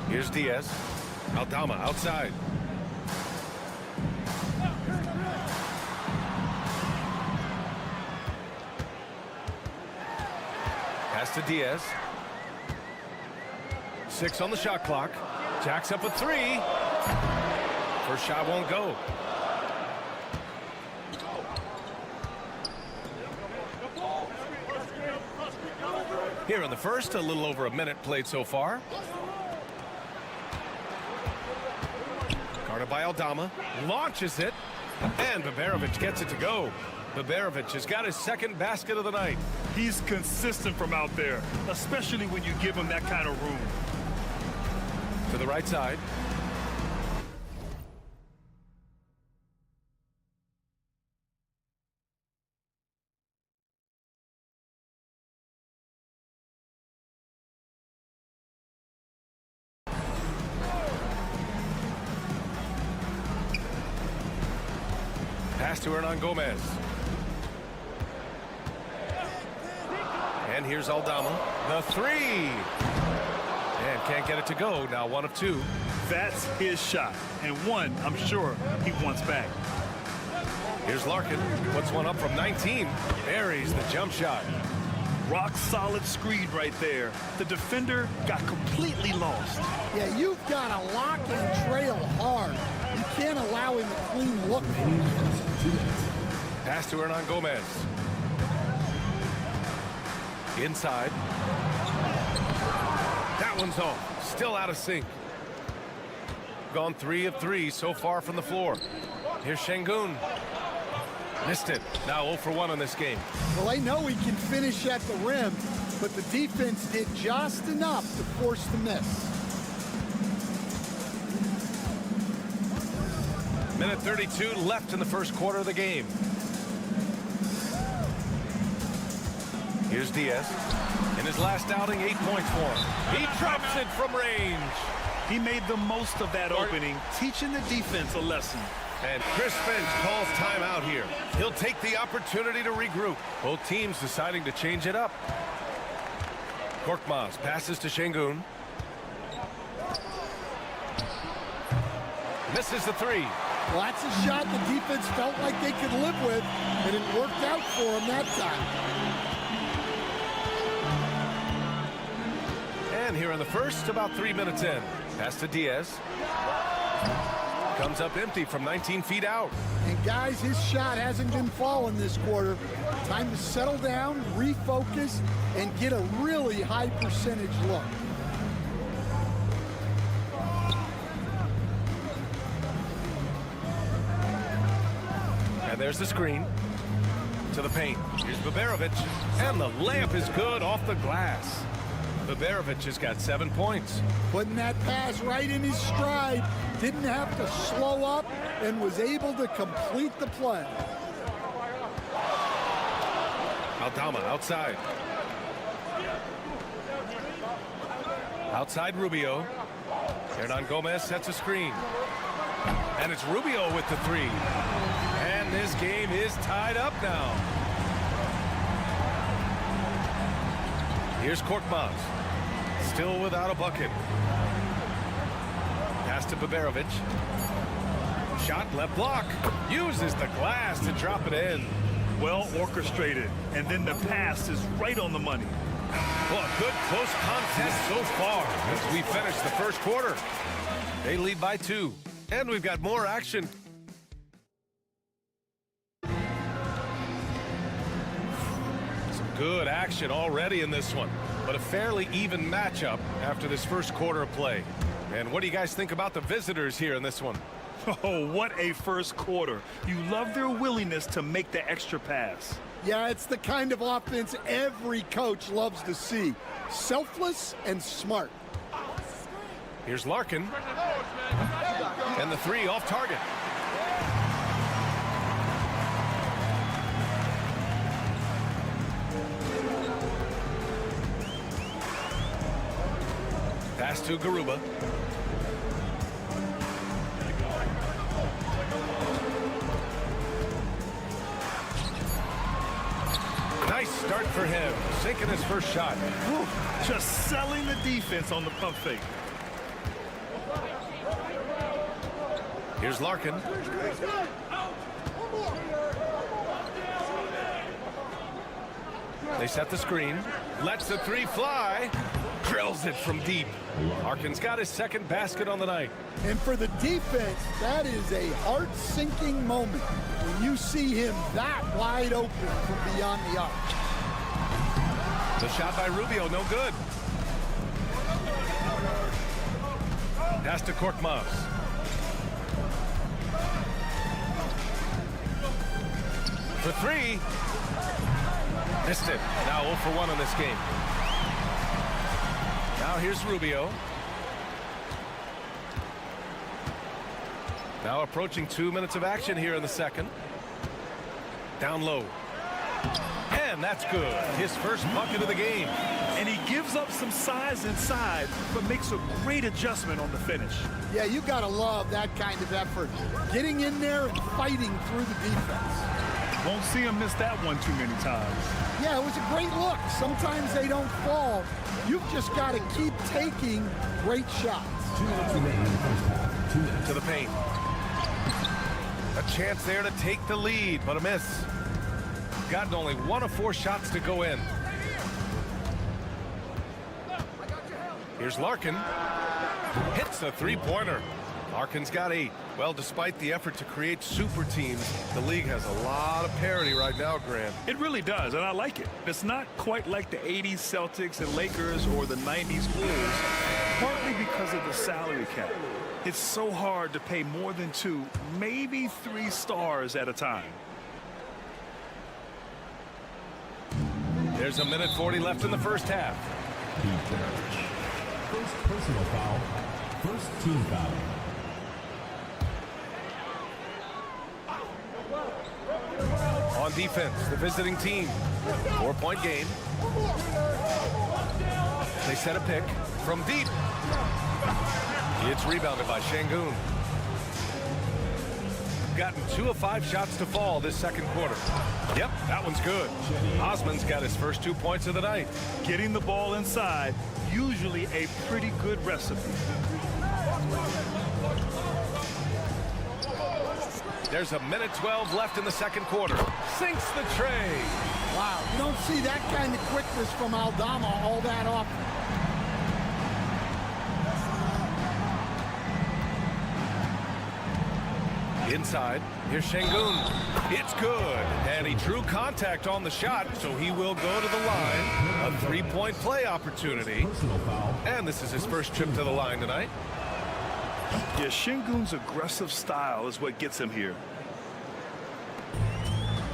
Here's Diaz. Aldama outside. Pass to Diaz. 6 on the shot clock. Jacks up a 3. First shot won't go. Here in the first, a little over a minute played so far. Guarded by Aldama. Launches it. And Baberovic gets it to go. Baberovic has got his second basket of the night. He's consistent from out there, especially when you give him that kind of room. To the right side. Pass to Hernan Gomez. And here's Aldama. The three. And can't get it to go. Now 1 of 2. That's his shot. And one, I'm sure, he wants back. Here's Larkin. Puts one up from 19. Buries the jump shot. Rock solid screen right there. The defender got completely lost. Yeah, you've got to lock and trail hard. You can't allow him a clean look. Pass to Hernan Gomez. Inside. That one's off. Still out of sync. Gone 3 of 3 so far from the floor. Here's Şengün. Missed it. Now 0 for 1 in this game. Well, they know he can finish at the rim, but the defense did just enough to force the miss. Minute 32 left in the first quarter of the game. Here's Diaz. In his last outing, 8 points for him. He drops it from range. He made the most of that opening, teaching the defense a lesson. And Chris Finch calls timeout here. He'll take the opportunity to regroup. Both teams deciding to change it up. Korkmaz passes to Şengün. Misses the 3. Well, that's a shot the defense felt like they could live with, and it worked out for them that time. And here in the first, about 3 minutes in. Pass to Diaz. Comes up empty from 19 feet out. And guys, his shot hasn't been falling this quarter. Time to settle down, refocus, and get a really high percentage look. And there's the screen. To the paint. Here's Baberovic. And the layup is good off the glass. Baberovic has got 7 points. Putting that pass right in his stride. Didn't have to slow up and was able to complete the play. Aldama outside. Outside Rubio. Hernan Gomez sets a screen. And it's Rubio with the 3. And this game is tied up now. Here's Korkmaz. Still without a bucket. Pass to Baberovic. Shot left block. Uses the glass to drop it in. Well orchestrated. And then the pass is right on the money. Well, a good close contest so far as we finish the first quarter. They lead by 2. And we've got more action. Some good action already in this one, but a fairly even matchup after this first quarter of play. And what do you guys think about the visitors here in this one? Oh, what a first quarter. You love their willingness to make the extra pass. Yeah, it's the kind of offense every coach loves to see. Selfless and smart. Here's Larkin. And the three off target. Pass to Garuba. Nice start for him, sinking his first shot. Whew, just selling the defense on the pump fake. Here's Larkin. They set the screen. Lets the three fly. Drills it from deep. Larkin's got his second basket on the night. And for the defense, that is a heart-sinking moment when you see him that wide open from beyond the arc. The shot by Rubio, no good. Pass to Korkmaz. For three. Missed it. Now 0 for 1 in this game. Now here's Rubio. Now approaching 2 minutes of action here in the second. Down low. And that's good. His first bucket of the game. And he gives up some size inside, but makes a great adjustment on the finish. Yeah, you got to love that kind of effort. Getting in there and fighting through the defense. Won't see him miss that one too many times. Yeah, it was a great look. Sometimes they don't fall. You've just got to keep taking great shots. 2 minutes remaining in the first half. 2 minutes. To the paint. A chance there to take the lead, but a miss. Gotten only 1 of 4 shots to go in. Here's Larkin. Hits a three-pointer. Larkin's got 8. Well, despite the effort to create super teams, the league has a lot of parity right now, Grant. It really does, and I like it. It's not quite like the 80s Celtics and Lakers or the 90s Bulls, partly because of the salary cap. It's so hard to pay more than 2, maybe 3 stars at a time. There's a minute 40 left in the first half. First personal foul. First team foul. On defense, the visiting team. 4-point game. They set a pick from deep. It's rebounded by Şengün. Gotten 2 of 5 shots to fall this second quarter. Yep, that one's good. Osman's got his first 2 points of the night. Getting the ball inside, usually a pretty good recipe. There's a minute 12 left in the second quarter. Sinks the tray. Wow, you don't see that kind of quickness from Aldama all that often. Inside, here's Şengün. It's good. And he drew contact on the shot, so he will go to the line. A 3-point play opportunity. And this is his first trip to the line tonight. Yeah, Şengün's aggressive style is what gets him here.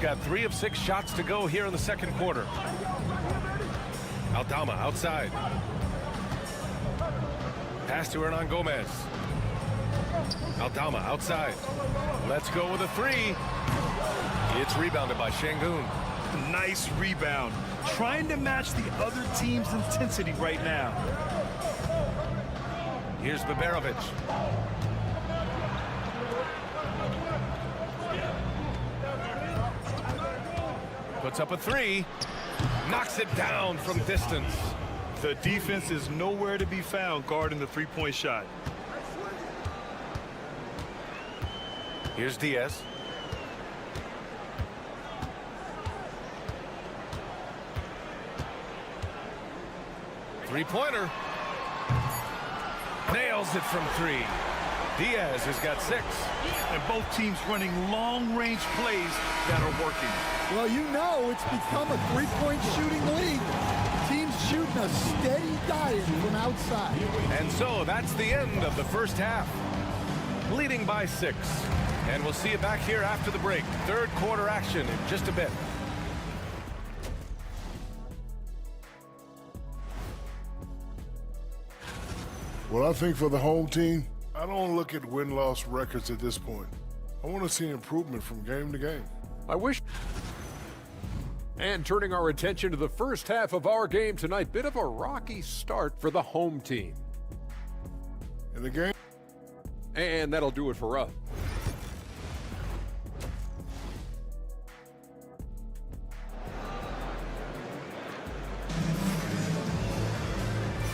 Got 3 of 6 shots to go here in the second quarter. Aldama outside. Pass to Hernan Gomez. Aldama outside. Let's go with a 3. It's rebounded by Şengün. Nice rebound. Trying to match the other team's intensity right now. Here's Biberovic. Puts up a 3. Knocks it down from distance. The defense is nowhere to be found guarding the 3-point shot. Here's Diaz. Three-pointer. Nails it from 3. Diaz has got 6. And both teams running long-range plays that are working. Well, you know it's become a 3-point shooting league. Teams shooting a steady diet from outside. And so that's the end of the first half. Leading by 6. And we'll see you back here after the break. Third quarter action in just a bit. Well, I think for the home team, I don't look at win-loss records at this point. I want to see improvement from game to game. I wish. And turning our attention to the first half of our game tonight, bit of a rocky start for the home team. In the game. And that'll do it for us.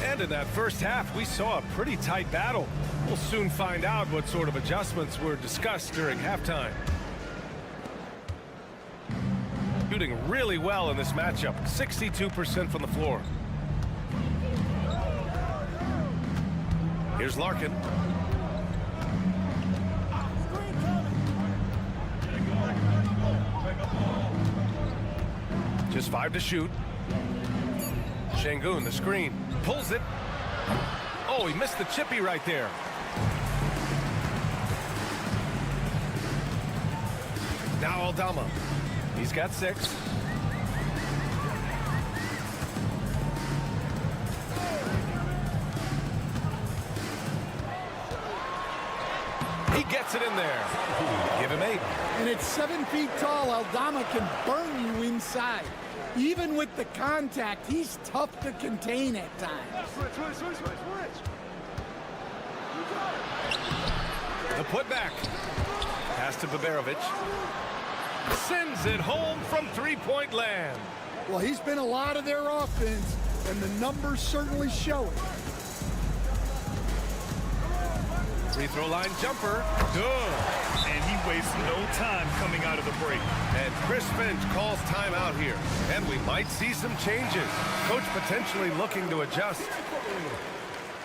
And in that first half, we saw a pretty tight battle. We'll soon find out what sort of adjustments were discussed during halftime. Shooting really well in this matchup, 62% from the floor. Here's Larkin. Just 5 to shoot. Şengün, the screen, pulls it. Oh, he missed the chippy right there. Now Aldama. He's got 6. He gets it in there. Give him 8. And at 7 feet tall, Aldama can burn you inside. Even with the contact, he's tough to contain at times. The putback. Pass to Baberovic. Sends it home from three-point land. Well, he's been a lot of their offense, and the numbers certainly show it. Free throw line jumper. Good. And he wastes no time coming out of the break. And Chris Finch calls timeout here. And we might see some changes. Coach potentially looking to adjust.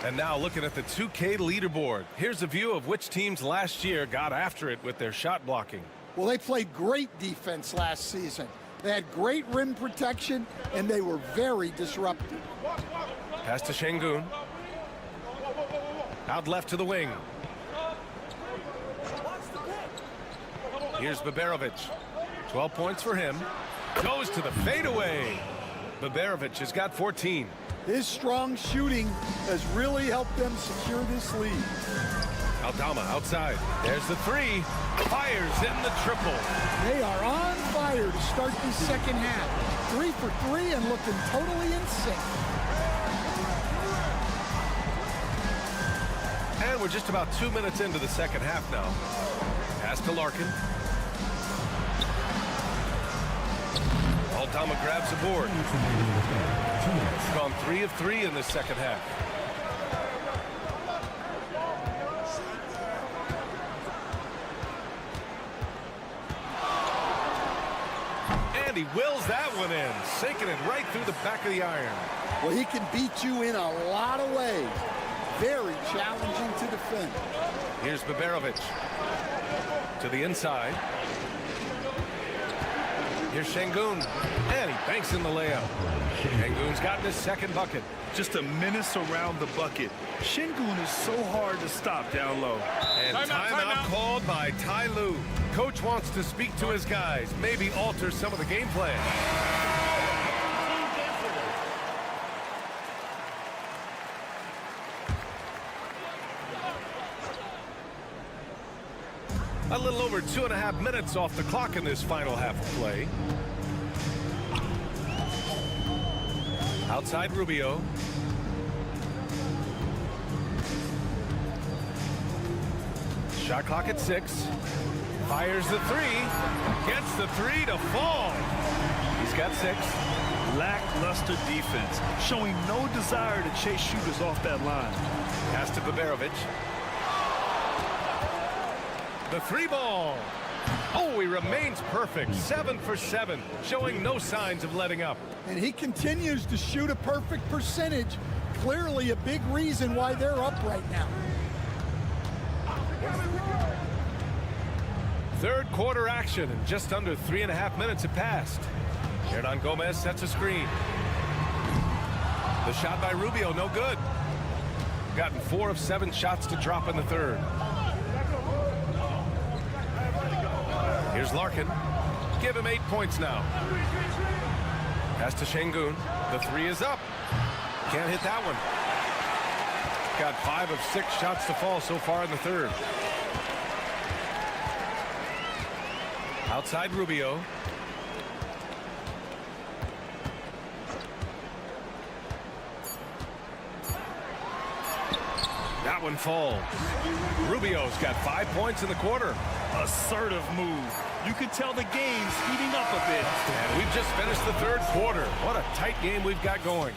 And now looking at the 2K leaderboard. Here's a view of which teams last year got after it with their shot blocking. Well, they played great defense last season. They had great rim protection, and they were very disruptive. Pass to Şengün. Out left to the wing. Here's Baberovic. 12 points for him. Goes to the fadeaway. Baberovic has got 14. His strong shooting has really helped them secure this lead. Aldama outside. There's the 3. Fires in the triple. They are on fire to start the second half. 3 for 3 and looking totally in sync. And we're just about 2 minutes into the second half now. Pass to Larkin. Aldama grabs the board. He's gone 3 of 3 in the second half. And he wills that one in, sinking it right through the back of the iron. Well, he can beat you in a lot of ways. Very challenging to defend. Here's Baberovic. To the inside. Here's Şengün. And he banks in the layup. Şengün's gotten his second bucket. Just a menace around the bucket. Şengün is so hard to stop down low. And timeout called by Ty Lue. Coach wants to speak to his guys, maybe alter some of the game plan. A little over 2.5 minutes off the clock in this final half of play. Outside Rubio. Shot clock at 6. Fires the 3. Gets the 3 to fall. He's got 6. Lackluster defense, showing no desire to chase shooters off that line. Pass to Baberovic. The 3 ball. Oh, he remains perfect. 7 for 7, showing no signs of letting up. And he continues to shoot a perfect percentage. Clearly a big reason why they're up right now. Third quarter action, and just under 3.5 minutes have passed. Hernan Gomez sets a screen. The shot by Rubio, no good. Gotten 4 of 7 shots to drop in the third. Here's Larkin. Give him 8 points now. Pass to Şengün. The 3 is up. Can't hit that one. Got 5 of 6 shots to fall so far in the third. Outside Rubio. That one falls. Rubio's got 5 points in the quarter. Assertive move. You could tell the game's heating up a bit. And we've just finished the third quarter. What a tight game we've got going.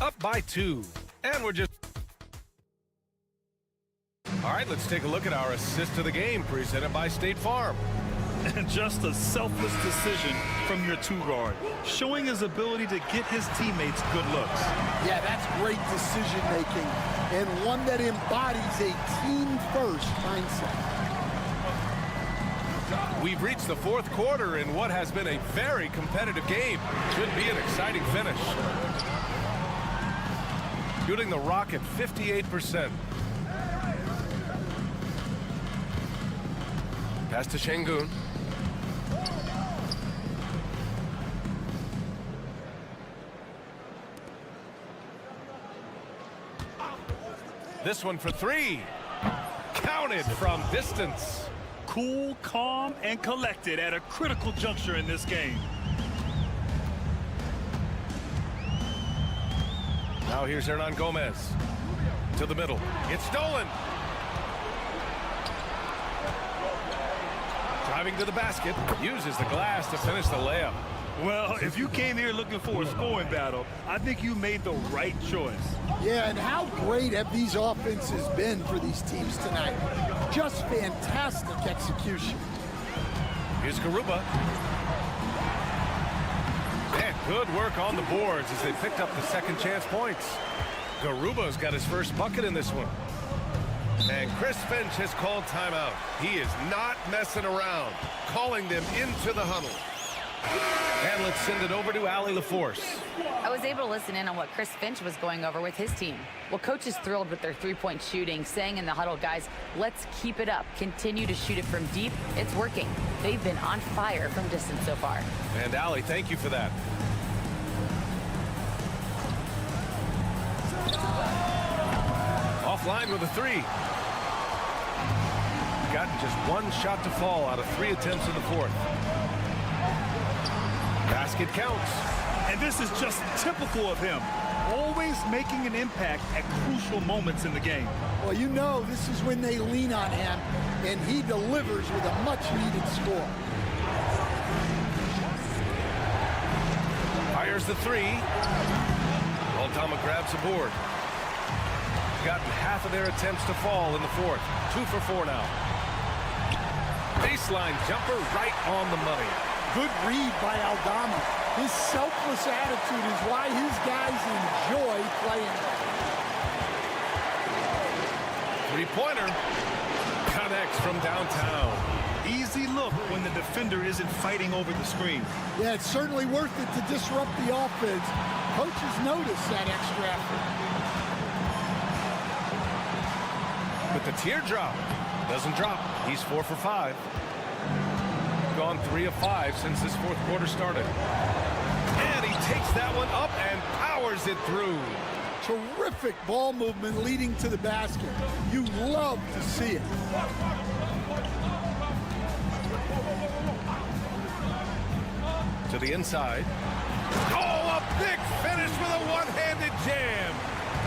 Up by 2. And we're just... All right, let's take a look at our assist to the game presented by State Farm. And just a selfless decision from your 2-guard, showing his ability to get his teammates good looks. Yeah, that's great decision making, and one that embodies a team-first mindset. We've reached the fourth quarter in what has been a very competitive game. Should be an exciting finish. Shooting the Rock at 58%. Pass to Şengün. This one for 3. Counted from distance. Cool, calm, and collected at a critical juncture in this game. Now here's Hernan Gomez. To the middle. It's stolen. Driving to the basket. Uses the glass to finish the layup. Well, if you came here looking for a scoring battle, I think you made the right choice. Yeah, and how great have these offenses been for these teams tonight? Just fantastic execution. Here's Garuba. And good work on the boards as they picked up the second chance points. Garuba's got his first bucket in this one. And Chris Finch has called timeout. He is not messing around, calling them into the huddle. And let's send it over to Allie LaForce. I was able to listen in on what Chris Finch was going over with his team. Well, coach is thrilled with their three-point shooting, saying in the huddle, guys, let's keep it up. Continue to shoot it from deep. It's working. They've been on fire from distance so far. And Allie, thank you for that. Offline with a 3. Gotten just 1 shot to fall out of 3 attempts in the fourth. Basket counts. And this is just typical of him. Always making an impact at crucial moments in the game. Well, you know this is when they lean on him, and he delivers with a much-needed score. Fires the 3. Aldama grabs the board. Gotten half of their attempts to fall in the fourth. 2 for 4 now. Baseline jumper right on the money. Good read by Aldama. His selfless attitude is why his guys enjoy playing. 3-pointer. Connects from downtown. Easy look when the defender isn't fighting over the screen. Yeah, it's certainly worth it to disrupt the offense. Coaches notice that extra effort. With the teardrop. Doesn't drop. He's 4 for 5. Gone 3 of 5 since this fourth quarter started. And he takes that one up and powers it through. Terrific ball movement leading to the basket. You love to see it. To the inside. Oh, a big finish with a one-handed jam.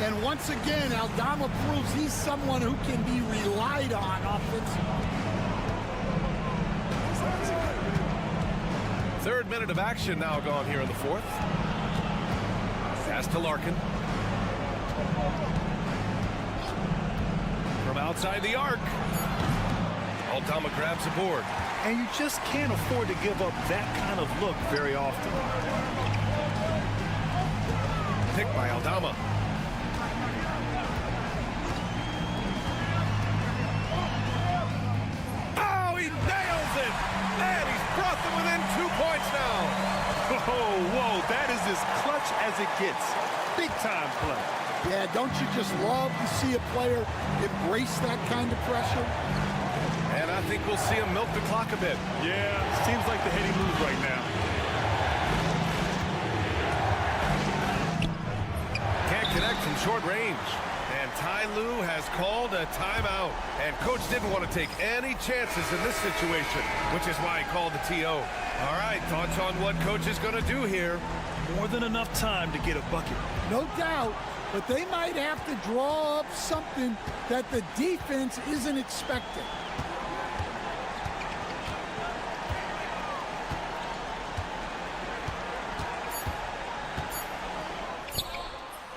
And once again, Aldama proves he's someone who can be relied on offensively. Third minute of action now gone here in the fourth. Pass to Larkin. From outside the arc. Aldama grabs the board. And you just can't afford to give up that kind of look very often. Picked by Aldama. Oh, he nails it! And he's brought them within 2 points now. Oh, whoa, that is as clutch as it gets. big-time play. Yeah, don't you just love to see a player embrace that kind of pressure? And I think we'll see him milk the clock a bit. Yeah, seems like the heady move right now. Can't connect from short range. And Ty Lue has called a timeout. And Coach didn't want to take any chances in this situation, which is why he called the TO. All right, thoughts on what Coach is going to do here? More than enough time to get a bucket. No doubt, but they might have to draw up something that the defense isn't expecting.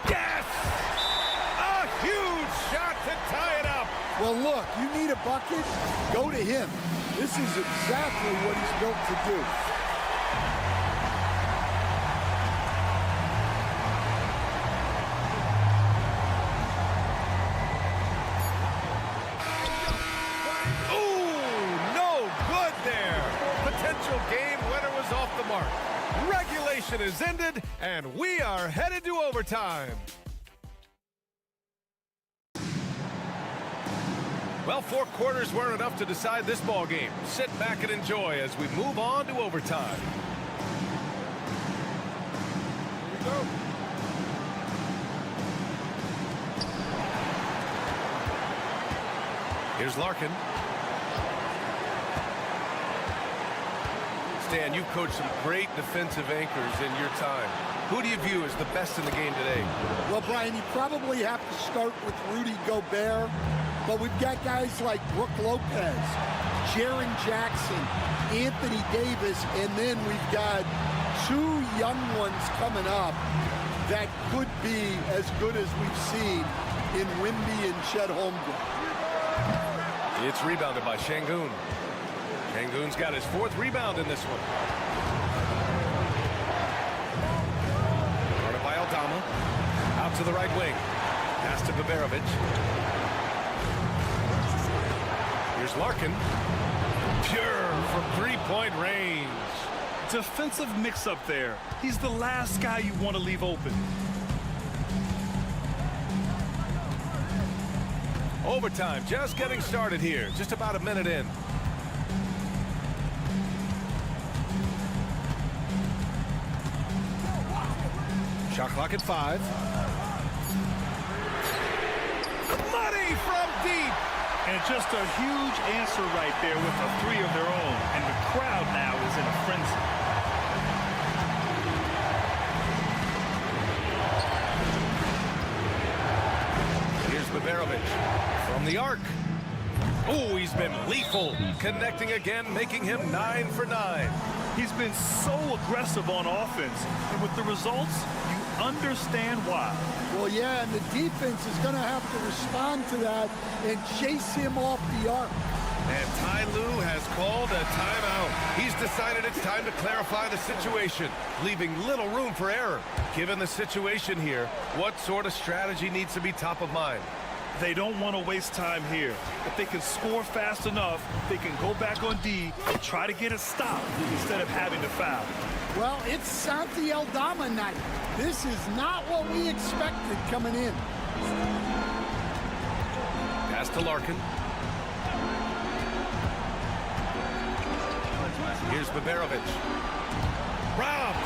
Yes! A huge shot to tie it up. Well, look, you need a bucket, go to him. This is exactly what he's built to do. Game winner was off the mark. Regulation is ended, and we are headed to overtime. Well, 4 quarters weren't enough to decide this ball game. Sit back and enjoy as we move on to overtime. Here we go. Here's Larkin. Stan, you've coached some great defensive anchors in your time. Who do you view as the best in the game today? Well, Brian, you probably have to start with Rudy Gobert, but we've got guys like Brook Lopez, Jaren Jackson, Anthony Davis, and then we've got 2 young ones coming up that could be as good as we've seen in Wimby and Chet Holmgren. It's rebounded by Şengün. Şengün's got his 4th rebound in this one. Guarded by Aldama. Out to the right wing. Pass to Baberovic. Here's Larkin. Pure from 3-point range. Defensive mix-up there. He's the last guy you want to leave open. Overtime just getting started here. Just about a minute in. Shot clock at 5. Money from deep. And just a huge answer right there with a 3 of their own. And the crowd now is in a frenzy. Here's Baberovic from the arc. Oh, he's been lethal. Connecting again, making him 9 for 9. He's been so aggressive on offense. And with the results, you understand why. Well, yeah, and the defense is going to have to respond to that and chase him off the arc. And Ty Lue has called a timeout. He's decided it's time to clarify the situation, leaving little room for error. Given the situation here, what sort of strategy needs to be top of mind? They don't want to waste time here. If they can score fast enough, they can go back on D and try to get a stop instead of having to foul. Well, it's Santi Aldama night. This is not what we expected coming in. Pass to Larkin. Here's Baberovic. Robbed.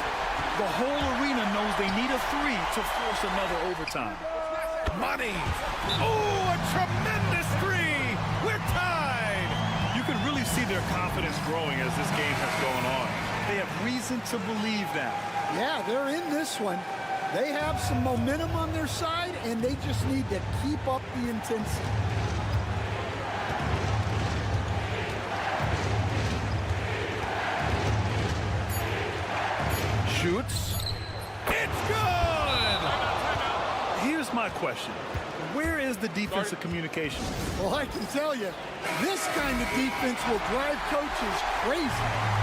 The whole arena knows they need a 3 to force another overtime. Money. Oh, a tremendous 3. We're tied. You can really see their confidence growing as this game has gone on. They have reason to believe that. Yeah, they're in this one. They have some momentum on their side, and they just need to keep up the intensity. Shoots. It's good! Here's my question. Where is the defensive communication? Well, I can tell you, this kind of defense will drive coaches crazy.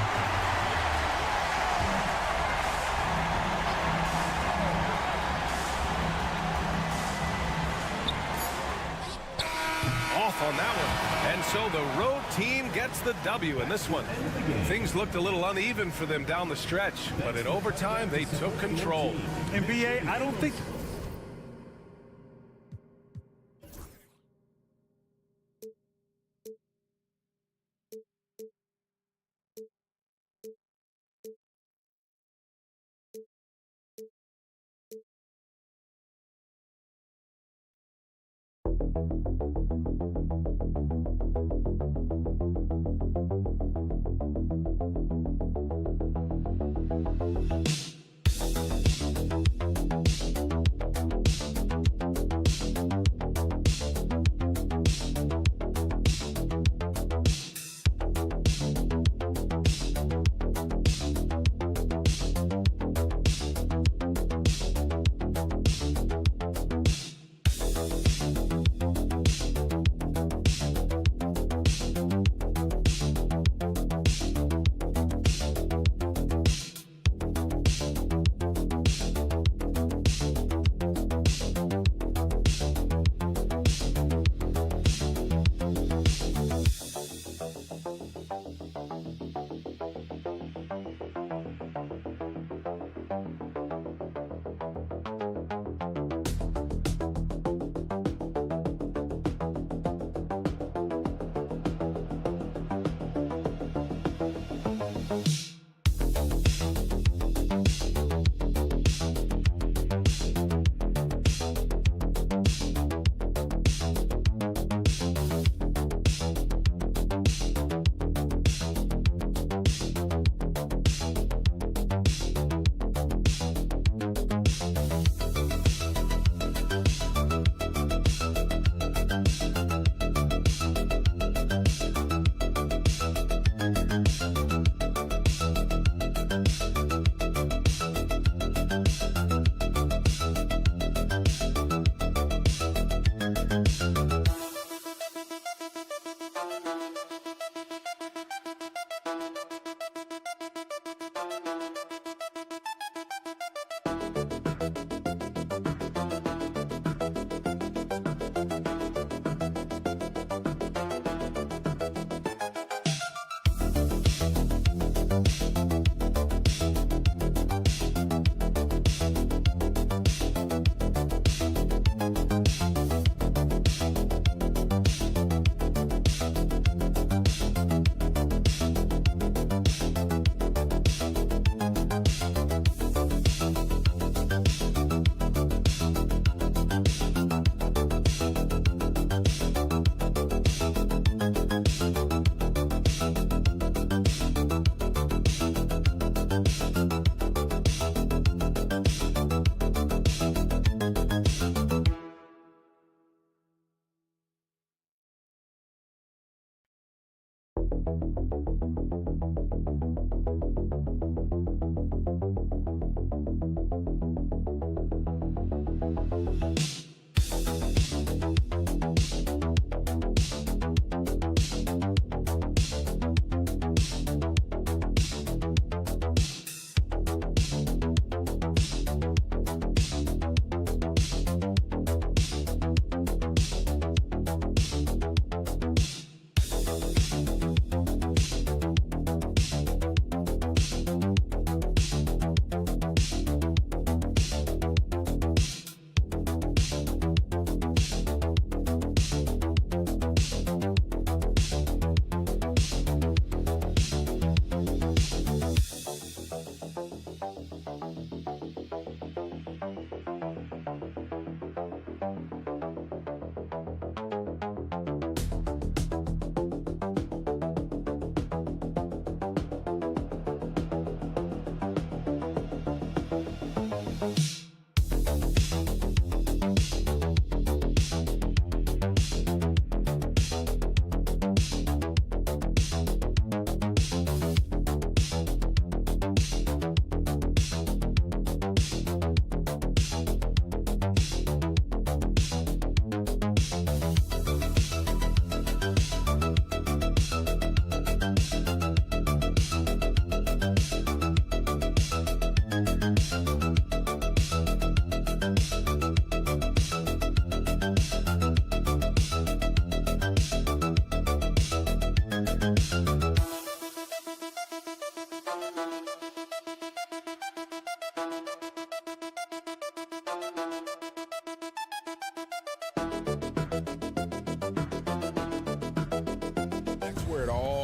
On that one. And so the road team gets the W in this one. Things looked a little uneven for them down the stretch, but in overtime, they took control. And B.A., I don't think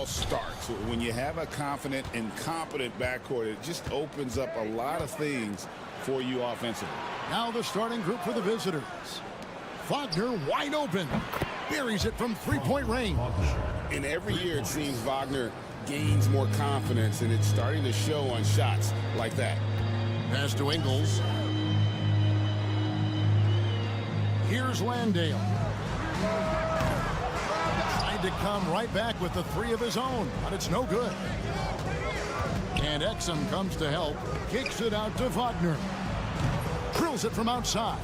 starts. When you have a confident and competent backcourt, it just opens up a lot of things for you offensively. Now the starting group for the visitors. Wagner wide open. Buries it from three-point range. And every year it seems Wagner gains more confidence, and it's starting to show on shots like that. Pass to Ingles. Here's Landale. Tried to come right back with the three of his own, but it's no good. And Exum comes to help. Kicks it out to Wagner. Drills it from outside.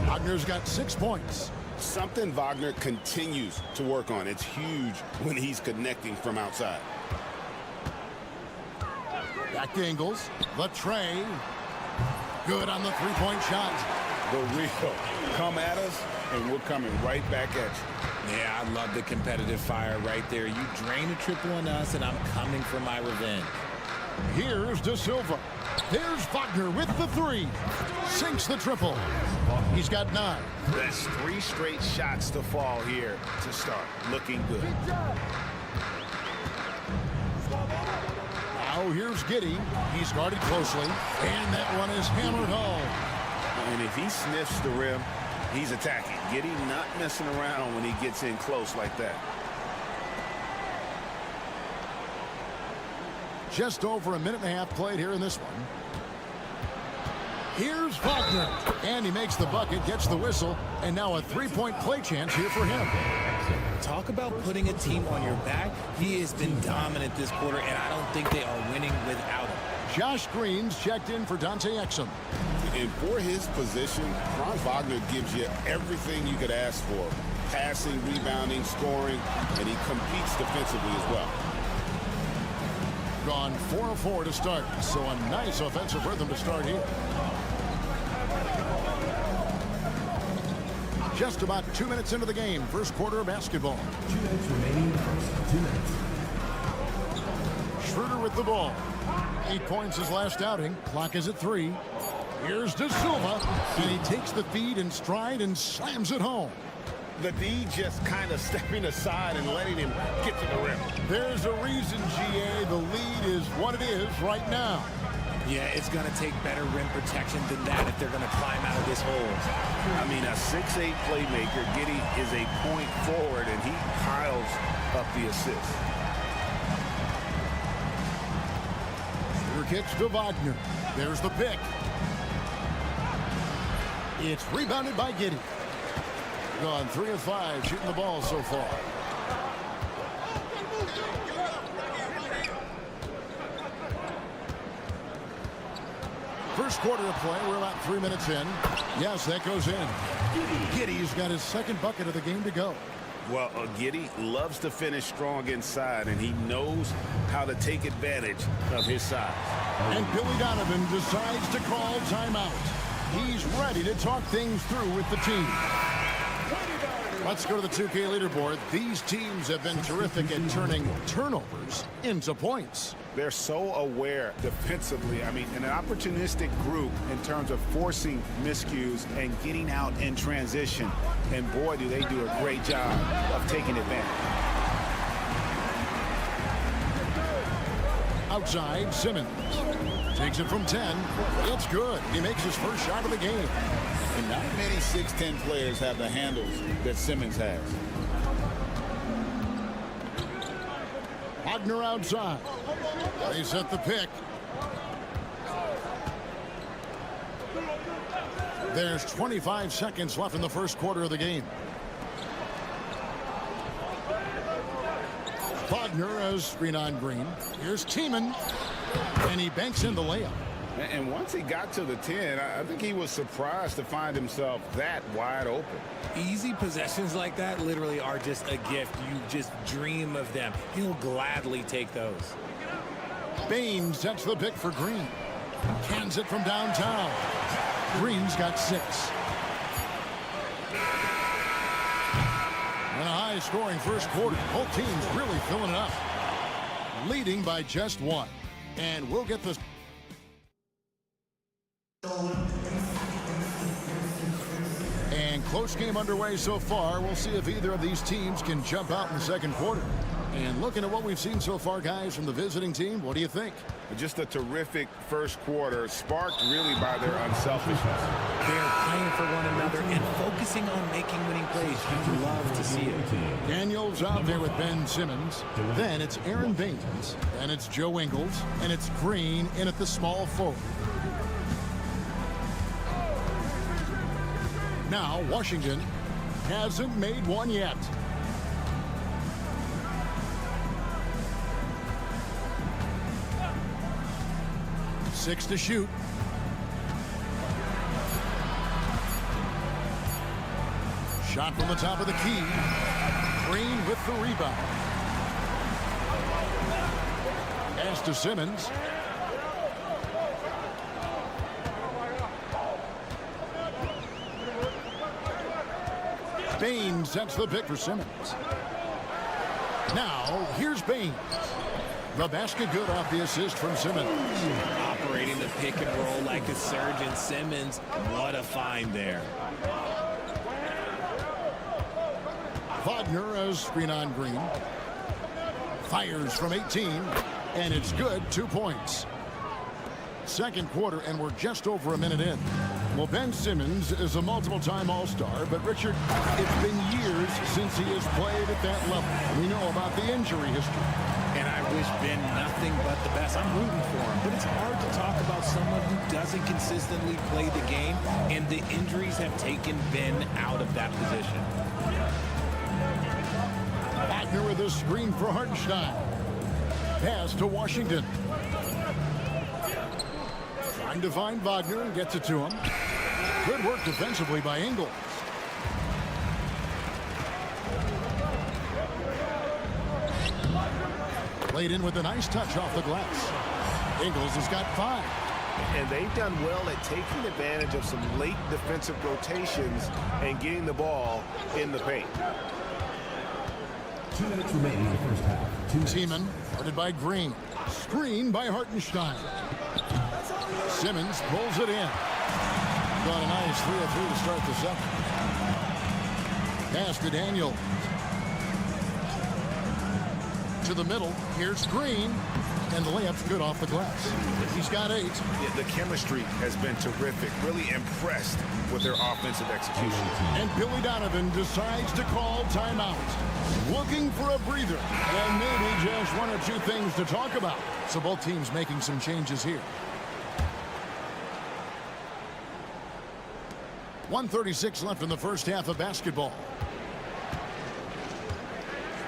Wagner's got 6 points. Something Wagner continues to work on. It's huge when he's connecting from outside. Back to Ingles. The tray. Good on the three-point shot. The real. Come at us, and we're coming right back at you. Yeah, I love the competitive fire right there. You drain a triple on us, and I'm coming for my revenge. Here's De Silva. There's Wagner with the three. Sinks the triple. He's got 9. That's 3 straight shots to fall here to start. Looking good. Now here's Giddey. He's guarded closely. And that one is hammered home. And if he sniffs the rim, he's attacking. Giddey not messing around when he gets in close like that. Just over a minute and a half played here in this one. Here's Wagner. And he makes the bucket, gets the whistle, and now a three-point play chance here for him. Talk about putting a team on your back. He has been dominant this quarter, and I don't think they are winning without him. Josh Green's checked in for Dante Exum. And for his position, Franz Wagner gives you everything you could ask for. Passing, rebounding, scoring, and he competes defensively as well. Gone 4 of 4 to start, so a nice offensive rhythm to start here. Just about 2 minutes into the game, first quarter of basketball. 2 minutes remaining, 2 minutes. Schroeder with the ball. 8 points his last outing. Clock is at 3. Here's De Silva, and he takes the feed in stride and slams it home. The D just kind of stepping aside and letting him get to the rim. There's a reason, GA, the lead is what it is right now. Yeah, it's going to take better rim protection than that if they're going to climb out of this hole. I mean, a 6'8" playmaker. Giddey is a point forward, and he piles up the assist. Shooter kicks to Wagner. There's the pick. It's rebounded by Giddey. Gone 3 of 5 shooting the ball so far. First quarter of play, we're about 3 minutes in. Yes, that goes in. Giddey's got his second bucket of the game to go. Well, Giddey loves to finish strong inside, and he knows how to take advantage of his size. And Billy Donovan decides to call timeout. He's ready to talk things through with the team. Let's go to the 2K leaderboard. These teams have been terrific at turning turnovers into points. They're so aware defensively. I mean, an opportunistic group in terms of forcing miscues and getting out in transition. And boy, do they do a great job of taking advantage. Outside, Simmons takes it from 10. It's good. He makes his first shot of the game. And not many 6'10" players have the handles that Simmons has. Wagner outside. They set the pick. There's 25 seconds left in the first quarter of the game. Wagner has screen on Green. Here's Tiemann, and he banks in the layup. And once he got to the 10, I think he was surprised to find himself that wide open. Easy possessions like that literally are just a gift. You just dream of them. He'll gladly take those. Bain sets the pick for Green. Cans it from downtown. Green's got 6. And a high-scoring first quarter. Both teams really filling it up. Leading by just 1. And we'll get this. And close close game underway so far. We'll see if either of these teams can jump out in the second quarter. And looking at what we've seen so far, guys, from the visiting team, what do you think? Just a terrific first quarter, sparked really by their unselfishness. They're playing for one another and focusing on making winning plays. You love to see it. Daniels out there with Ben Simmons. Then it's Aaron Baines. Then it's Joe Ingles. And it's Green in at the small forward. Now, Washington hasn't made one yet. Six to shoot. Shot from the top of the key. Green with the rebound. Pass to Simmons. Baines sets the pick for Simmons. Now, here's Baines. The basket good off the assist from Simmons. Operating the pick and roll like a surgeon. Simmons, what a find there. Wagner as screen on Green. Fires from 18, and it's good. 2 points. Second quarter, and we're just over a minute in. Well, Ben Simmons is a multiple-time All-Star, but Richard, it's been years since he has played at that level. We know about the injury history. And I wish Ben nothing but the best. I'm rooting for him, but it's hard to talk about someone who doesn't consistently play the game, and the injuries have taken Ben out of that position. Wagner with a screen for Hartenstein. Pass to Washington. Trying to find Wagner and gets it to him. Good work defensively by Ingles. Played in with a nice touch off the glass. Ingles has got 5. And they've done well at taking advantage of some late defensive rotations and getting the ball in the paint. 2 minutes remaining in the first half. Seaman, guarded by Green. Screen by Hartenstein. Simmons pulls it in. Got a nice 3-of-3 to start the second. Pass to Daniel. To the middle. Here's Green. And the layup's good off the glass. He's got 8. Yeah, the chemistry has been terrific. Really impressed with their offensive execution. And Billy Donovan decides to call timeout. Looking for a breather. And maybe just 1 or 2 things to talk about. So both teams making some changes here. 1:36 left in the first half of basketball.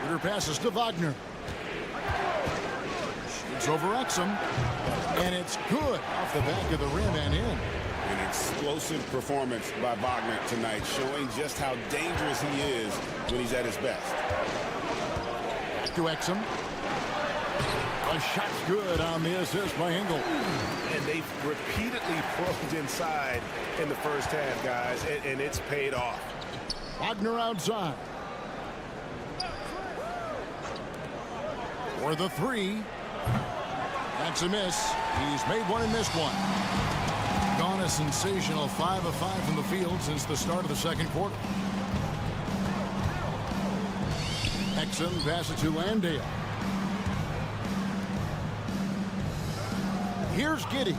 Shooter passes to Wagner. Shoots over Exum. And it's good off the back of the rim and in. An explosive performance by Wagner tonight, showing just how dangerous he is when he's at his best. Back to Exum. A shot's good on the assist by Ingles. And they've repeatedly probed inside in the first half, guys, and it's paid off. Wagner outside. For the 3. That's a miss. He's made one and missed one. Gone a sensational 5 of 5 from the field since the start of the second quarter. Exum passes to Landale. Here's Giddey.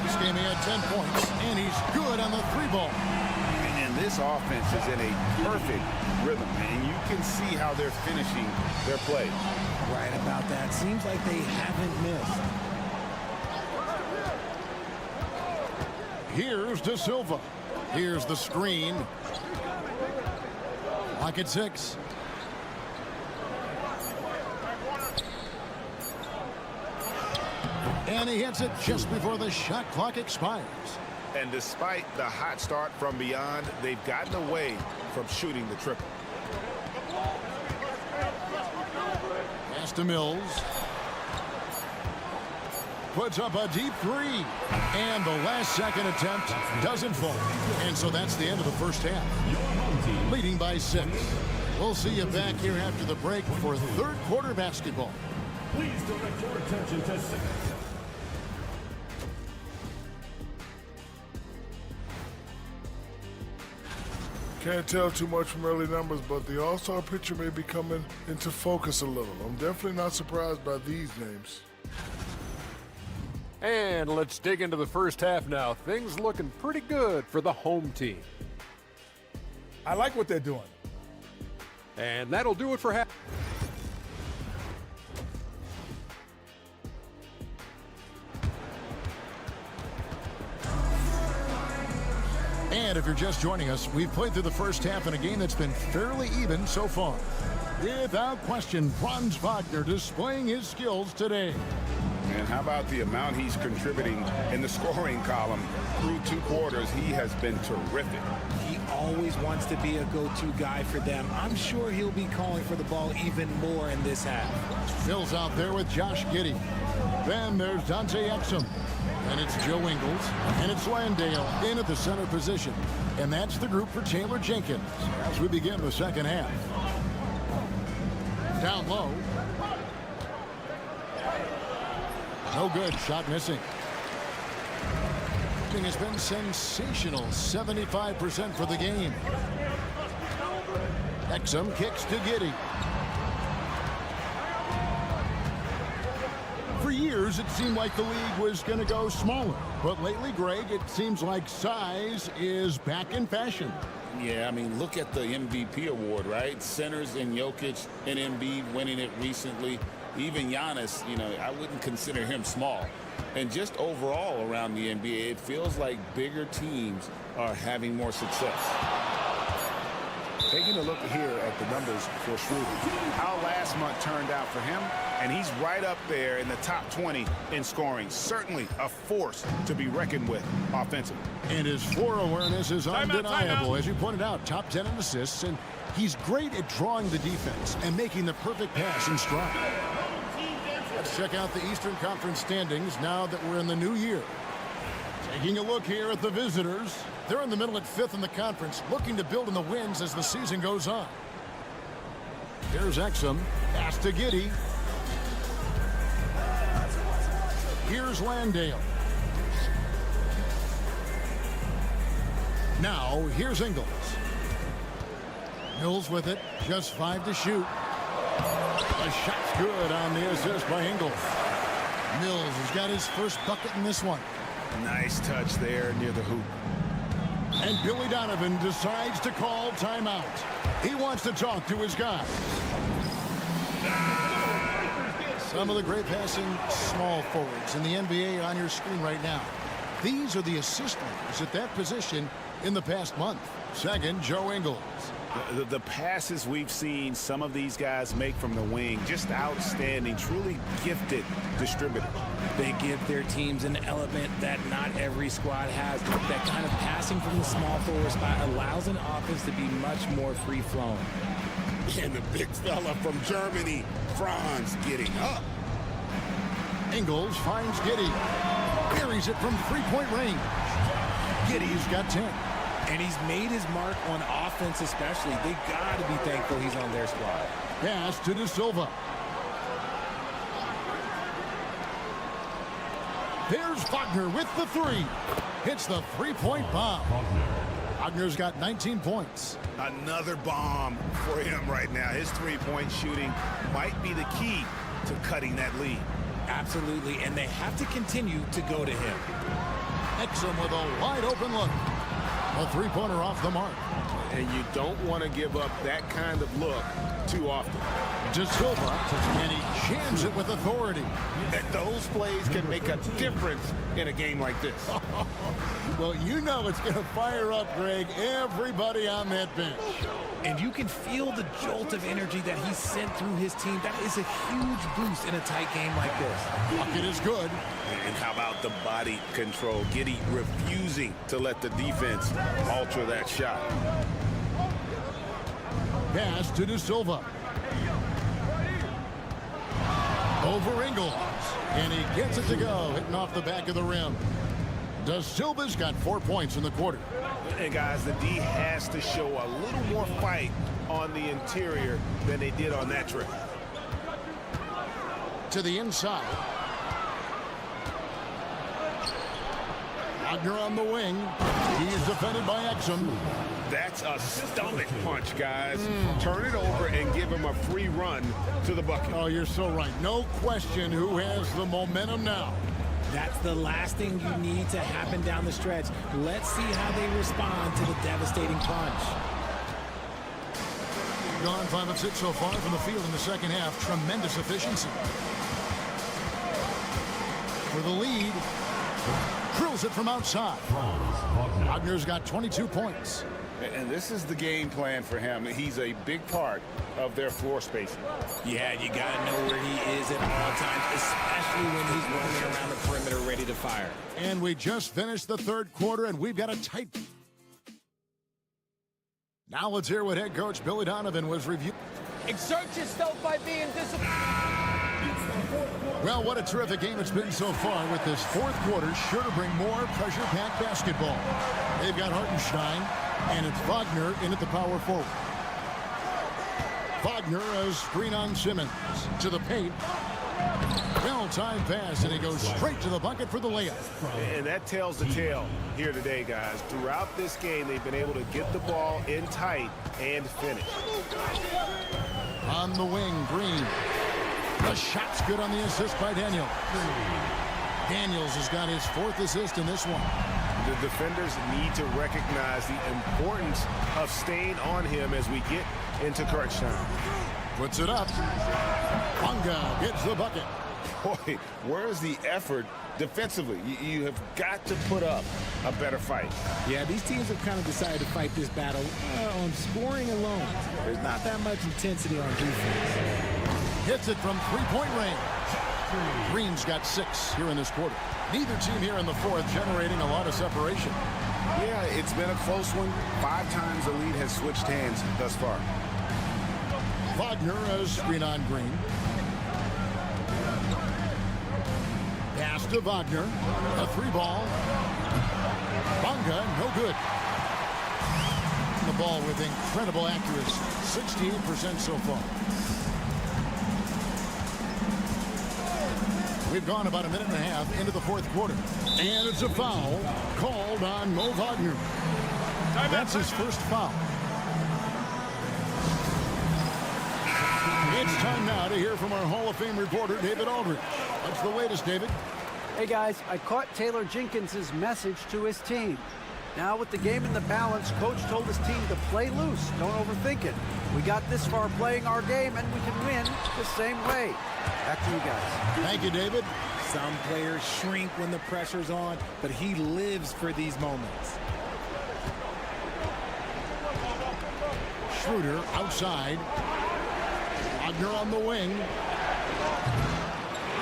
This game he had 10 points, and he's good on the 3-ball. And this offense is in a perfect rhythm, and you can see how they're finishing their play. Right about that. Seems like they haven't missed. Here's De Silva. Here's the screen. Lock at 6. And he hits it just before the shot clock expires. And despite the hot start from beyond, they've gotten away from shooting the triple. Pass to Mills. Puts up a deep 3. And the last second attempt doesn't fall. And so that's the end of the first half. Leading by 6. We'll see you back here after the break for third quarter basketball. Please direct your attention to 6. Can't tell too much from early numbers, but the All-Star picture may be coming into focus a little. I'm definitely not surprised by these names. And let's dig into the first half now. Things looking pretty good for the home team. I like what they're doing. And that'll do it for half. And if you're just joining us, we've played through the first half in a game that's been fairly even so far. Without question, Franz Wagner displaying his skills today. And how about the amount he's contributing in the scoring column? Through 2 quarters, he has been terrific. He always wants to be a go-to guy for them. I'm sure he'll be calling for the ball even more in this half. Phil's out there with Josh Giddey. Then there's Dante Exum. And it's Joe Ingles. And it's Landale in at the center position. And that's the group for Taylor Jenkins as we begin the second half. Down low. No good. Shot missing. Shooting has been sensational. 75% for the game. Exum kicks to Giddey. For years, it seemed like the league was going to go smaller. But lately, Greg, it seems like size is back in fashion. Yeah, I mean, look at the MVP award, right? Centers and Jokic and Embiid winning it recently. Even Giannis, you know, I wouldn't consider him small. And just overall around the NBA, it feels like bigger teams are having more success. Taking a look here at the numbers for Schroeder. How last month turned out for him, and he's right up there in the top 20 in scoring. Certainly a force to be reckoned with offensively. And his floor awareness is undeniable. As you pointed out, top 10 in assists, and he's great at drawing the defense and making the perfect pass in stride. Let's check out the Eastern Conference standings now that we're in the new year. Taking a look here at the visitors. They're in the middle at 5th in the conference, looking to build in the wins as the season goes on. Here's Exum. Pass to Giddey. Here's Landale. Now, here's Ingles. Mills with it. Just 5 to shoot. A shot's good on the assist by Ingles. Mills has got his first bucket in this one. Nice touch there near the hoop. And Billy Donovan decides to call timeout. He wants to talk to his guys. Some of the great passing small forwards in the NBA on your screen right now. These are the assist leaders at that position in the past month. Second, Joe Ingles. The passes we've seen some of these guys make from the wing, just outstanding, truly gifted distributors. They give their teams an element that not every squad has. That kind of passing from the small forward spot allows an offense to be much more free-flowing. And the big fella from Germany, Franz, getting up. Ingles finds Giddey. Buries it from three-point range. Giddey's got 10. And he's made his mark on offense especially. They got to be thankful he's on their squad. Pass to De Silva. There's Wagner with the 3. Hits the three-point bomb. Wagner's got 19 points. Another bomb for him right now. His three-point shooting might be the key to cutting that lead. Absolutely, and they have to continue to go to him. Exum with a wide-open look. A three-pointer off the mark. And you don't want to give up that kind of look too often. De Silva, and he jams it with authority. That those plays can make a difference in a game like this. Well, you know it's going to fire up, Greg, everybody on that bench. And you can feel the jolt of energy that he sent through his team. That is a huge boost in a tight game like this. Bucket is good. And how about the body control? Giddey refusing to let the defense alter that shot. Pass to De Silva. Over Ingles. And he gets it to go, hitting off the back of the rim. De Silva's got 4 points in the quarter. And guys, the D has to show a little more fight on the interior than they did on that trip. To the inside. Wagner on the wing. He's defended by Exum. That's a stomach punch, guys. Turn it over and give him a free run to the bucket. Oh, you're so right. No question who has the momentum now. That's the last thing you need to happen down the stretch. Let's see how they respond to the devastating punch. Gone 5 of 6 so far from the field in the second half. Tremendous efficiency. For the lead. Drills it from outside. Wagner's got 22 points. And this is the game plan for him. He's a big part of their floor spacing. Yeah, you got to know where he is at all times, especially when he's roaming around the perimeter ready to fire. And we just finished the third quarter, and we've got a tight... Now let's hear what head coach Billy Donovan was reviewing. Exert yourself by being disciplined. Well, what a terrific game it's been so far, with this fourth quarter sure to bring more pressure-packed basketball. They've got Hartenstein, and it's Wagner in at the power forward. Wagner, a screen on Simmons. To the paint. Well-timed pass, and he goes straight to the bucket for the layup. And that tells the tale here today, guys. Throughout this game, they've been able to get the ball in tight and finish. On the wing, Green. The shot's good on the assist by Daniels. Daniels has got his 4th assist in this one. The defenders need to recognize the importance of staying on him as we get into crunch time. Puts it up. Bunga gets the bucket. Boy, where's the effort defensively? You have got to put up a better fight. Yeah, these teams have kind of decided to fight this battle on scoring alone. There's not that much intensity on defense. Hits it from three-point range. Green's got 6 here in this quarter. Neither team here in the fourth generating a lot of separation. Yeah, it's been a close one. 5 times the lead has switched hands thus far. Wagner, a screen on Green. Pass to Wagner. A 3-ball. Bunga, no good. The ball with incredible accuracy. 68% so far. We've gone about a minute and a half into the fourth quarter. And it's a foul called on Mo Wagner. That's his first foul. It's time now to hear from our Hall of Fame reporter, David Aldridge. What's the latest, David? Hey, guys, I caught Taylor Jenkins' message to his team. Now, with the game in the balance, Coach told his team to play loose. Don't overthink it. We got this far playing our game, and we can win the same way. Back to you guys. Thank you, David. Some players shrink when the pressure's on, but he lives for these moments. Schroeder outside. Wagner on the wing.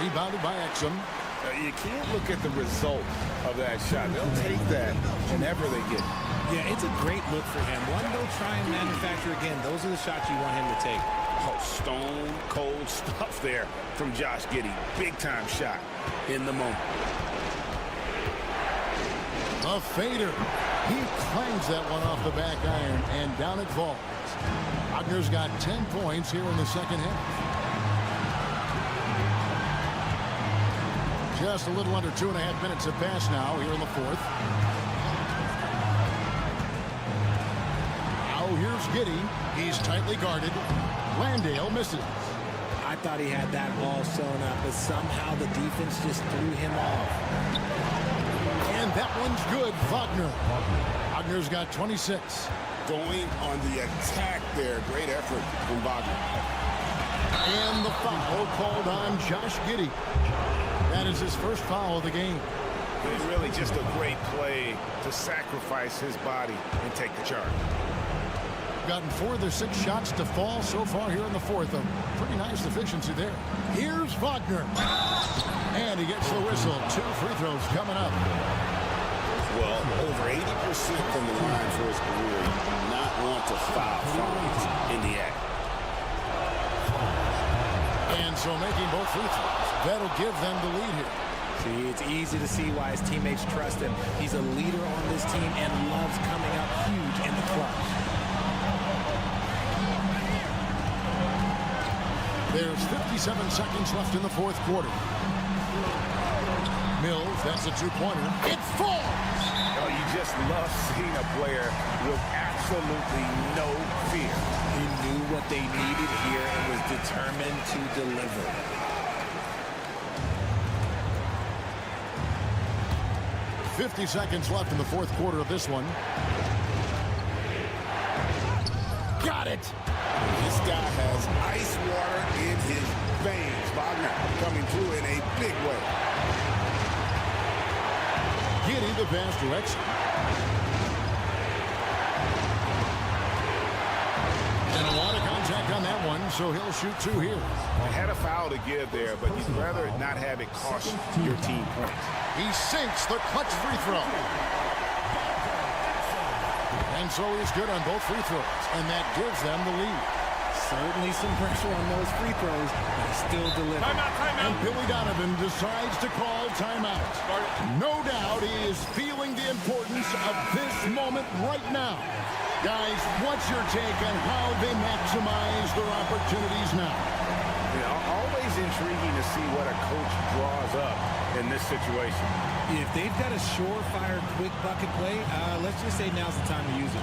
Rebounded by Exum. You can't look at the result of that shot. They'll take that whenever they get it. Yeah, it's a great look for him. One they'll try and manufacture again. Those are the shots you want him to take. Oh, stone cold stuff there from Josh Giddey. Big time shot in the moment. A fader. He clangs that one off the back iron, and down it falls. Wagner's got 10 points here in the second half. Just a little under 2.5 minutes have passed now here in the fourth. Now here's Giddey. He's tightly guarded. Landale misses. I thought he had that ball sewn up, but somehow the defense just threw him off. And that one's good. Wagner. Wagner's got 26. Going on the attack there. Great effort from Wagner. And the foul called on Josh Giddey. That is his first foul of the game. It's really just a great play to sacrifice his body and take the charge. Gotten 4 of their 6 shots to fall so far here in the fourth. A pretty nice efficiency there. Here's Wagner. And he gets the whistle. 2 free throws coming up. Well, over 80% from the line for his career. You do not want to foul fouls in the act. And so making both free throws. That'll give them the lead here. See, it's easy to see why his teammates trust him. He's a leader on this team and loves coming up huge in the clutch. There's 57 seconds left in the fourth quarter. Mills, that's a 2-pointer. It falls! Oh, you just love seeing a player with absolute absolutely no fear. He knew what they needed here and was determined to deliver. .50 left in the fourth quarter of this one. Got it. This guy has ice water in his veins. Wagner coming through in a big way. Getting the pass direction. And a lot of contact on that one, so he'll shoot two here. He had a foul to give there, but you'd rather not have it cost your team points. He sinks the clutch free throw. And so he's good on both free throws, and that gives them the lead. Certainly some pressure on those free throws, but he still delivers. And Billy Donovan decides to call timeout. No doubt he is feeling the importance of this moment right now. Guys, what's your take on how they maximize their opportunities now? Always intriguing to see what a coach draws up in this situation. If they've got a surefire quick bucket play, let's just say now's the time to use it.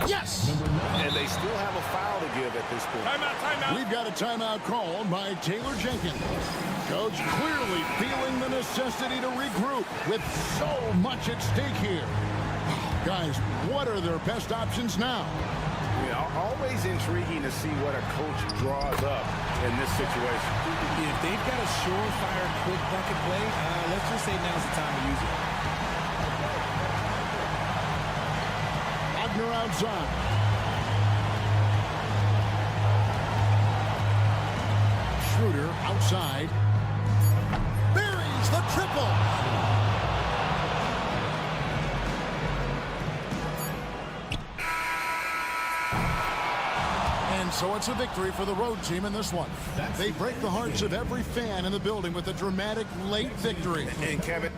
Yes! And they still have a foul to give at this point. Timeout. We've got a timeout called by Taylor Jenkins. Coach clearly feeling the necessity to regroup with so much at stake here. Guys, what are their best options now? Always intriguing to see what a coach draws up in this situation. If they've got a surefire quick bucket play, let's just say now's the time to use it. Wagner outside. Schroeder outside. Buries the triple. And so it's a victory for the road team in this one. They break the hearts of every fan in the building with a dramatic late victory. And Kevin,